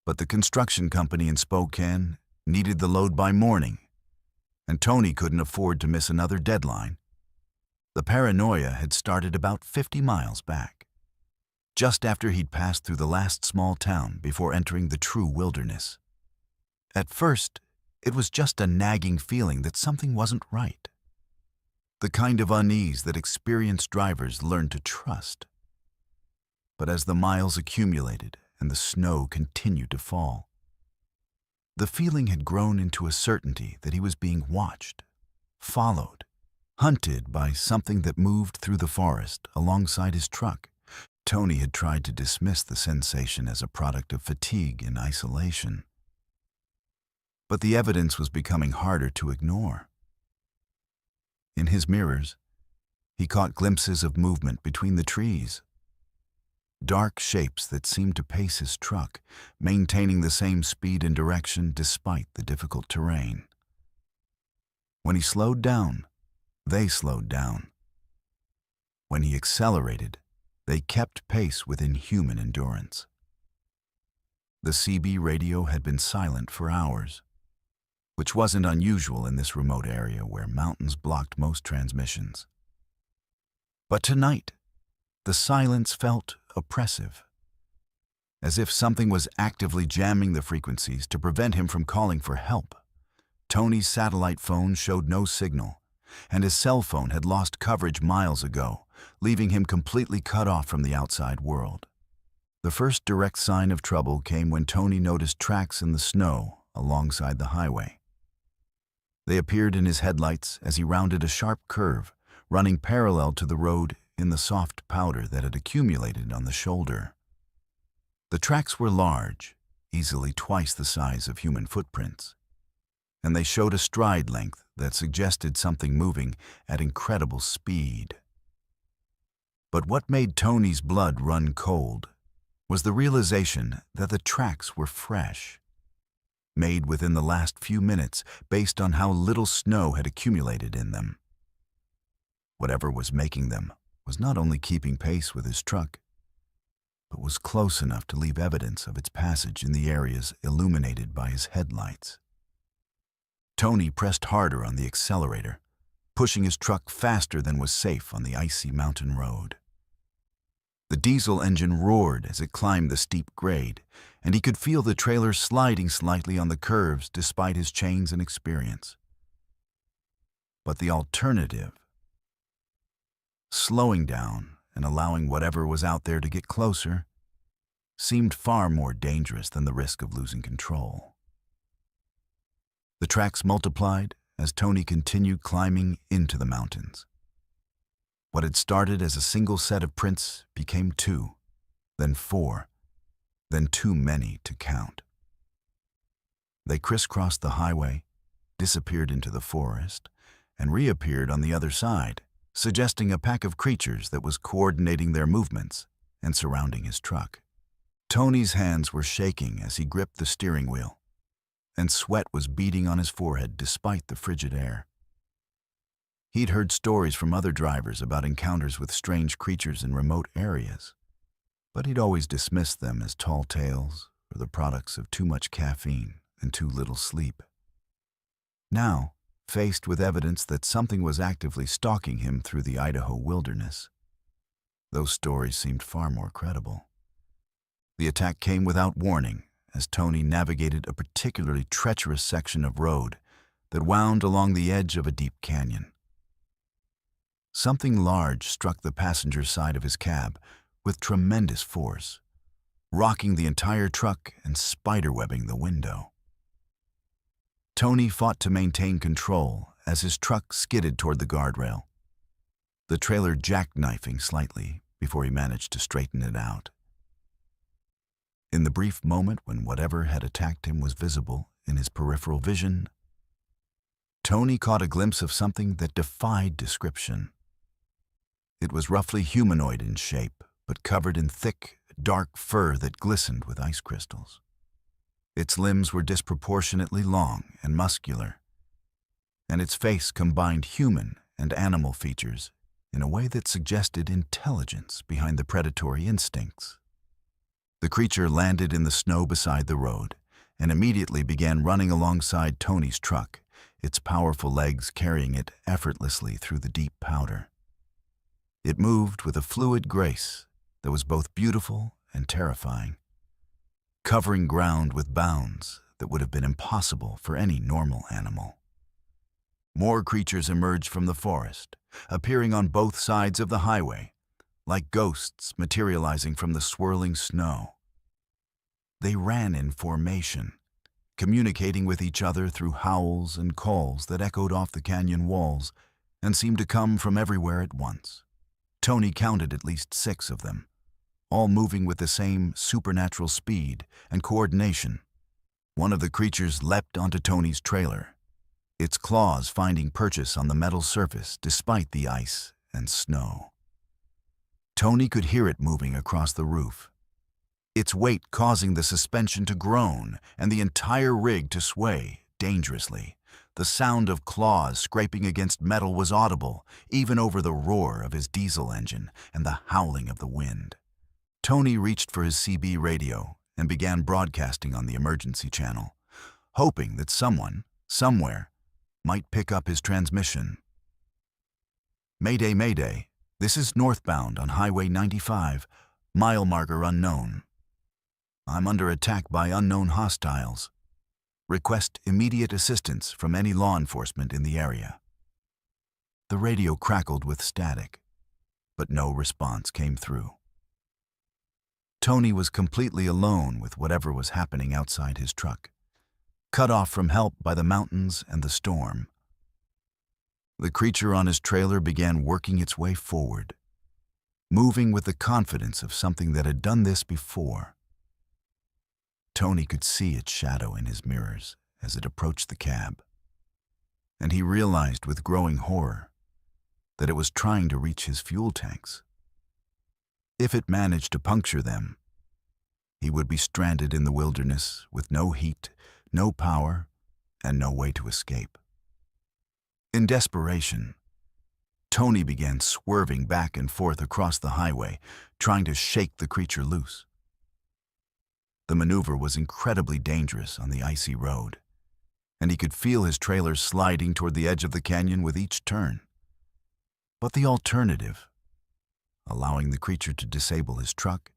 But the construction company in Spokane needed the load by morning, and Tony couldn't afford to miss another deadline. The paranoia had started about 50 miles back, just after he'd passed through the last small town before entering the true wilderness. At first, it was just a nagging feeling that something wasn't right, the kind of unease that experienced drivers learn to trust. But as the miles accumulated and the snow continued to fall, the feeling had grown into a certainty that he was being watched, followed, hunted by something that moved through the forest alongside his truck. Tony had tried to dismiss the sensation as a product of fatigue and isolation, but the evidence was becoming harder to ignore. In his mirrors, he caught glimpses of movement between the trees, dark shapes that seemed to pace his truck, maintaining the same speed and direction despite the difficult terrain. When he slowed down, they slowed down. When he accelerated, they kept pace with inhuman endurance. The CB radio had been silent for hours, which wasn't unusual in this remote area where mountains blocked most transmissions. But tonight, the silence felt oppressive, as if something was actively jamming the frequencies to prevent him from calling for help. Tony's satellite phone showed no signal, and his cell phone had lost coverage miles ago, leaving him completely cut off from the outside world. The first direct sign of trouble came when Tony noticed tracks in the snow alongside the highway. They appeared in his headlights as he rounded a sharp curve, running parallel to the road in the soft powder that had accumulated on the shoulder. The tracks were large, easily twice the size of human footprints, and they showed a stride length that suggested something moving at incredible speed. But what made Tony's blood run cold was the realization that the tracks were fresh, made within the last few minutes based on how little snow had accumulated in them. Whatever was making them was not only keeping pace with his truck, but was close enough to leave evidence of its passage in the areas illuminated by his headlights. Tony pressed harder on the accelerator, pushing his truck faster than was safe on the icy mountain road. The diesel engine roared as it climbed the steep grade, and he could feel the trailer sliding slightly on the curves despite his chains and experience. But the alternative, slowing down and allowing whatever was out there to get closer, seemed far more dangerous than the risk of losing control. The tracks multiplied as Tony continued climbing into the mountains. What had started as a single set of prints became 2, then 4, then too many to count. They crisscrossed the highway, disappeared into the forest, and reappeared on the other side, suggesting a pack of creatures that was coordinating their movements and surrounding his truck. Tony's hands were shaking as he gripped the steering wheel, and sweat was beading on his forehead despite the frigid air. He'd heard stories from other drivers about encounters with strange creatures in remote areas, but he'd always dismissed them as tall tales or the products of too much caffeine and too little sleep. Now, faced with evidence that something was actively stalking him through the Idaho wilderness, those stories seemed far more credible. The attack came without warning as Tony navigated a particularly treacherous section of road that wound along the edge of a deep canyon. Something large struck the passenger side of his cab with tremendous force, rocking the entire truck and spiderwebbing the window. Tony fought to maintain control as his truck skidded toward the guardrail, the trailer jackknifing slightly before he managed to straighten it out. In the brief moment when whatever had attacked him was visible in his peripheral vision, Tony caught a glimpse of something that defied description. It was roughly humanoid in shape, but covered in thick, dark fur that glistened with ice crystals. Its limbs were disproportionately long and muscular, and its face combined human and animal features in a way that suggested intelligence behind the predatory instincts. The creature landed in the snow beside the road and immediately began running alongside Tony's truck, its powerful legs carrying it effortlessly through the deep powder. It moved with a fluid grace that was both beautiful and terrifying, covering ground with bounds that would have been impossible for any normal animal. More creatures emerged from the forest, appearing on both sides of the highway, like ghosts materializing from the swirling snow. They ran in formation, communicating with each other through howls and calls that echoed off the canyon walls and seemed to come from everywhere at once. Tony counted at least 6 of them, all moving with the same supernatural speed and coordination. One of the creatures leapt onto Tony's trailer, its claws finding purchase on the metal surface despite the ice and snow. Tony could hear it moving across the roof, its weight causing the suspension to groan and the entire rig to sway dangerously. The sound of claws scraping against metal was audible, even over the roar of his diesel engine and the howling of the wind. Tony reached for his CB radio and began broadcasting on the emergency channel, hoping that someone, somewhere, might pick up his transmission. "Mayday, Mayday. This is northbound on Highway 95, mile marker unknown. I'm under attack by unknown hostiles. Request immediate assistance from any law enforcement in the area." The radio crackled with static, but no response came through. Tony was completely alone with whatever was happening outside his truck, cut off from help by the mountains and the storm. The creature on his trailer began working its way forward, moving with the confidence of something that had done this before. Tony could see its shadow in his mirrors as it approached the cab, and he realized with growing horror that it was trying to reach his fuel tanks. If it managed to puncture them, he would be stranded in the wilderness with no heat, no power, and no way to escape. In desperation, Tony began swerving back and forth across the highway, trying to shake the creature loose. The maneuver was incredibly dangerous on the icy road, and he could feel his trailer sliding toward the edge of the canyon with each turn. But the alternative, allowing the creature to disable his truck,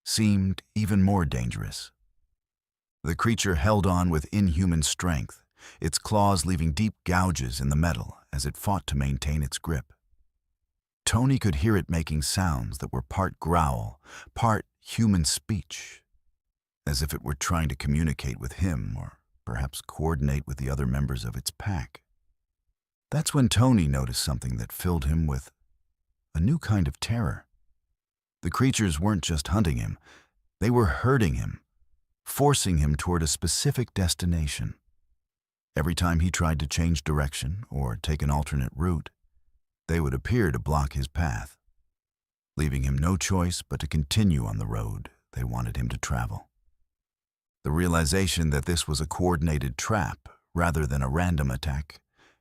seemed even more dangerous. The creature held on with inhuman strength, its claws leaving deep gouges in the metal as it fought to maintain its grip. Tony could hear it making sounds that were part growl, part human speech, as if it were trying to communicate with him or perhaps coordinate with the other members of its pack. That's when Tony noticed something that filled him with a new kind of terror. The creatures weren't just hunting him, they were herding him, forcing him toward a specific destination. Every time he tried to change direction or take an alternate route, they would appear to block his path, leaving him no choice but to continue on the road they wanted him to travel. The realization that this was a coordinated trap rather than a random attack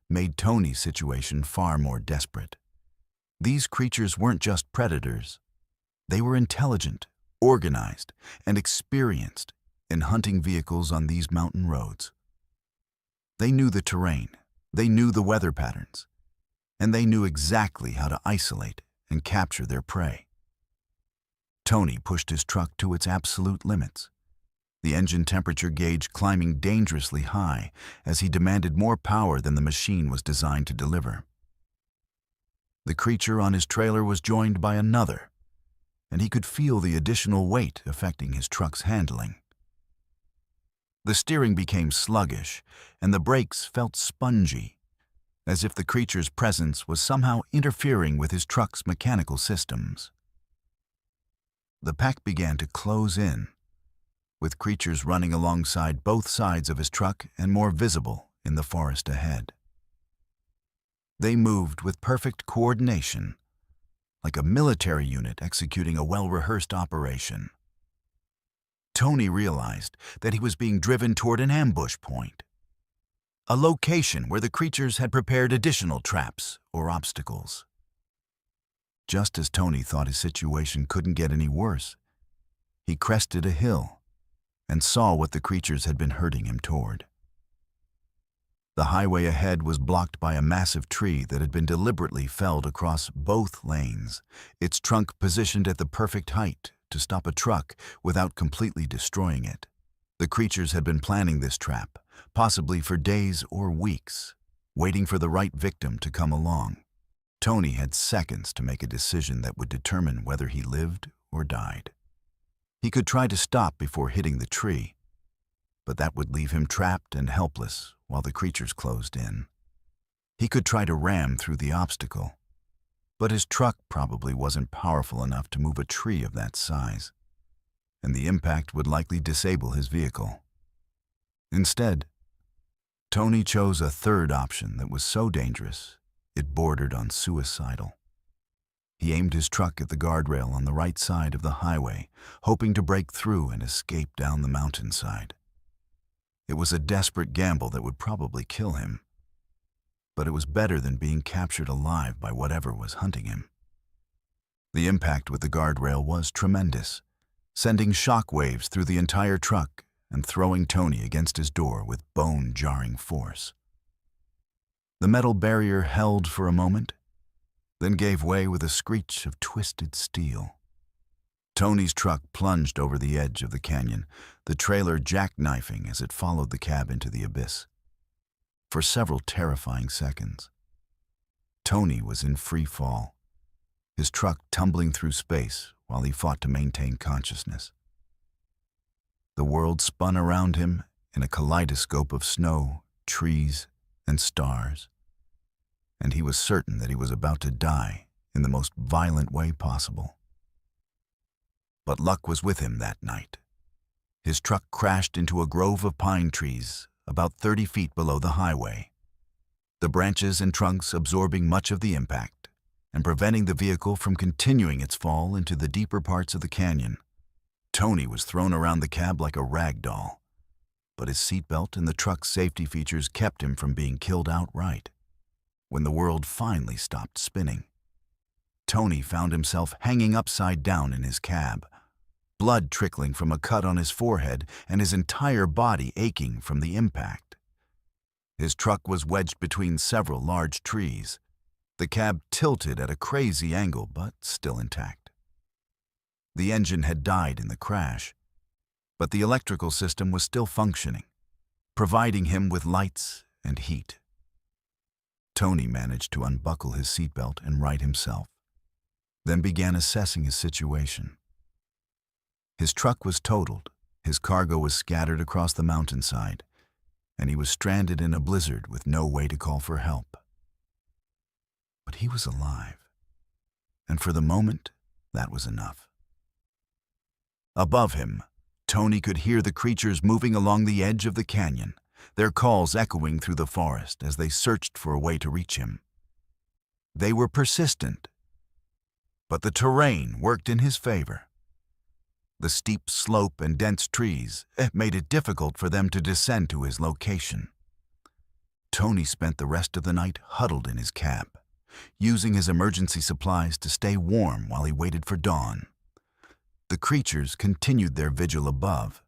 made Tony's situation far more desperate. These creatures weren't just predators. They were intelligent, organized, and experienced in hunting vehicles on these mountain roads. They knew the terrain, they knew the weather patterns, and they knew exactly how to isolate and capture their prey. Tony pushed his truck to its absolute limits, the engine temperature gauge climbing dangerously high as he demanded more power than the machine was designed to deliver. The creature on his trailer was joined by another, and he could feel the additional weight affecting his truck's handling. The steering became sluggish, and the brakes felt spongy, as if the creature's presence was somehow interfering with his truck's mechanical systems. The pack began to close in, with creatures running alongside both sides of his truck and more visible in the forest ahead. They moved with perfect coordination, like a military unit executing a well-rehearsed operation. Tony realized that he was being driven toward an ambush point, a location where the creatures had prepared additional traps or obstacles. Just as Tony thought his situation couldn't get any worse, he crested a hill and saw what the creatures had been herding him toward. The highway ahead was blocked by a massive tree that had been deliberately felled across both lanes, its trunk positioned at the perfect height to stop a truck without completely destroying it. The creatures had been planning this trap, possibly for days or weeks, waiting for the right victim to come along. Tony had seconds to make a decision that would determine whether he lived or died. He could try to stop before hitting the tree, but that would leave him trapped and helpless while the creatures closed in. He could try to ram through the obstacle, but his truck probably wasn't powerful enough to move a tree of that size, and the impact would likely disable his vehicle. Instead, Tony chose a third option that was so dangerous it bordered on suicidal. He aimed his truck at the guardrail on the right side of the highway, hoping to break through and escape down the mountainside. It was a desperate gamble that would probably kill him, but it was better than being captured alive by whatever was hunting him. The impact with the guardrail was tremendous, sending shock waves through the entire truck and throwing Tony against his door with bone-jarring force. The metal barrier held for a moment, then gave way with a screech of twisted steel. Tony's truck plunged over the edge of the canyon, the trailer jackknifing as it followed the cab into the abyss. For several terrifying seconds, Tony was in free fall, his truck tumbling through space while he fought to maintain consciousness. The world spun around him in a kaleidoscope of snow, trees, and stars, and he was certain that he was about to die in the most violent way possible. But luck was with him that night. His truck crashed into a grove of pine trees about 30 feet below the highway, the branches and trunks absorbing much of the impact and preventing the vehicle from continuing its fall into the deeper parts of the canyon. Tony was thrown around the cab like a rag doll, but his seatbelt and the truck's safety features kept him from being killed outright. When the world finally stopped spinning, Tony found himself hanging upside down in his cab, blood trickling from a cut on his forehead and his entire body aching from the impact. His truck was wedged between several large trees, the cab tilted at a crazy angle but still intact. The engine had died in the crash, but the electrical system was still functioning, providing him with lights and heat. Tony managed to unbuckle his seatbelt and right himself, then began assessing his situation. His truck was totaled, his cargo was scattered across the mountainside, and he was stranded in a blizzard with no way to call for help. But he was alive, and for the moment, that was enough. Above him, Tony could hear the creatures moving along the edge of the canyon, their calls echoing through the forest as they searched for a way to reach him. They were persistent, but the terrain worked in his favor. The steep slope and dense trees made it difficult for them to descend to his location. Tony spent the rest of the night huddled in his cab, using his emergency supplies to stay warm while he waited for dawn. The creatures continued their vigil above,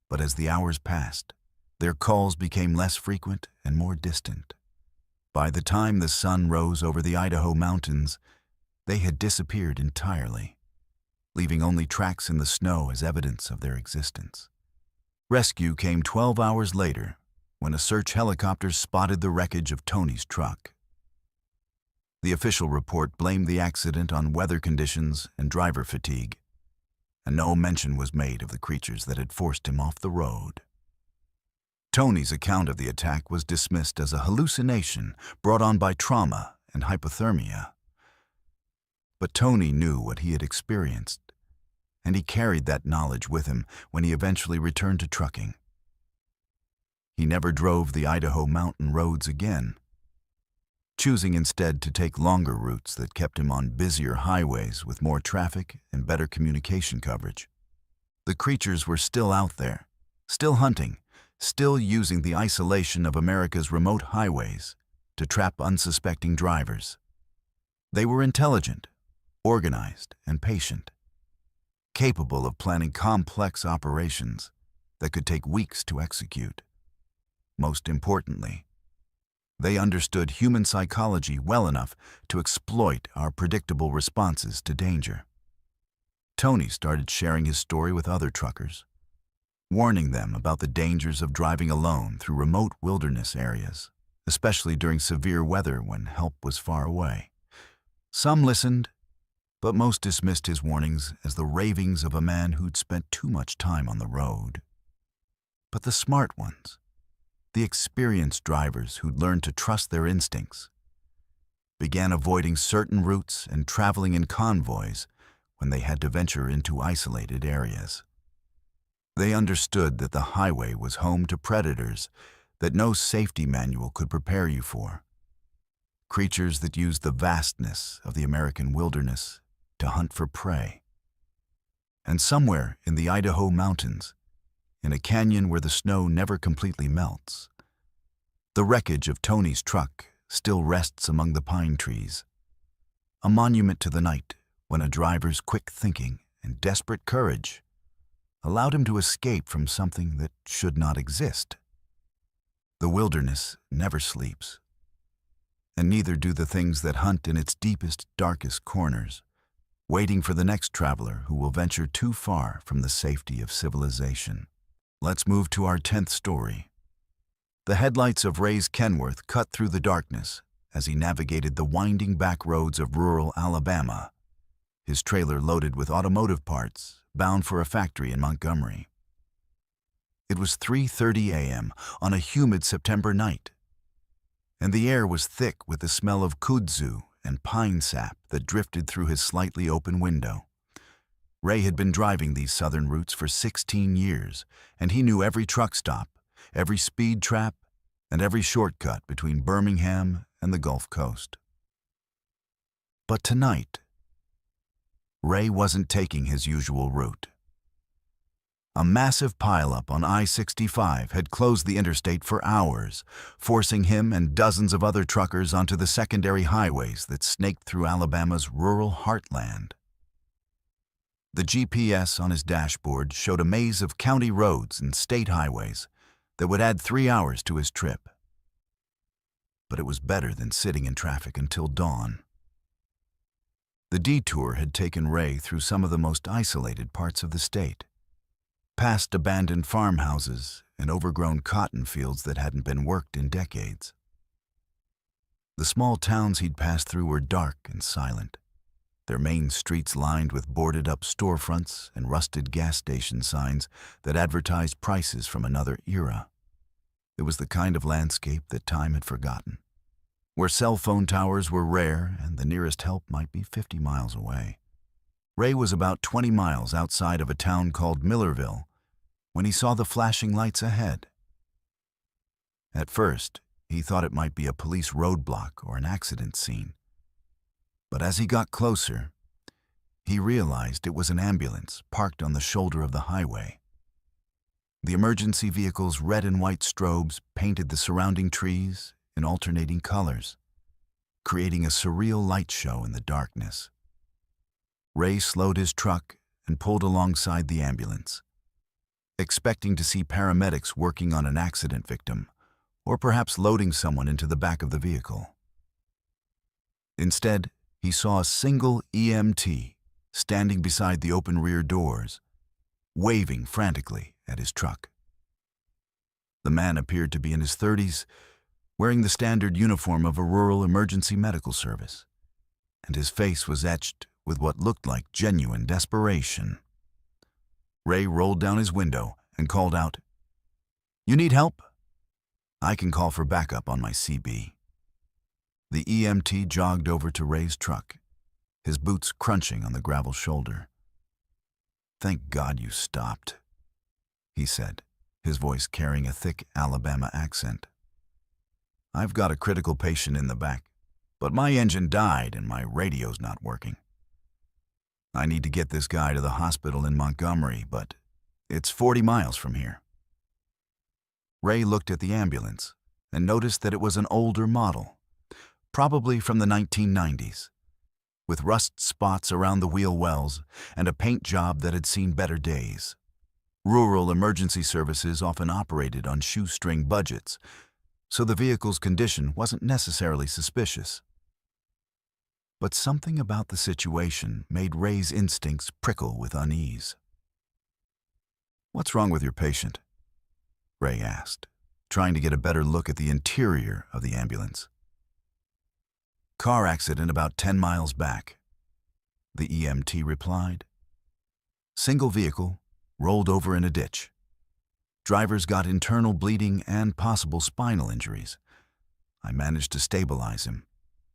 but as the hours passed, their calls became less frequent and more distant. By the time the sun rose over the Idaho mountains, they had disappeared entirely, leaving only tracks in the snow as evidence of their existence. Rescue came 12 hours later when a search helicopter spotted the wreckage of Tony's truck. The official report blamed the accident on weather conditions and driver fatigue, and no mention was made of the creatures that had forced him off the road. Tony's account of the attack was dismissed as a hallucination brought on by trauma and hypothermia. But Tony knew what he had experienced, and he carried that knowledge with him when he eventually returned to trucking. He never drove the Idaho mountain roads again, choosing instead to take longer routes that kept him on busier highways with more traffic and better communication coverage. The creatures were still out there, still hunting, still using the isolation of America's remote highways to trap unsuspecting drivers. They were intelligent, organized, and patient, capable of planning complex operations that could take weeks to execute. Most importantly, they understood human psychology well enough to exploit our predictable responses to danger. Tony started sharing his story with other truckers, warning them about the dangers of driving alone through remote wilderness areas, especially during severe weather when help was far away. Some listened, but most dismissed his warnings as the ravings of a man who'd spent too much time on the road. But the smart ones, the experienced drivers who'd learned to trust their instincts, began avoiding certain routes and traveling in convoys when they had to venture into isolated areas. They understood that the highway was home to predators that no safety manual could prepare you for. Creatures that used the vastness of the American wilderness to hunt for prey. And somewhere in the Idaho mountains, in a canyon where the snow never completely melts, the wreckage of Tony's truck still rests among the pine trees, a monument to the night when a driver's quick thinking and desperate courage allowed him to escape from something that should not exist. The wilderness never sleeps, and neither do the things that hunt in its deepest, darkest corners, waiting for the next traveler who will venture too far from the safety of civilization. Let's move to our 10th story. The headlights of Ray's Kenworth cut through the darkness as he navigated the winding back roads of rural Alabama, his trailer loaded with automotive parts, bound for a factory in Montgomery. It was 3:30 a.m. on a humid September night, and the air was thick with the smell of kudzu and pine sap that drifted through his slightly open window. Ray had been driving these southern routes for 16 years, and he knew every truck stop, every speed trap, and every shortcut between Birmingham and the Gulf Coast. But tonight, Ray wasn't taking his usual route. A massive pileup on I-65 had closed the interstate for hours, forcing him and dozens of other truckers onto the secondary highways that snaked through Alabama's rural heartland. The GPS on his dashboard showed a maze of county roads and state highways that would add 3 hours to his trip. But it was better than sitting in traffic until dawn. The detour had taken Ray through some of the most isolated parts of the state, past abandoned farmhouses and overgrown cotton fields that hadn't been worked in decades. The small towns he'd passed through were dark and silent, their main streets lined with boarded-up storefronts and rusted gas station signs that advertised prices from another era. It was the kind of landscape that time had forgotten, where cell phone towers were rare and the nearest help might be 50 miles away. Ray was about 20 miles outside of a town called Millerville when he saw the flashing lights ahead. At first, he thought it might be a police roadblock or an accident scene. But as he got closer, he realized it was an ambulance parked on the shoulder of the highway. The emergency vehicle's red and white strobes painted the surrounding trees in alternating colors, creating a surreal light show in the darkness. Ray slowed his truck and pulled alongside the ambulance, expecting to see paramedics working on an accident victim, or perhaps loading someone into the back of the vehicle. Instead, he saw a single EMT standing beside the open rear doors, waving frantically at his truck. The man appeared to be in his 30s, wearing the standard uniform of a rural emergency medical service, and his face was etched with what looked like genuine desperation. Ray rolled down his window and called out, "You need help? I can call for backup on my CB." The EMT jogged over to Ray's truck, his boots crunching on the gravel shoulder. "Thank God you stopped," he said, his voice carrying a thick Alabama accent. "I've got a critical patient in the back, but my engine died and my radio's not working. I need to get this guy to the hospital in Montgomery, but it's 40 miles from here." Ray looked at the ambulance and noticed that it was an older model, probably from the 1990s, with rust spots around the wheel wells and a paint job that had seen better days. Rural emergency services often operated on shoestring budgets, so the vehicle's condition wasn't necessarily suspicious. But something about the situation made Ray's instincts prickle with unease. "What's wrong with your patient?" Ray asked, trying to get a better look at the interior of the ambulance. "Car accident about 10 miles back," the EMT replied. "Single vehicle, rolled over in a ditch. Driver's got internal bleeding and possible spinal injuries. I managed to stabilize him,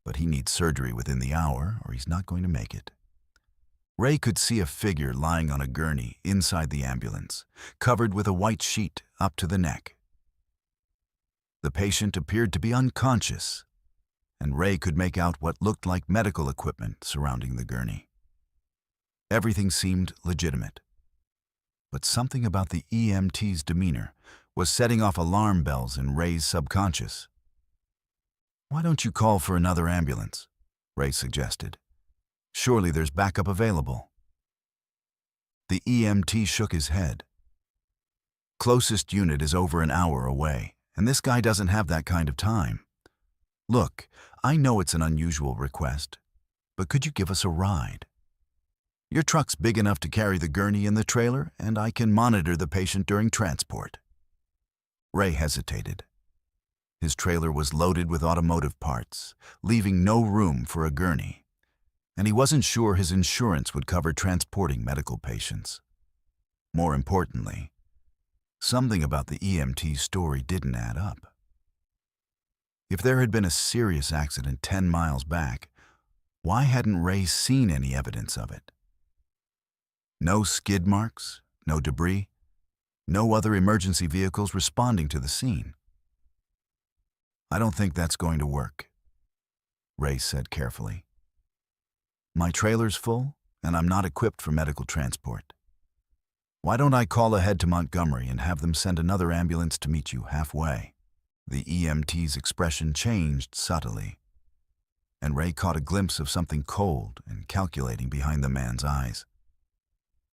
but he needs surgery within the hour or he's not going to make it." Ray could see a figure lying on a gurney inside the ambulance, covered with a white sheet up to the neck. The patient appeared to be unconscious, and Ray could make out what looked like medical equipment surrounding the gurney. Everything seemed legitimate, but something about the EMT's demeanor was setting off alarm bells in Ray's subconscious. "Why don't you call for another ambulance?" Ray suggested. "Surely there's backup available." The EMT shook his head. "Closest unit is over an hour away, and this guy doesn't have that kind of time. Look, I know it's an unusual request, but could you give us a ride? Your truck's big enough to carry the gurney and the trailer, and I can monitor the patient during transport." Ray hesitated. His trailer was loaded with automotive parts, leaving no room for a gurney, and he wasn't sure his insurance would cover transporting medical patients. More importantly, something about the EMT's story didn't add up. If there had been a serious accident 10 miles back, why hadn't Ray seen any evidence of it? No skid marks, no debris, no other emergency vehicles responding to the scene. "I don't think that's going to work," Ray said carefully. "My trailer's full, and I'm not equipped for medical transport. Why don't I call ahead to Montgomery and have them send another ambulance to meet you halfway?" The EMT's expression changed subtly, and Ray caught a glimpse of something cold and calculating behind the man's eyes.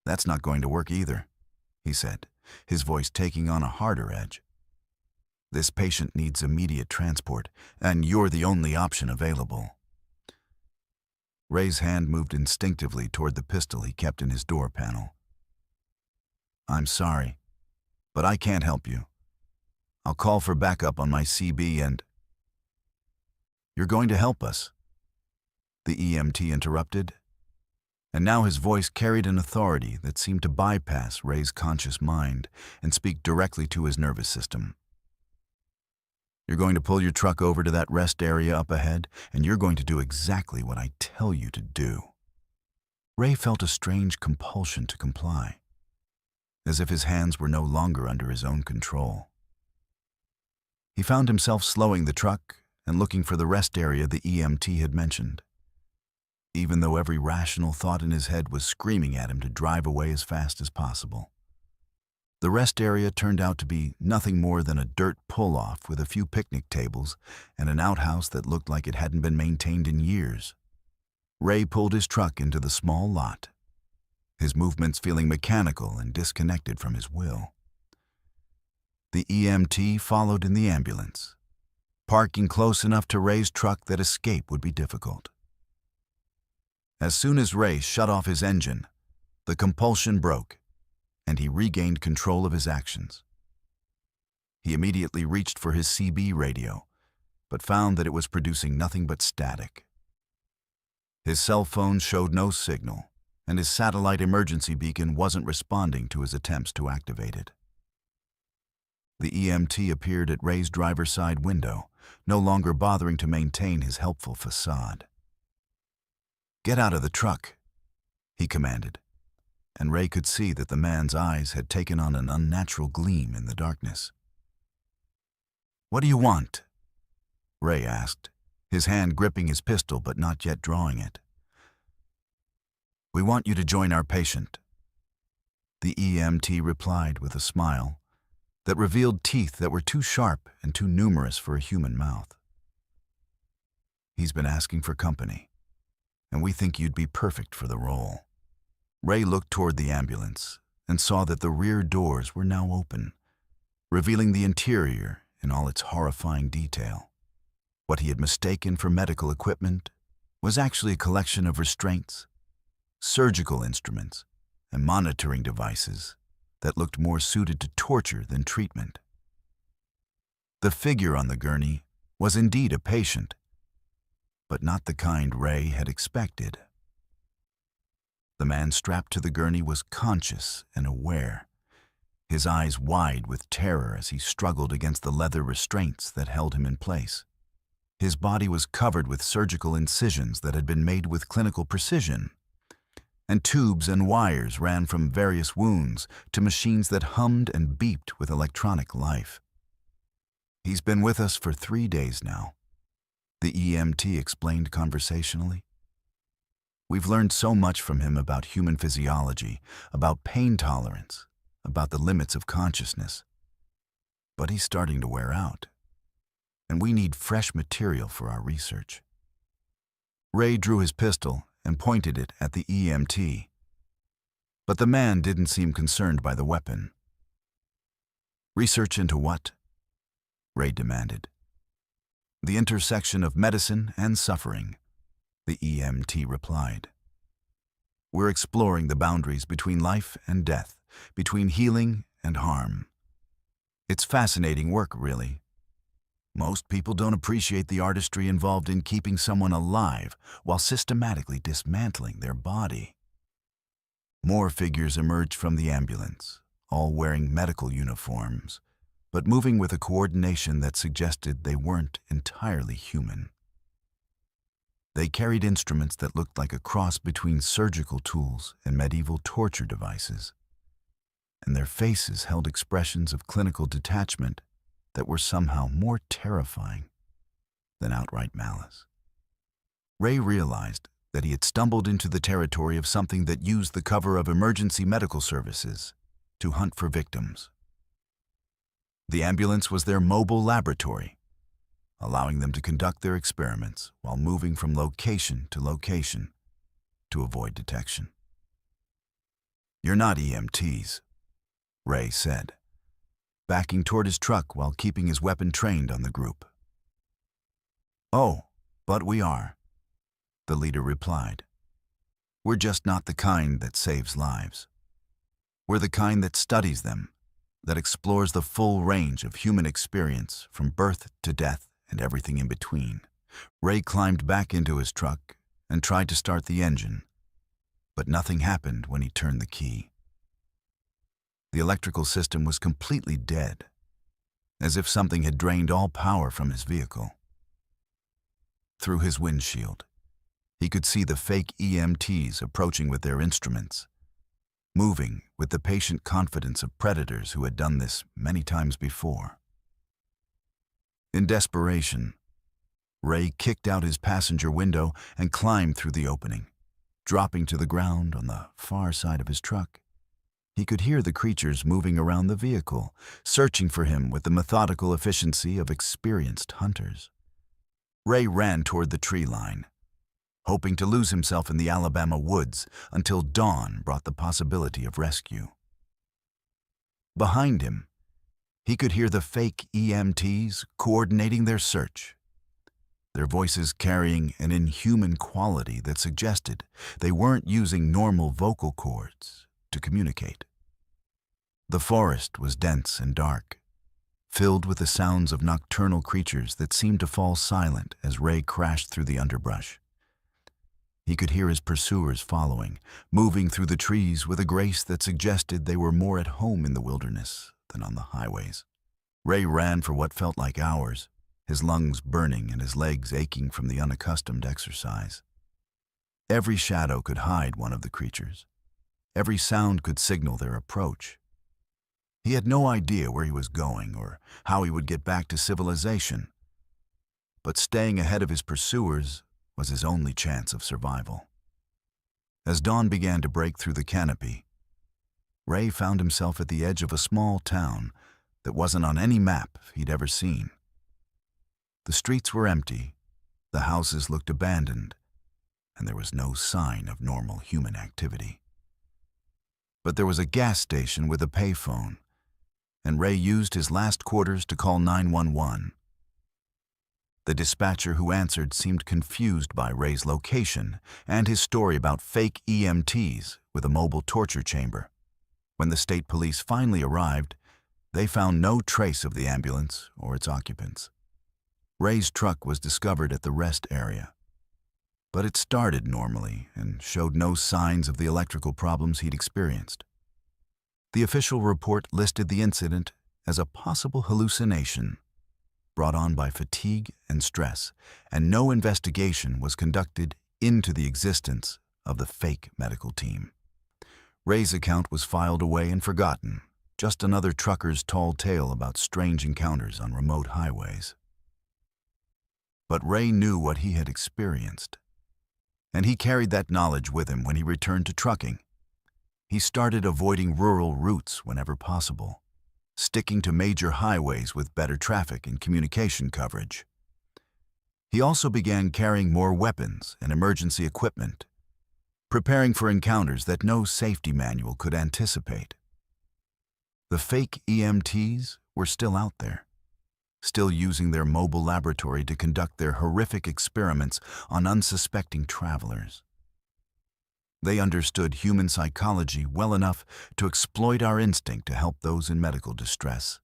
"That's not going to work either," he said, his voice taking on a harder edge. "This patient needs immediate transport, and you're the only option available." Ray's hand moved instinctively toward the pistol he kept in his door panel. "I'm sorry, but I can't help you. I'll call for backup on my CB and—" "You're going to help us," the EMT interrupted, and now his voice carried an authority that seemed to bypass Ray's conscious mind and speak directly to his nervous system. "You're going to pull your truck over to that rest area up ahead, and you're going to do exactly what I tell you to do." Ray felt a strange compulsion to comply, as if his hands were no longer under his own control. He found himself slowing the truck and looking for the rest area the EMT had mentioned, even though every rational thought in his head was screaming at him to drive away as fast as possible. The rest area turned out to be nothing more than a dirt pull-off with a few picnic tables and an outhouse that looked like it hadn't been maintained in years. Ray pulled his truck into the small lot, his movements feeling mechanical and disconnected from his will. The EMT followed in the ambulance, parking close enough to Ray's truck that escape would be difficult. As soon as Ray shut off his engine, the compulsion broke, and he regained control of his actions. He immediately reached for his CB radio, but found that it was producing nothing but static. His cell phone showed no signal, and his satellite emergency beacon wasn't responding to his attempts to activate it. The EMT appeared at Ray's driver's side window, no longer bothering to maintain his helpful facade. "Get out of the truck," he commanded, and Ray could see that the man's eyes had taken on an unnatural gleam in the darkness. "What do you want?" Ray asked, his hand gripping his pistol but not yet drawing it. "We want you to join our patient," the EMT replied with a smile that revealed teeth that were too sharp and too numerous for a human mouth. "He's been asking for company, and we think you'd be perfect for the role." Ray looked toward the ambulance and saw that the rear doors were now open, revealing the interior in all its horrifying detail. What he had mistaken for medical equipment was actually a collection of restraints, surgical instruments, and monitoring devices that looked more suited to torture than treatment. The figure on the gurney was indeed a patient, but not the kind Ray had expected. The man strapped to the gurney was conscious and aware, his eyes wide with terror as he struggled against the leather restraints that held him in place. His body was covered with surgical incisions that had been made with clinical precision, and tubes and wires ran from various wounds to machines that hummed and beeped with electronic life. "He's been with us for 3 days now," the EMT explained conversationally. "We've learned so much from him about human physiology, about pain tolerance, about the limits of consciousness. But he's starting to wear out, and we need fresh material for our research." Ray drew his pistol and pointed it at the EMT, but the man didn't seem concerned by the weapon. "Research into what?" Ray demanded. "The intersection of medicine and suffering," the EMT replied. "We're exploring the boundaries between life and death, between healing and harm. It's fascinating work, really. Most people don't appreciate the artistry involved in keeping someone alive while systematically dismantling their body." More figures emerged from the ambulance, all wearing medical uniforms, but moving with a coordination that suggested they weren't entirely human. They carried instruments that looked like a cross between surgical tools and medieval torture devices, and their faces held expressions of clinical detachment that were somehow more terrifying than outright malice. Ray realized that he had stumbled into the territory of something that used the cover of emergency medical services to hunt for victims. The ambulance was their mobile laboratory, allowing them to conduct their experiments while moving from location to location to avoid detection. "You're not EMTs," Ray said, backing toward his truck while keeping his weapon trained on the group. "Oh, but we are," the leader replied. "We're just not the kind that saves lives. We're the kind that studies them, that explores the full range of human experience from birth to death and everything in between." Ray climbed back into his truck and tried to start the engine, but nothing happened when he turned the key. The electrical system was completely dead, as if something had drained all power from his vehicle. Through his windshield, he could see the fake EMTs approaching with their instruments, moving with the patient confidence of predators who had done this many times before. In desperation, Ray kicked out his passenger window and climbed through the opening, dropping to the ground on the far side of his truck. He could hear the creatures moving around the vehicle, searching for him with the methodical efficiency of experienced hunters. Ray ran toward the tree line, hoping to lose himself in the Alabama woods until dawn brought the possibility of rescue. Behind him, he could hear the fake EMTs coordinating their search, their voices carrying an inhuman quality that suggested they weren't using normal vocal cords to communicate. The forest was dense and dark, filled with the sounds of nocturnal creatures that seemed to fall silent as Ray crashed through the underbrush. He could hear his pursuers following, moving through the trees with a grace that suggested they were more at home in the wilderness than on the highways. Ray ran for what felt like hours, his lungs burning and his legs aching from the unaccustomed exercise. Every shadow could hide one of the creatures. Every sound could signal their approach. He had no idea where he was going or how he would get back to civilization. But staying ahead of his pursuers was his only chance of survival. As dawn began to break through the canopy, Ray found himself at the edge of a small town that wasn't on any map he'd ever seen. The streets were empty, the houses looked abandoned, and there was no sign of normal human activity. But there was a gas station with a payphone, and Ray used his last quarters to call 911. The dispatcher who answered seemed confused by Ray's location and his story about fake EMTs with a mobile torture chamber. When the state police finally arrived, they found no trace of the ambulance or its occupants. Ray's truck was discovered at the rest area, but it started normally and showed no signs of the electrical problems he'd experienced. The official report listed the incident as a possible hallucination brought on by fatigue and stress, and no investigation was conducted into the existence of the fake medical team. Ray's account was filed away and forgotten, just another trucker's tall tale about strange encounters on remote highways. But Ray knew what he had experienced, and he carried that knowledge with him when he returned to trucking. He started avoiding rural routes whenever possible, sticking to major highways with better traffic and communication coverage. He also began carrying more weapons and emergency equipment, preparing for encounters that no safety manual could anticipate. The fake EMTs were still out there, still using their mobile laboratory to conduct their horrific experiments on unsuspecting travelers. They understood human psychology well enough to exploit our instinct to help those in medical distress.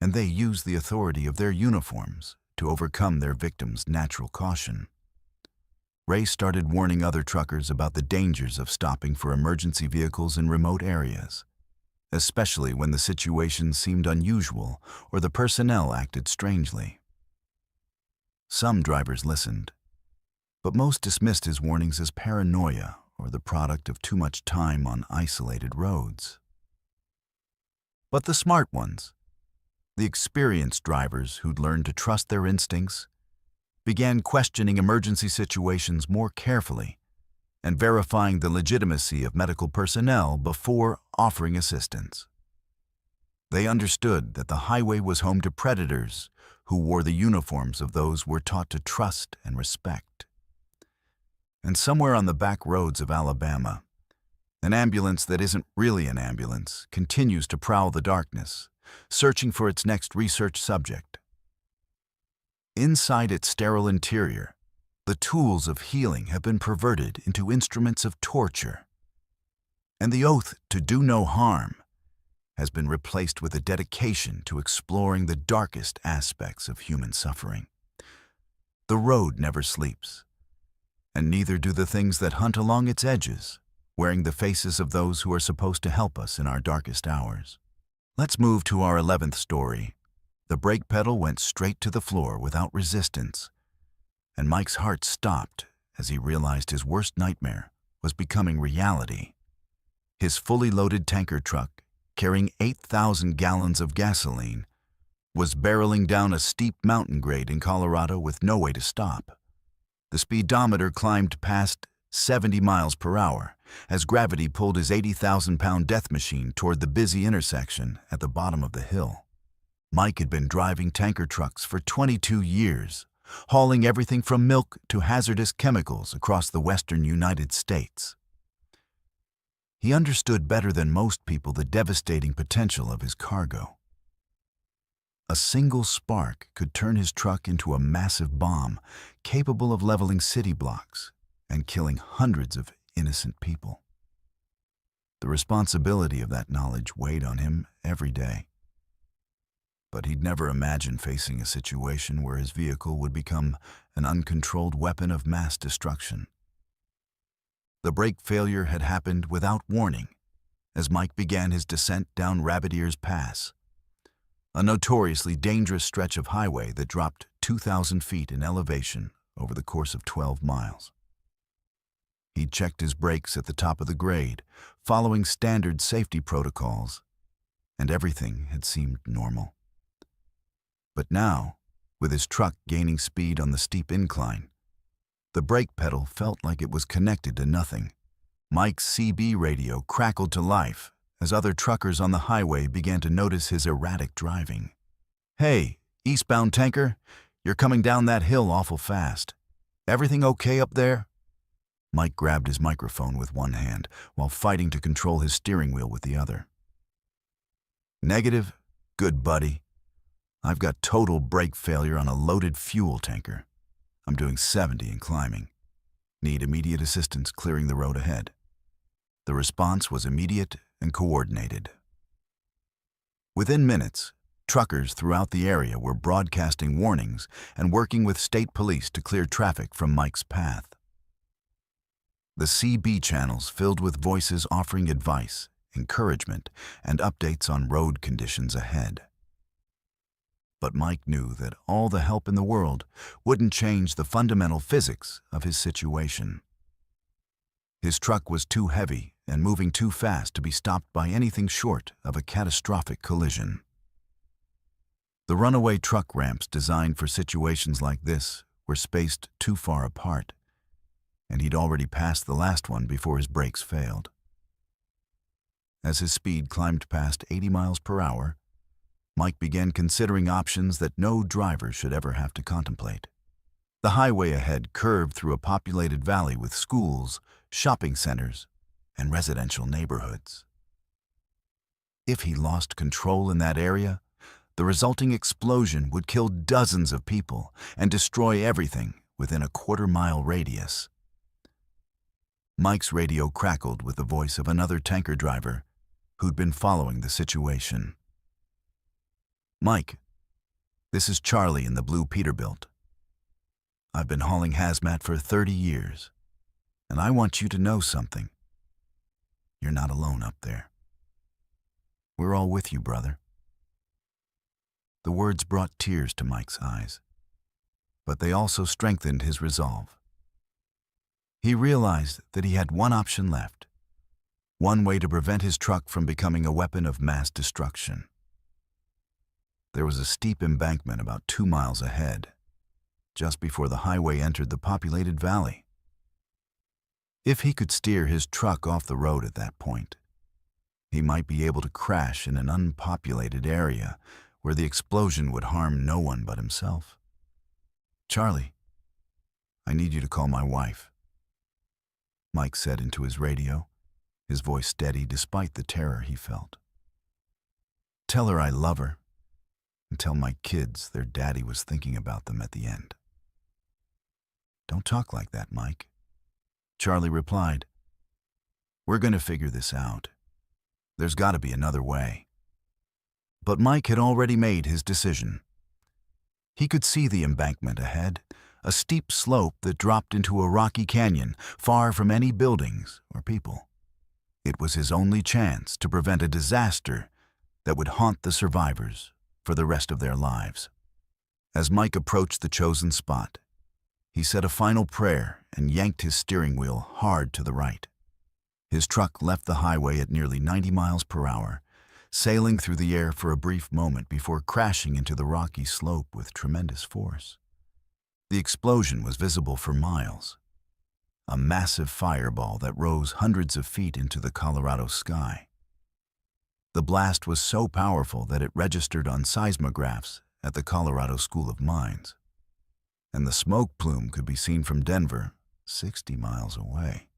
And they used the authority of their uniforms to overcome their victims' natural caution. Ray started warning other truckers about the dangers of stopping for emergency vehicles in remote areas, especially when the situation seemed unusual or the personnel acted strangely. Some drivers listened, but most dismissed his warnings as paranoia or the product of too much time on isolated roads. But the smart ones, the experienced drivers who'd learned to trust their instincts, began questioning emergency situations more carefully and verifying the legitimacy of medical personnel before offering assistance. They understood that the highway was home to predators who wore the uniforms of those we're taught to trust and respect. And somewhere on the back roads of Alabama, an ambulance that isn't really an ambulance continues to prowl the darkness, searching for its next research subject. Inside its sterile interior, the tools of healing have been perverted into instruments of torture, and the oath to do no harm has been replaced with a dedication to exploring the darkest aspects of human suffering. The road never sleeps, and neither do the things that hunt along its edges, wearing the faces of those who are supposed to help us in our darkest hours. Let's move to our 11th story. The brake pedal went straight to the floor without resistance, and Mike's heart stopped as he realized his worst nightmare was becoming reality. His fully loaded tanker truck, carrying 8,000 gallons of gasoline, was barreling down a steep mountain grade in Colorado with no way to stop. The speedometer climbed past 70 miles per hour as gravity pulled his 80,000-pound death machine toward the busy intersection at the bottom of the hill. Mike had been driving tanker trucks for 22 years, hauling everything from milk to hazardous chemicals across the western United States. He understood better than most people the devastating potential of his cargo. A single spark could turn his truck into a massive bomb capable of leveling city blocks and killing hundreds of innocent people. The responsibility of that knowledge weighed on him every day. But he'd never imagined facing a situation where his vehicle would become an uncontrolled weapon of mass destruction. The brake failure had happened without warning as Mike began his descent down Rabbit Ears Pass, a notoriously dangerous stretch of highway that dropped 2,000 feet in elevation over the course of 12 miles. He'd checked his brakes at the top of the grade, following standard safety protocols, and everything had seemed normal. But now, with his truck gaining speed on the steep incline, the brake pedal felt like it was connected to nothing. Mike's CB radio crackled to life as other truckers on the highway began to notice his erratic driving. "Hey, eastbound tanker, you're coming down that hill awful fast. Everything okay up there?" Mike grabbed his microphone with one hand while fighting to control his steering wheel with the other. "Negative? Good buddy. I've got total brake failure on a loaded fuel tanker. I'm doing 70 and climbing. Need immediate assistance clearing the road ahead." The response was immediate and coordinated. Within minutes, truckers throughout the area were broadcasting warnings and working with state police to clear traffic from Mike's path. The CB channels filled with voices offering advice, encouragement, and updates on road conditions ahead. But Mike knew that all the help in the world wouldn't change the fundamental physics of his situation. His truck was too heavy and moving too fast to be stopped by anything short of a catastrophic collision. The runaway truck ramps designed for situations like this were spaced too far apart, and he'd already passed the last one before his brakes failed. As his speed climbed past 80 miles per hour, Mike began considering options that no driver should ever have to contemplate. The highway ahead curved through a populated valley with schools, shopping centers, and residential neighborhoods. If he lost control in that area, the resulting explosion would kill dozens of people and destroy everything within a quarter-mile radius. Mike's radio crackled with the voice of another tanker driver who'd been following the situation. "Mike, this is Charlie in the blue Peterbilt. I've been hauling hazmat for 30 years, and I want you to know something. You're not alone up there. We're all with you, brother." The words brought tears to Mike's eyes, but they also strengthened his resolve. He realized that he had one option left, one way to prevent his truck from becoming a weapon of mass destruction. There was a steep embankment about 2 miles ahead, just before the highway entered the populated valley. If he could steer his truck off the road at that point, he might be able to crash in an unpopulated area where the explosion would harm no one but himself. "Charlie, I need you to call my wife," Mike said into his radio, his voice steady despite the terror he felt. "Tell her I love her, and tell my kids their daddy was thinking about them at the end." "Don't talk like that, Mike," Charlie replied. "We're going to figure this out. There's got to be another way." But Mike had already made his decision. He could see the embankment ahead, a steep slope that dropped into a rocky canyon, far from any buildings or people. It was his only chance to prevent a disaster that would haunt the survivors for the rest of their lives. As Mike approached the chosen spot, he said a final prayer and yanked his steering wheel hard to the right. His truck left the highway at nearly 90 miles per hour, sailing through the air for a brief moment before crashing into the rocky slope with tremendous force. The explosion was visible for miles, a massive fireball that rose hundreds of feet into the Colorado sky. The blast was so powerful that it registered on seismographs at the Colorado School of Mines, and the smoke plume could be seen from Denver, 60 miles away.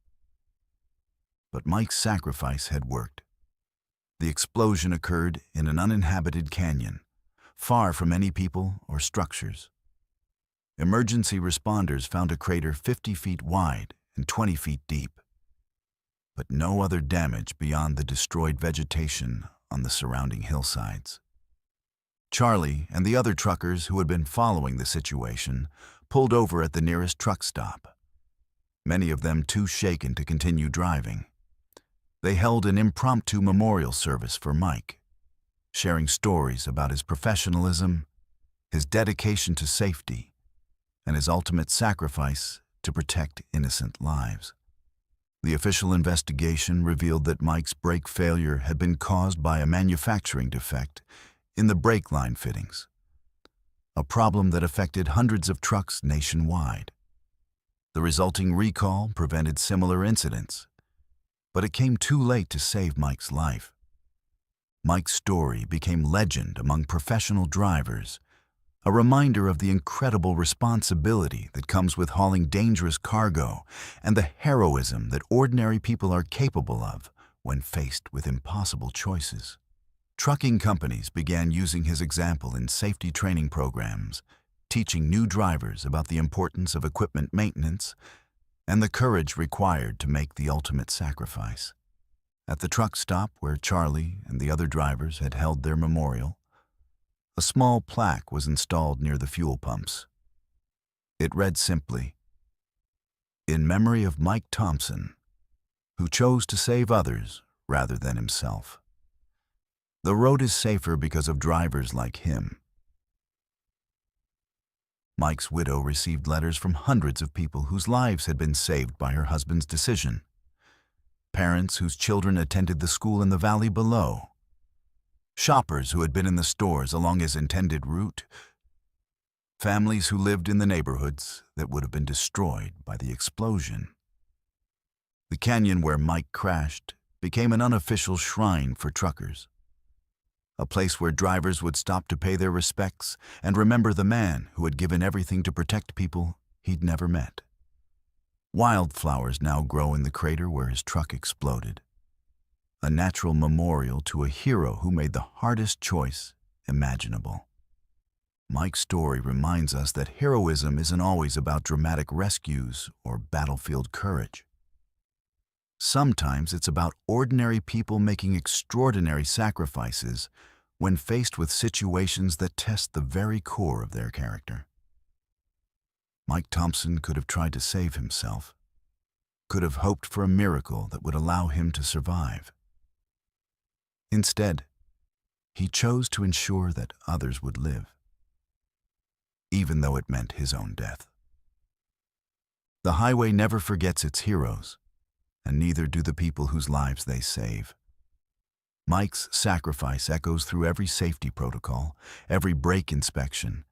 But Mike's sacrifice had worked. The explosion occurred in an uninhabited canyon, far from any people or structures. Emergency responders found a crater 50 feet wide and 20 feet deep, but no other damage beyond the destroyed vegetation on the surrounding hillsides. Charlie and the other truckers who had been following the situation pulled over at the nearest truck stop. many of them too shaken to continue driving. They held an impromptu memorial service for Mike, sharing stories about his professionalism, his dedication to safety, and his ultimate sacrifice to protect innocent lives. The official investigation revealed that Mike's brake failure had been caused by a manufacturing defect in the brake line fittings, a problem that affected hundreds of trucks nationwide. The resulting recall prevented similar incidents, but it came too late to save Mike's life. Mike's story became legend among professional drivers, a reminder of the incredible responsibility that comes with hauling dangerous cargo and the heroism that ordinary people are capable of when faced with impossible choices. Trucking companies began using his example in safety training programs, teaching new drivers about the importance of equipment maintenance and the courage required to make the ultimate sacrifice. At the truck stop where Charlie and the other drivers had held their memorial, a small plaque was installed near the fuel pumps. It read simply, "In memory of Mike Thompson, who chose to save others rather than himself. The road is safer because of drivers like him." Mike's widow received letters from hundreds of people whose lives had been saved by her husband's decision. Parents whose children attended the school in the valley below. Shoppers who had been in the stores along his intended route. Families who lived in the neighborhoods that would have been destroyed by the explosion. The canyon where Mike crashed became an unofficial shrine for truckers. A place where drivers would stop to pay their respects and remember the man who had given everything to protect people he'd never met. Wildflowers now grow in the crater where his truck exploded, a natural memorial to a hero who made the hardest choice imaginable. Mike's story reminds us that heroism isn't always about dramatic rescues or battlefield courage. Sometimes it's about ordinary people making extraordinary sacrifices when faced with situations that test the very core of their character. Mike Thompson could have tried to save himself, could have hoped for a miracle that would allow him to survive. Instead, he chose to ensure that others would live, even though it meant his own death. The highway never forgets its heroes, and neither do the people whose lives they save. Mike's sacrifice echoes through every safety protocol, every brake inspection,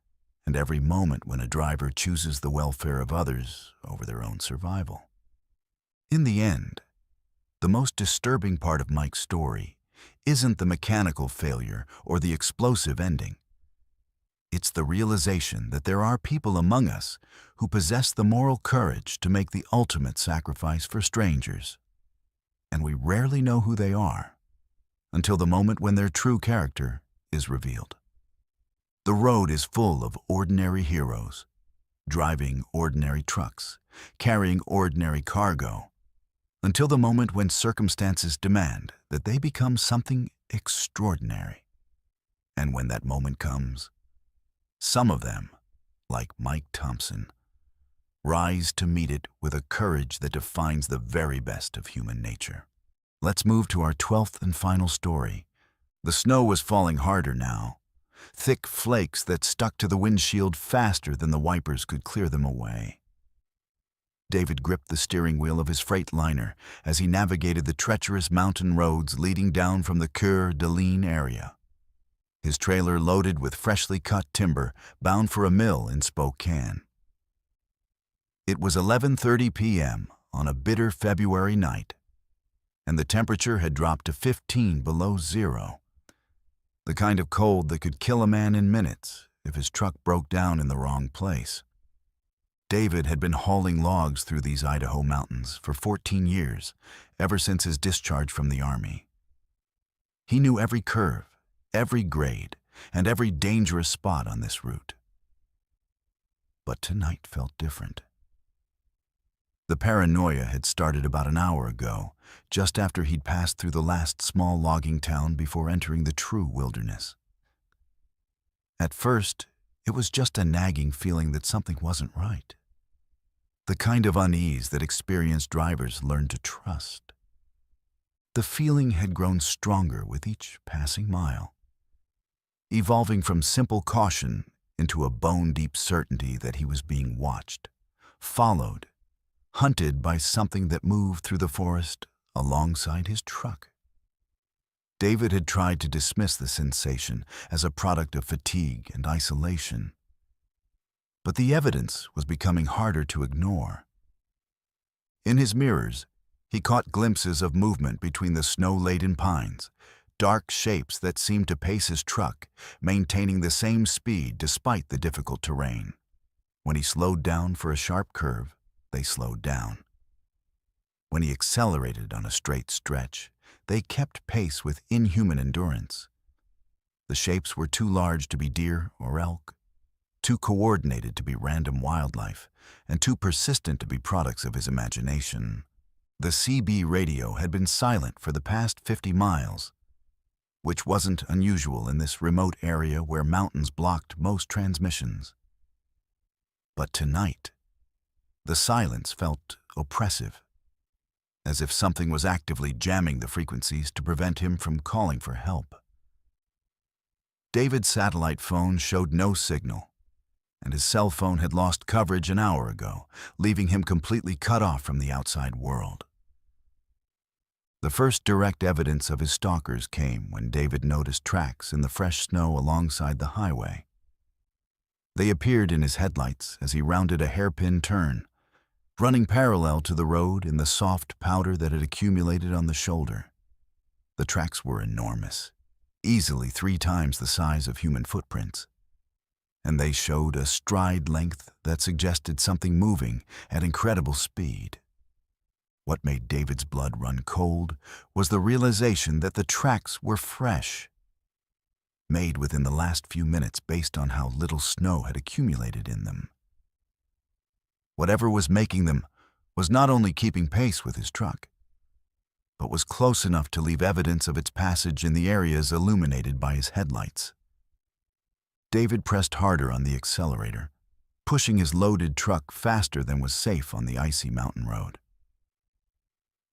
and every moment when a driver chooses the welfare of others over their own survival. In the end, the most disturbing part of Mike's story isn't the mechanical failure or the explosive ending. It's the realization that there are people among us who possess the moral courage to make the ultimate sacrifice for strangers. And we rarely know who they are until the moment when their true character is revealed. The road is full of ordinary heroes, driving ordinary trucks, carrying ordinary cargo, until the moment when circumstances demand that they become something extraordinary. And when that moment comes, some of them, like Mike Thompson, rise to meet it with a courage that defines the very best of human nature. Let's move to our 12th and final story. The snow was falling harder now, thick flakes that stuck to the windshield faster than the wipers could clear them away. David gripped the steering wheel of his freight liner as he navigated the treacherous mountain roads leading down from the Coeur d'Alene area. His trailer loaded with freshly cut timber, bound for a mill in Spokane. It was 11:30 p.m. on a bitter February night, and the temperature had dropped to 15 below zero, the kind of cold that could kill a man in minutes if his truck broke down in the wrong place. David had been hauling logs through these Idaho mountains for 14 years, ever since his discharge from the Army. He knew every curve, every grade, and every dangerous spot on this route. But tonight felt different. The paranoia had started about an hour ago, just after he'd passed through the last small logging town before entering the true wilderness. At first, it was just a nagging feeling that something wasn't right. the kind of unease that experienced drivers learn to trust. The feeling had grown stronger with each passing mile, evolving from simple caution into a bone-deep certainty that he was being watched, followed, hunted by something that moved through the forest alongside his truck. David had tried to dismiss the sensation as a product of fatigue and isolation, but the evidence was becoming harder to ignore. In his mirrors, he caught glimpses of movement between the snow-laden pines, dark shapes that seemed to pace his truck, maintaining the same speed despite the difficult terrain. When he slowed down for a sharp curve, they slowed down. When he accelerated on a straight stretch, they kept pace with inhuman endurance. The shapes were too large to be deer or elk, too coordinated to be random wildlife, and too persistent to be products of his imagination. The CB radio had been silent for the past 50 miles, which wasn't unusual in this remote area where mountains blocked most transmissions. But tonight, the silence felt oppressive, as if something was actively jamming the frequencies to prevent him from calling for help. David's satellite phone showed no signal, and his cell phone had lost coverage an hour ago, leaving him completely cut off from the outside world. The first direct evidence of his stalkers came when David noticed tracks in the fresh snow alongside the highway. They appeared in his headlights as he rounded a hairpin turn, running parallel to the road in the soft powder that had accumulated on the shoulder. The tracks were enormous, easily 3 times the size of human footprints, and they showed a stride length that suggested something moving at incredible speed. What made David's blood run cold was the realization that the tracks were fresh, made within the last few minutes based on how little snow had accumulated in them. Whatever was making them was not only keeping pace with his truck, but was close enough to leave evidence of its passage in the areas illuminated by his headlights. David pressed harder on the accelerator, pushing his loaded truck faster than was safe on the icy mountain road.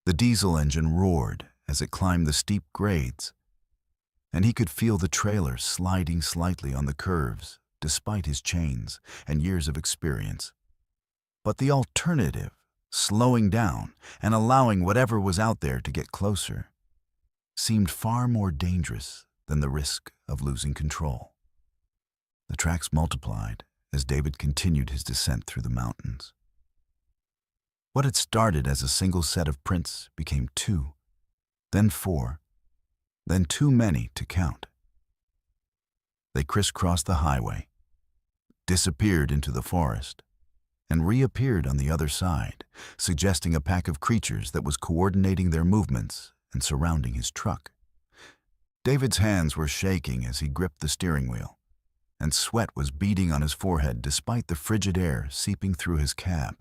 The diesel engine roared as it climbed the steep grades, and he could feel the trailer sliding slightly on the curves despite his chains and years of experience. But the alternative, slowing down and allowing whatever was out there to get closer, seemed far more dangerous than the risk of losing control. The tracks multiplied as David continued his descent through the mountains. What had started as a single set of prints became 2, then 4, then too many to count. They crisscrossed the highway, disappeared into the forest, and reappeared on the other side, suggesting a pack of creatures that was coordinating their movements and surrounding his truck. David's hands were shaking as he gripped the steering wheel, and sweat was beading on his forehead despite the frigid air seeping through his cab.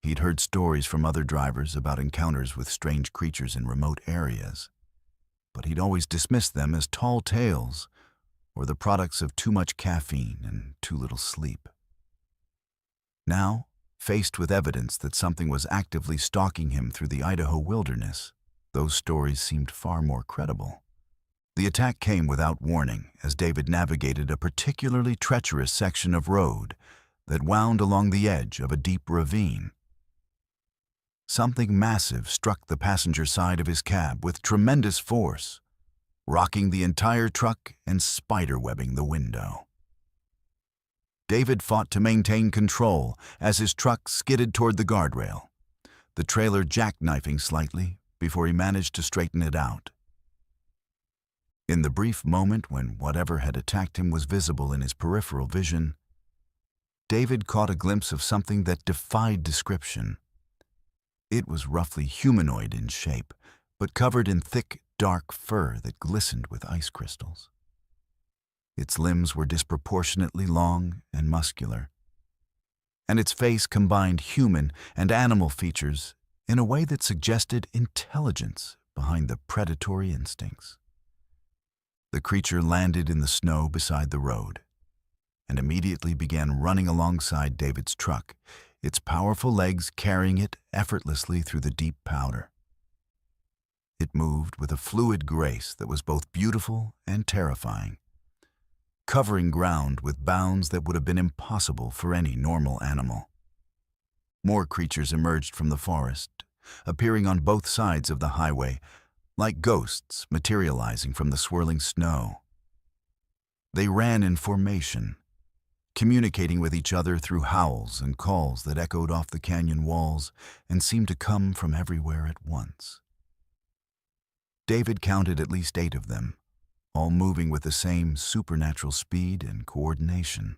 He'd heard stories from other drivers about encounters with strange creatures in remote areas, but he'd always dismissed them as tall tales or the products of too much caffeine and too little sleep. Now, faced with evidence that something was actively stalking him through the Idaho wilderness, those stories seemed far more credible. The attack came without warning as David navigated a particularly treacherous section of road that wound along the edge of a deep ravine. Something massive struck the passenger side of his cab with tremendous force, rocking the entire truck and spiderwebbing the window. David fought to maintain control as his truck skidded toward the guardrail, the trailer jackknifing slightly before he managed to straighten it out. In the brief moment when whatever had attacked him was visible in his peripheral vision, David caught a glimpse of something that defied description. It was roughly humanoid in shape, but covered in thick, dark fur that glistened with ice crystals. Its limbs were disproportionately long and muscular, and its face combined human and animal features in a way that suggested intelligence behind the predatory instincts. The creature landed in the snow beside the road and immediately began running alongside David's truck, its powerful legs carrying it effortlessly through the deep powder. It moved with a fluid grace that was both beautiful and terrifying, covering ground with bounds that would have been impossible for any normal animal. More creatures emerged from the forest, appearing on both sides of the highway, like ghosts materializing from the swirling snow. They ran in formation, communicating with each other through howls and calls that echoed off the canyon walls and seemed to come from everywhere at once. David counted at least 8 of them, all moving with the same supernatural speed and coordination.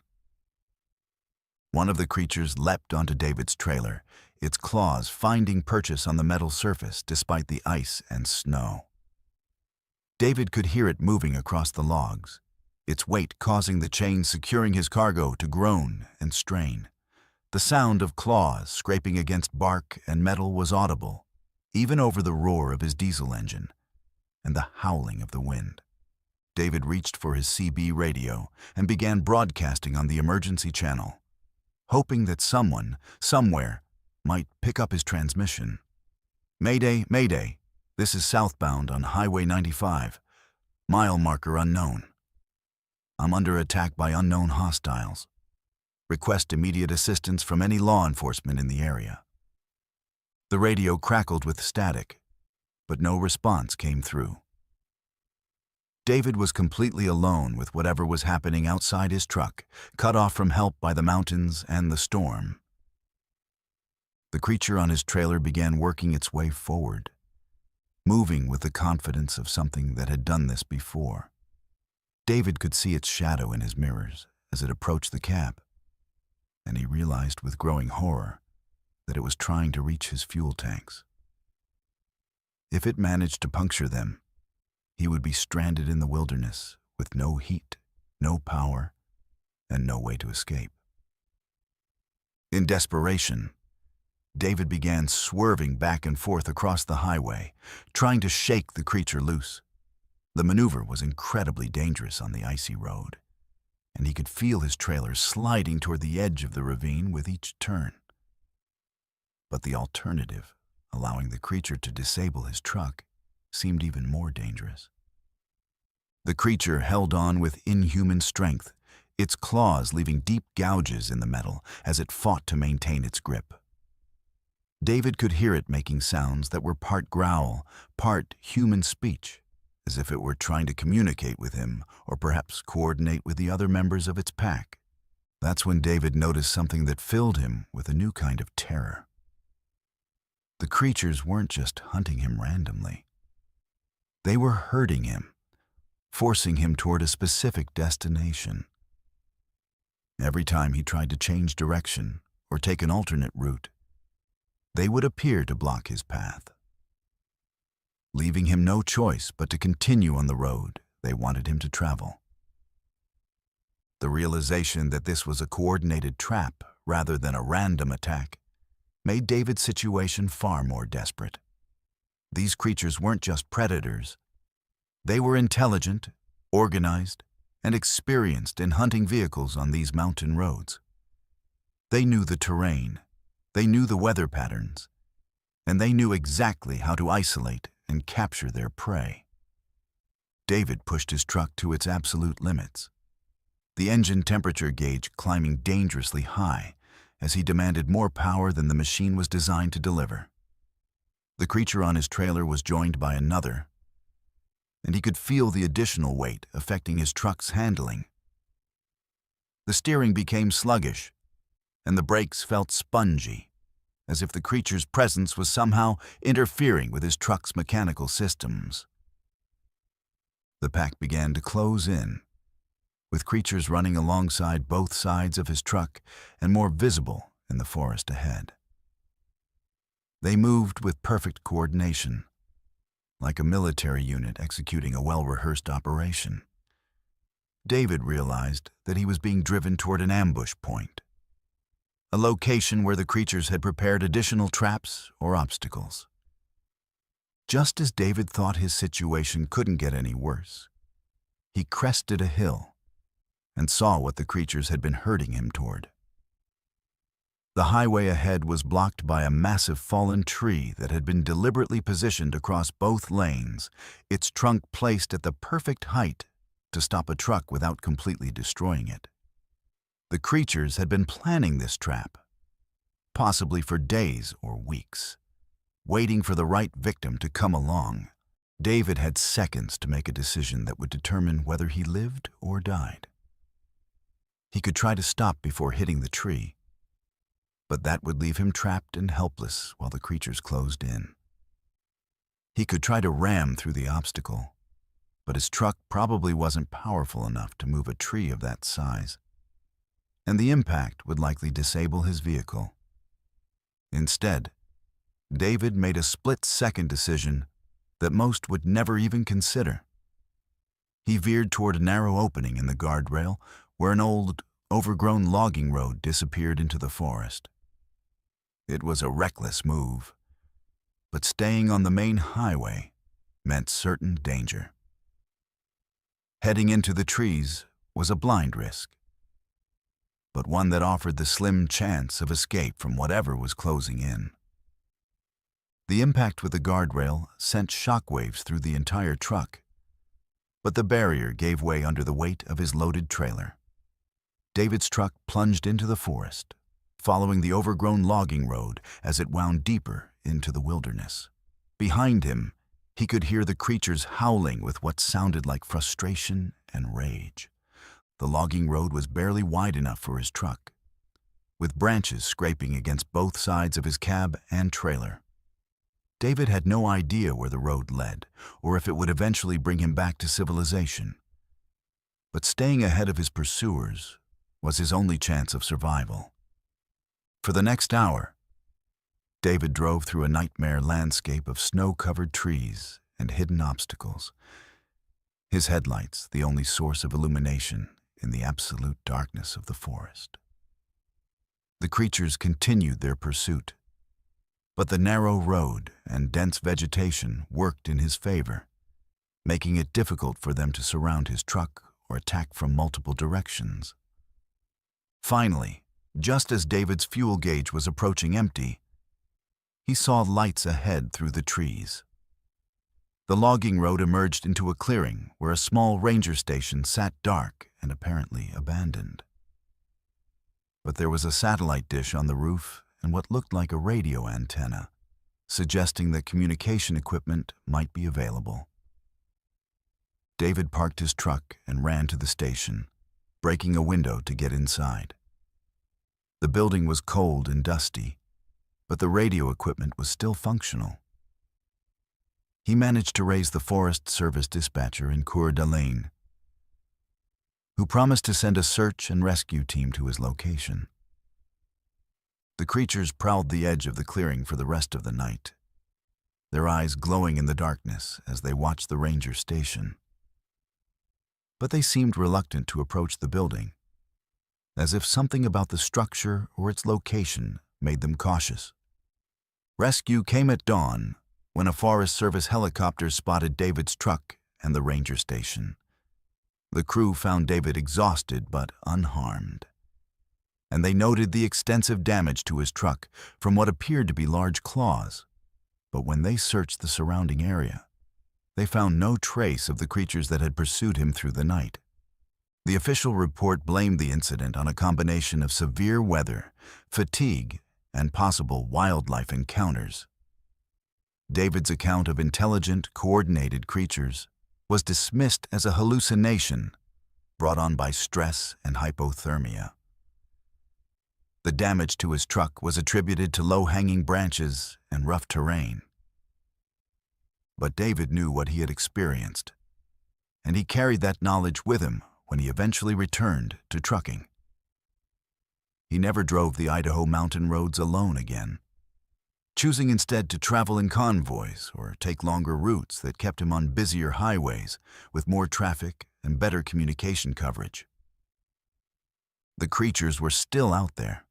One of the creatures leapt onto David's trailer, its claws finding purchase on the metal surface despite the ice and snow. David could hear it moving across the logs, its weight causing the chain securing his cargo to groan and strain. The sound of claws scraping against bark and metal was audible, even over the roar of his diesel engine and the howling of the wind. David reached for his CB radio and began broadcasting on the emergency channel, hoping that someone, somewhere, might pick up his transmission. "Mayday, Mayday, this is southbound on Highway 95, mile marker unknown. I'm under attack by unknown hostiles. Request immediate assistance from any law enforcement in the area." The radio crackled with static, but no response came through. David was completely alone with whatever was happening outside his truck, cut off from help by the mountains and the storm. The creature on his trailer began working its way forward, moving with the confidence of something that had done this before. David could see its shadow in his mirrors as it approached the cab, and he realized with growing horror that it was trying to reach his fuel tanks. If it managed to puncture them, he would be stranded in the wilderness with no heat, no power, and no way to escape. In desperation, David began swerving back and forth across the highway, trying to shake the creature loose. The maneuver was incredibly dangerous on the icy road, and he could feel his trailer sliding toward the edge of the ravine with each turn. But the alternative, allowing the creature to disable his truck, seemed even more dangerous. The creature held on with inhuman strength, its claws leaving deep gouges in the metal as it fought to maintain its grip. David could hear it making sounds that were part growl, part human speech, as if it were trying to communicate with him or perhaps coordinate with the other members of its pack. That's when David noticed something that filled him with a new kind of terror. The creatures weren't just hunting him randomly. They were herding him, forcing him toward a specific destination. Every time he tried to change direction or take an alternate route, they would appear to block his path, leaving him no choice but to continue on the road they wanted him to travel. The realization that this was a coordinated trap rather than a random attack made David's situation far more desperate. These creatures weren't just predators. They were intelligent, organized, and experienced in hunting vehicles on these mountain roads. They knew the terrain, they knew the weather patterns, and they knew exactly how to isolate and capture their prey. David pushed his truck to its absolute limits, the engine temperature gauge climbing dangerously high as he demanded more power than the machine was designed to deliver. The creature on his trailer was joined by another, and he could feel the additional weight affecting his truck's handling. The steering became sluggish, and the brakes felt spongy, as if the creature's presence was somehow interfering with his truck's mechanical systems. The pack began to close in, with creatures running alongside both sides of his truck and more visible in the forest ahead. They moved with perfect coordination, like a military unit executing a well-rehearsed operation. David realized that he was being driven toward an ambush point, a location where the creatures had prepared additional traps or obstacles. Just as David thought his situation couldn't get any worse, he crested a hill and saw what the creatures had been herding him toward. The highway ahead was blocked by a massive fallen tree that had been deliberately positioned across both lanes, its trunk placed at the perfect height to stop a truck without completely destroying it. The creatures had been planning this trap, possibly for days or weeks, waiting for the right victim to come along. David had seconds to make a decision that would determine whether he lived or died. He could try to stop before hitting the tree, but that would leave him trapped and helpless while the creatures closed in. He could try to ram through the obstacle, but his truck probably wasn't powerful enough to move a tree of that size, and the impact would likely disable his vehicle. Instead, David made a split-second decision that most would never even consider. He veered toward a narrow opening in the guardrail where an old, overgrown logging road disappeared into the forest. It was a reckless move, but staying on the main highway meant certain danger. Heading into the trees was a blind risk, but one that offered the slim chance of escape from whatever was closing in. The impact with the guardrail sent shockwaves through the entire truck, but the barrier gave way under the weight of his loaded trailer. David's truck plunged into the forest, following the overgrown logging road as it wound deeper into the wilderness. Behind him, he could hear the creatures howling with what sounded like frustration and rage. The logging road was barely wide enough for his truck, with branches scraping against both sides of his cab and trailer. David had no idea where the road led, or if it would eventually bring him back to civilization. But staying ahead of his pursuers was his only chance of survival. For the next hour, David drove through a nightmare landscape of snow-covered trees and hidden obstacles, his headlights the only source of illumination in the absolute darkness of the forest. The creatures continued their pursuit, but the narrow road and dense vegetation worked in his favor, making it difficult for them to surround his truck or attack from multiple directions. Finally, just as David's fuel gauge was approaching empty, he saw lights ahead through the trees. The logging road emerged into a clearing where a small ranger station sat dark and apparently abandoned. But there was a satellite dish on the roof and what looked like a radio antenna, suggesting that communication equipment might be available. David parked his truck and ran to the station, breaking a window to get inside. The building was cold and dusty, but the radio equipment was still functional. He managed to raise the Forest Service dispatcher in Coeur d'Alene, who promised to send a search and rescue team to his location. The creatures prowled the edge of the clearing for the rest of the night, their eyes glowing in the darkness as they watched the ranger station. But they seemed reluctant to approach the building, as if something about the structure or its location made them cautious. Rescue came at dawn when a Forest Service helicopter spotted David's truck and the ranger station. The crew found David exhausted but unharmed, and they noted the extensive damage to his truck from what appeared to be large claws. But when they searched the surrounding area, they found no trace of the creatures that had pursued him through the night. The official report blamed the incident on a combination of severe weather, fatigue, and possible wildlife encounters. David's account of intelligent, coordinated creatures was dismissed as a hallucination brought on by stress and hypothermia. The damage to his truck was attributed to low-hanging branches and rough terrain. But David knew what he had experienced, and he carried that knowledge with him when he eventually returned to trucking. He never drove the Idaho mountain roads alone again, choosing instead to travel in convoys or take longer routes that kept him on busier highways with more traffic and better communication coverage. The creatures were still out there,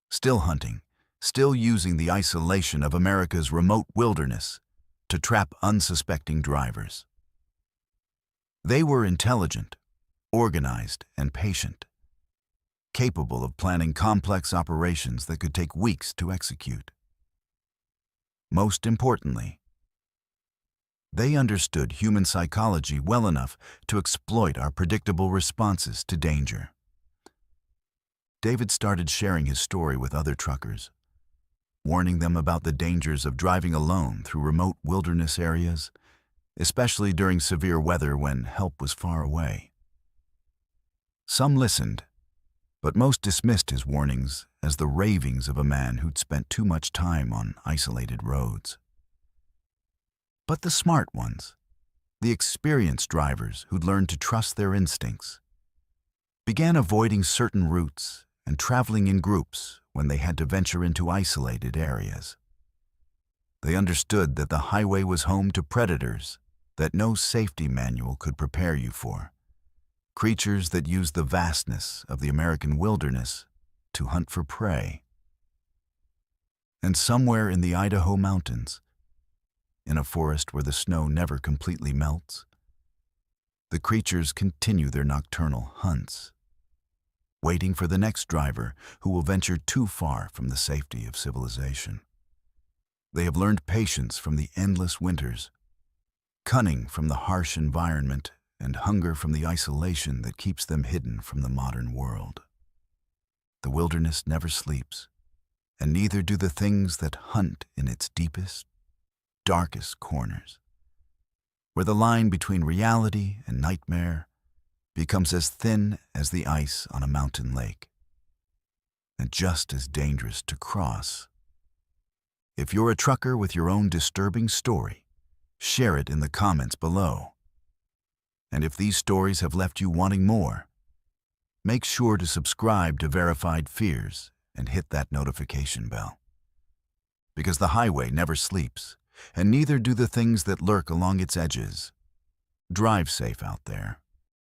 still hunting, still using the isolation of America's remote wilderness to trap unsuspecting drivers. They were intelligent, organized, and patient, capable of planning complex operations that could take weeks to execute. Most importantly, they understood human psychology well enough to exploit our predictable responses to danger. David started sharing his story with other truckers, warning them about the dangers of driving alone through remote wilderness areas, especially during severe weather when help was far away. Some listened, but most dismissed his warnings as the ravings of a man who'd spent too much time on isolated roads. But the smart ones, the experienced drivers who'd learned to trust their instincts, began avoiding certain routes and traveling in groups when they had to venture into isolated areas. They understood that the highway was home to predators that no safety manual could prepare you for, creatures that used the vastness of the American wilderness to hunt for prey. And somewhere in the Idaho mountains, in a forest where the snow never completely melts, the creatures continue their nocturnal hunts, waiting for the next driver who will venture too far from the safety of civilization. They have learned patience from the endless winters, cunning from the harsh environment, and hunger from the isolation that keeps them hidden from the modern world. The wilderness never sleeps, and neither do the things that hunt in its deepest, darkest corners, where the line between reality and nightmare becomes as thin as the ice on a mountain lake, and just as dangerous to cross. If you're a trucker with your own disturbing story, share it in the comments below. And if these stories have left you wanting more, make sure to subscribe to Verified Fears and hit that notification bell. Because the highway never sleeps, and neither do the things that lurk along its edges. Drive safe out there.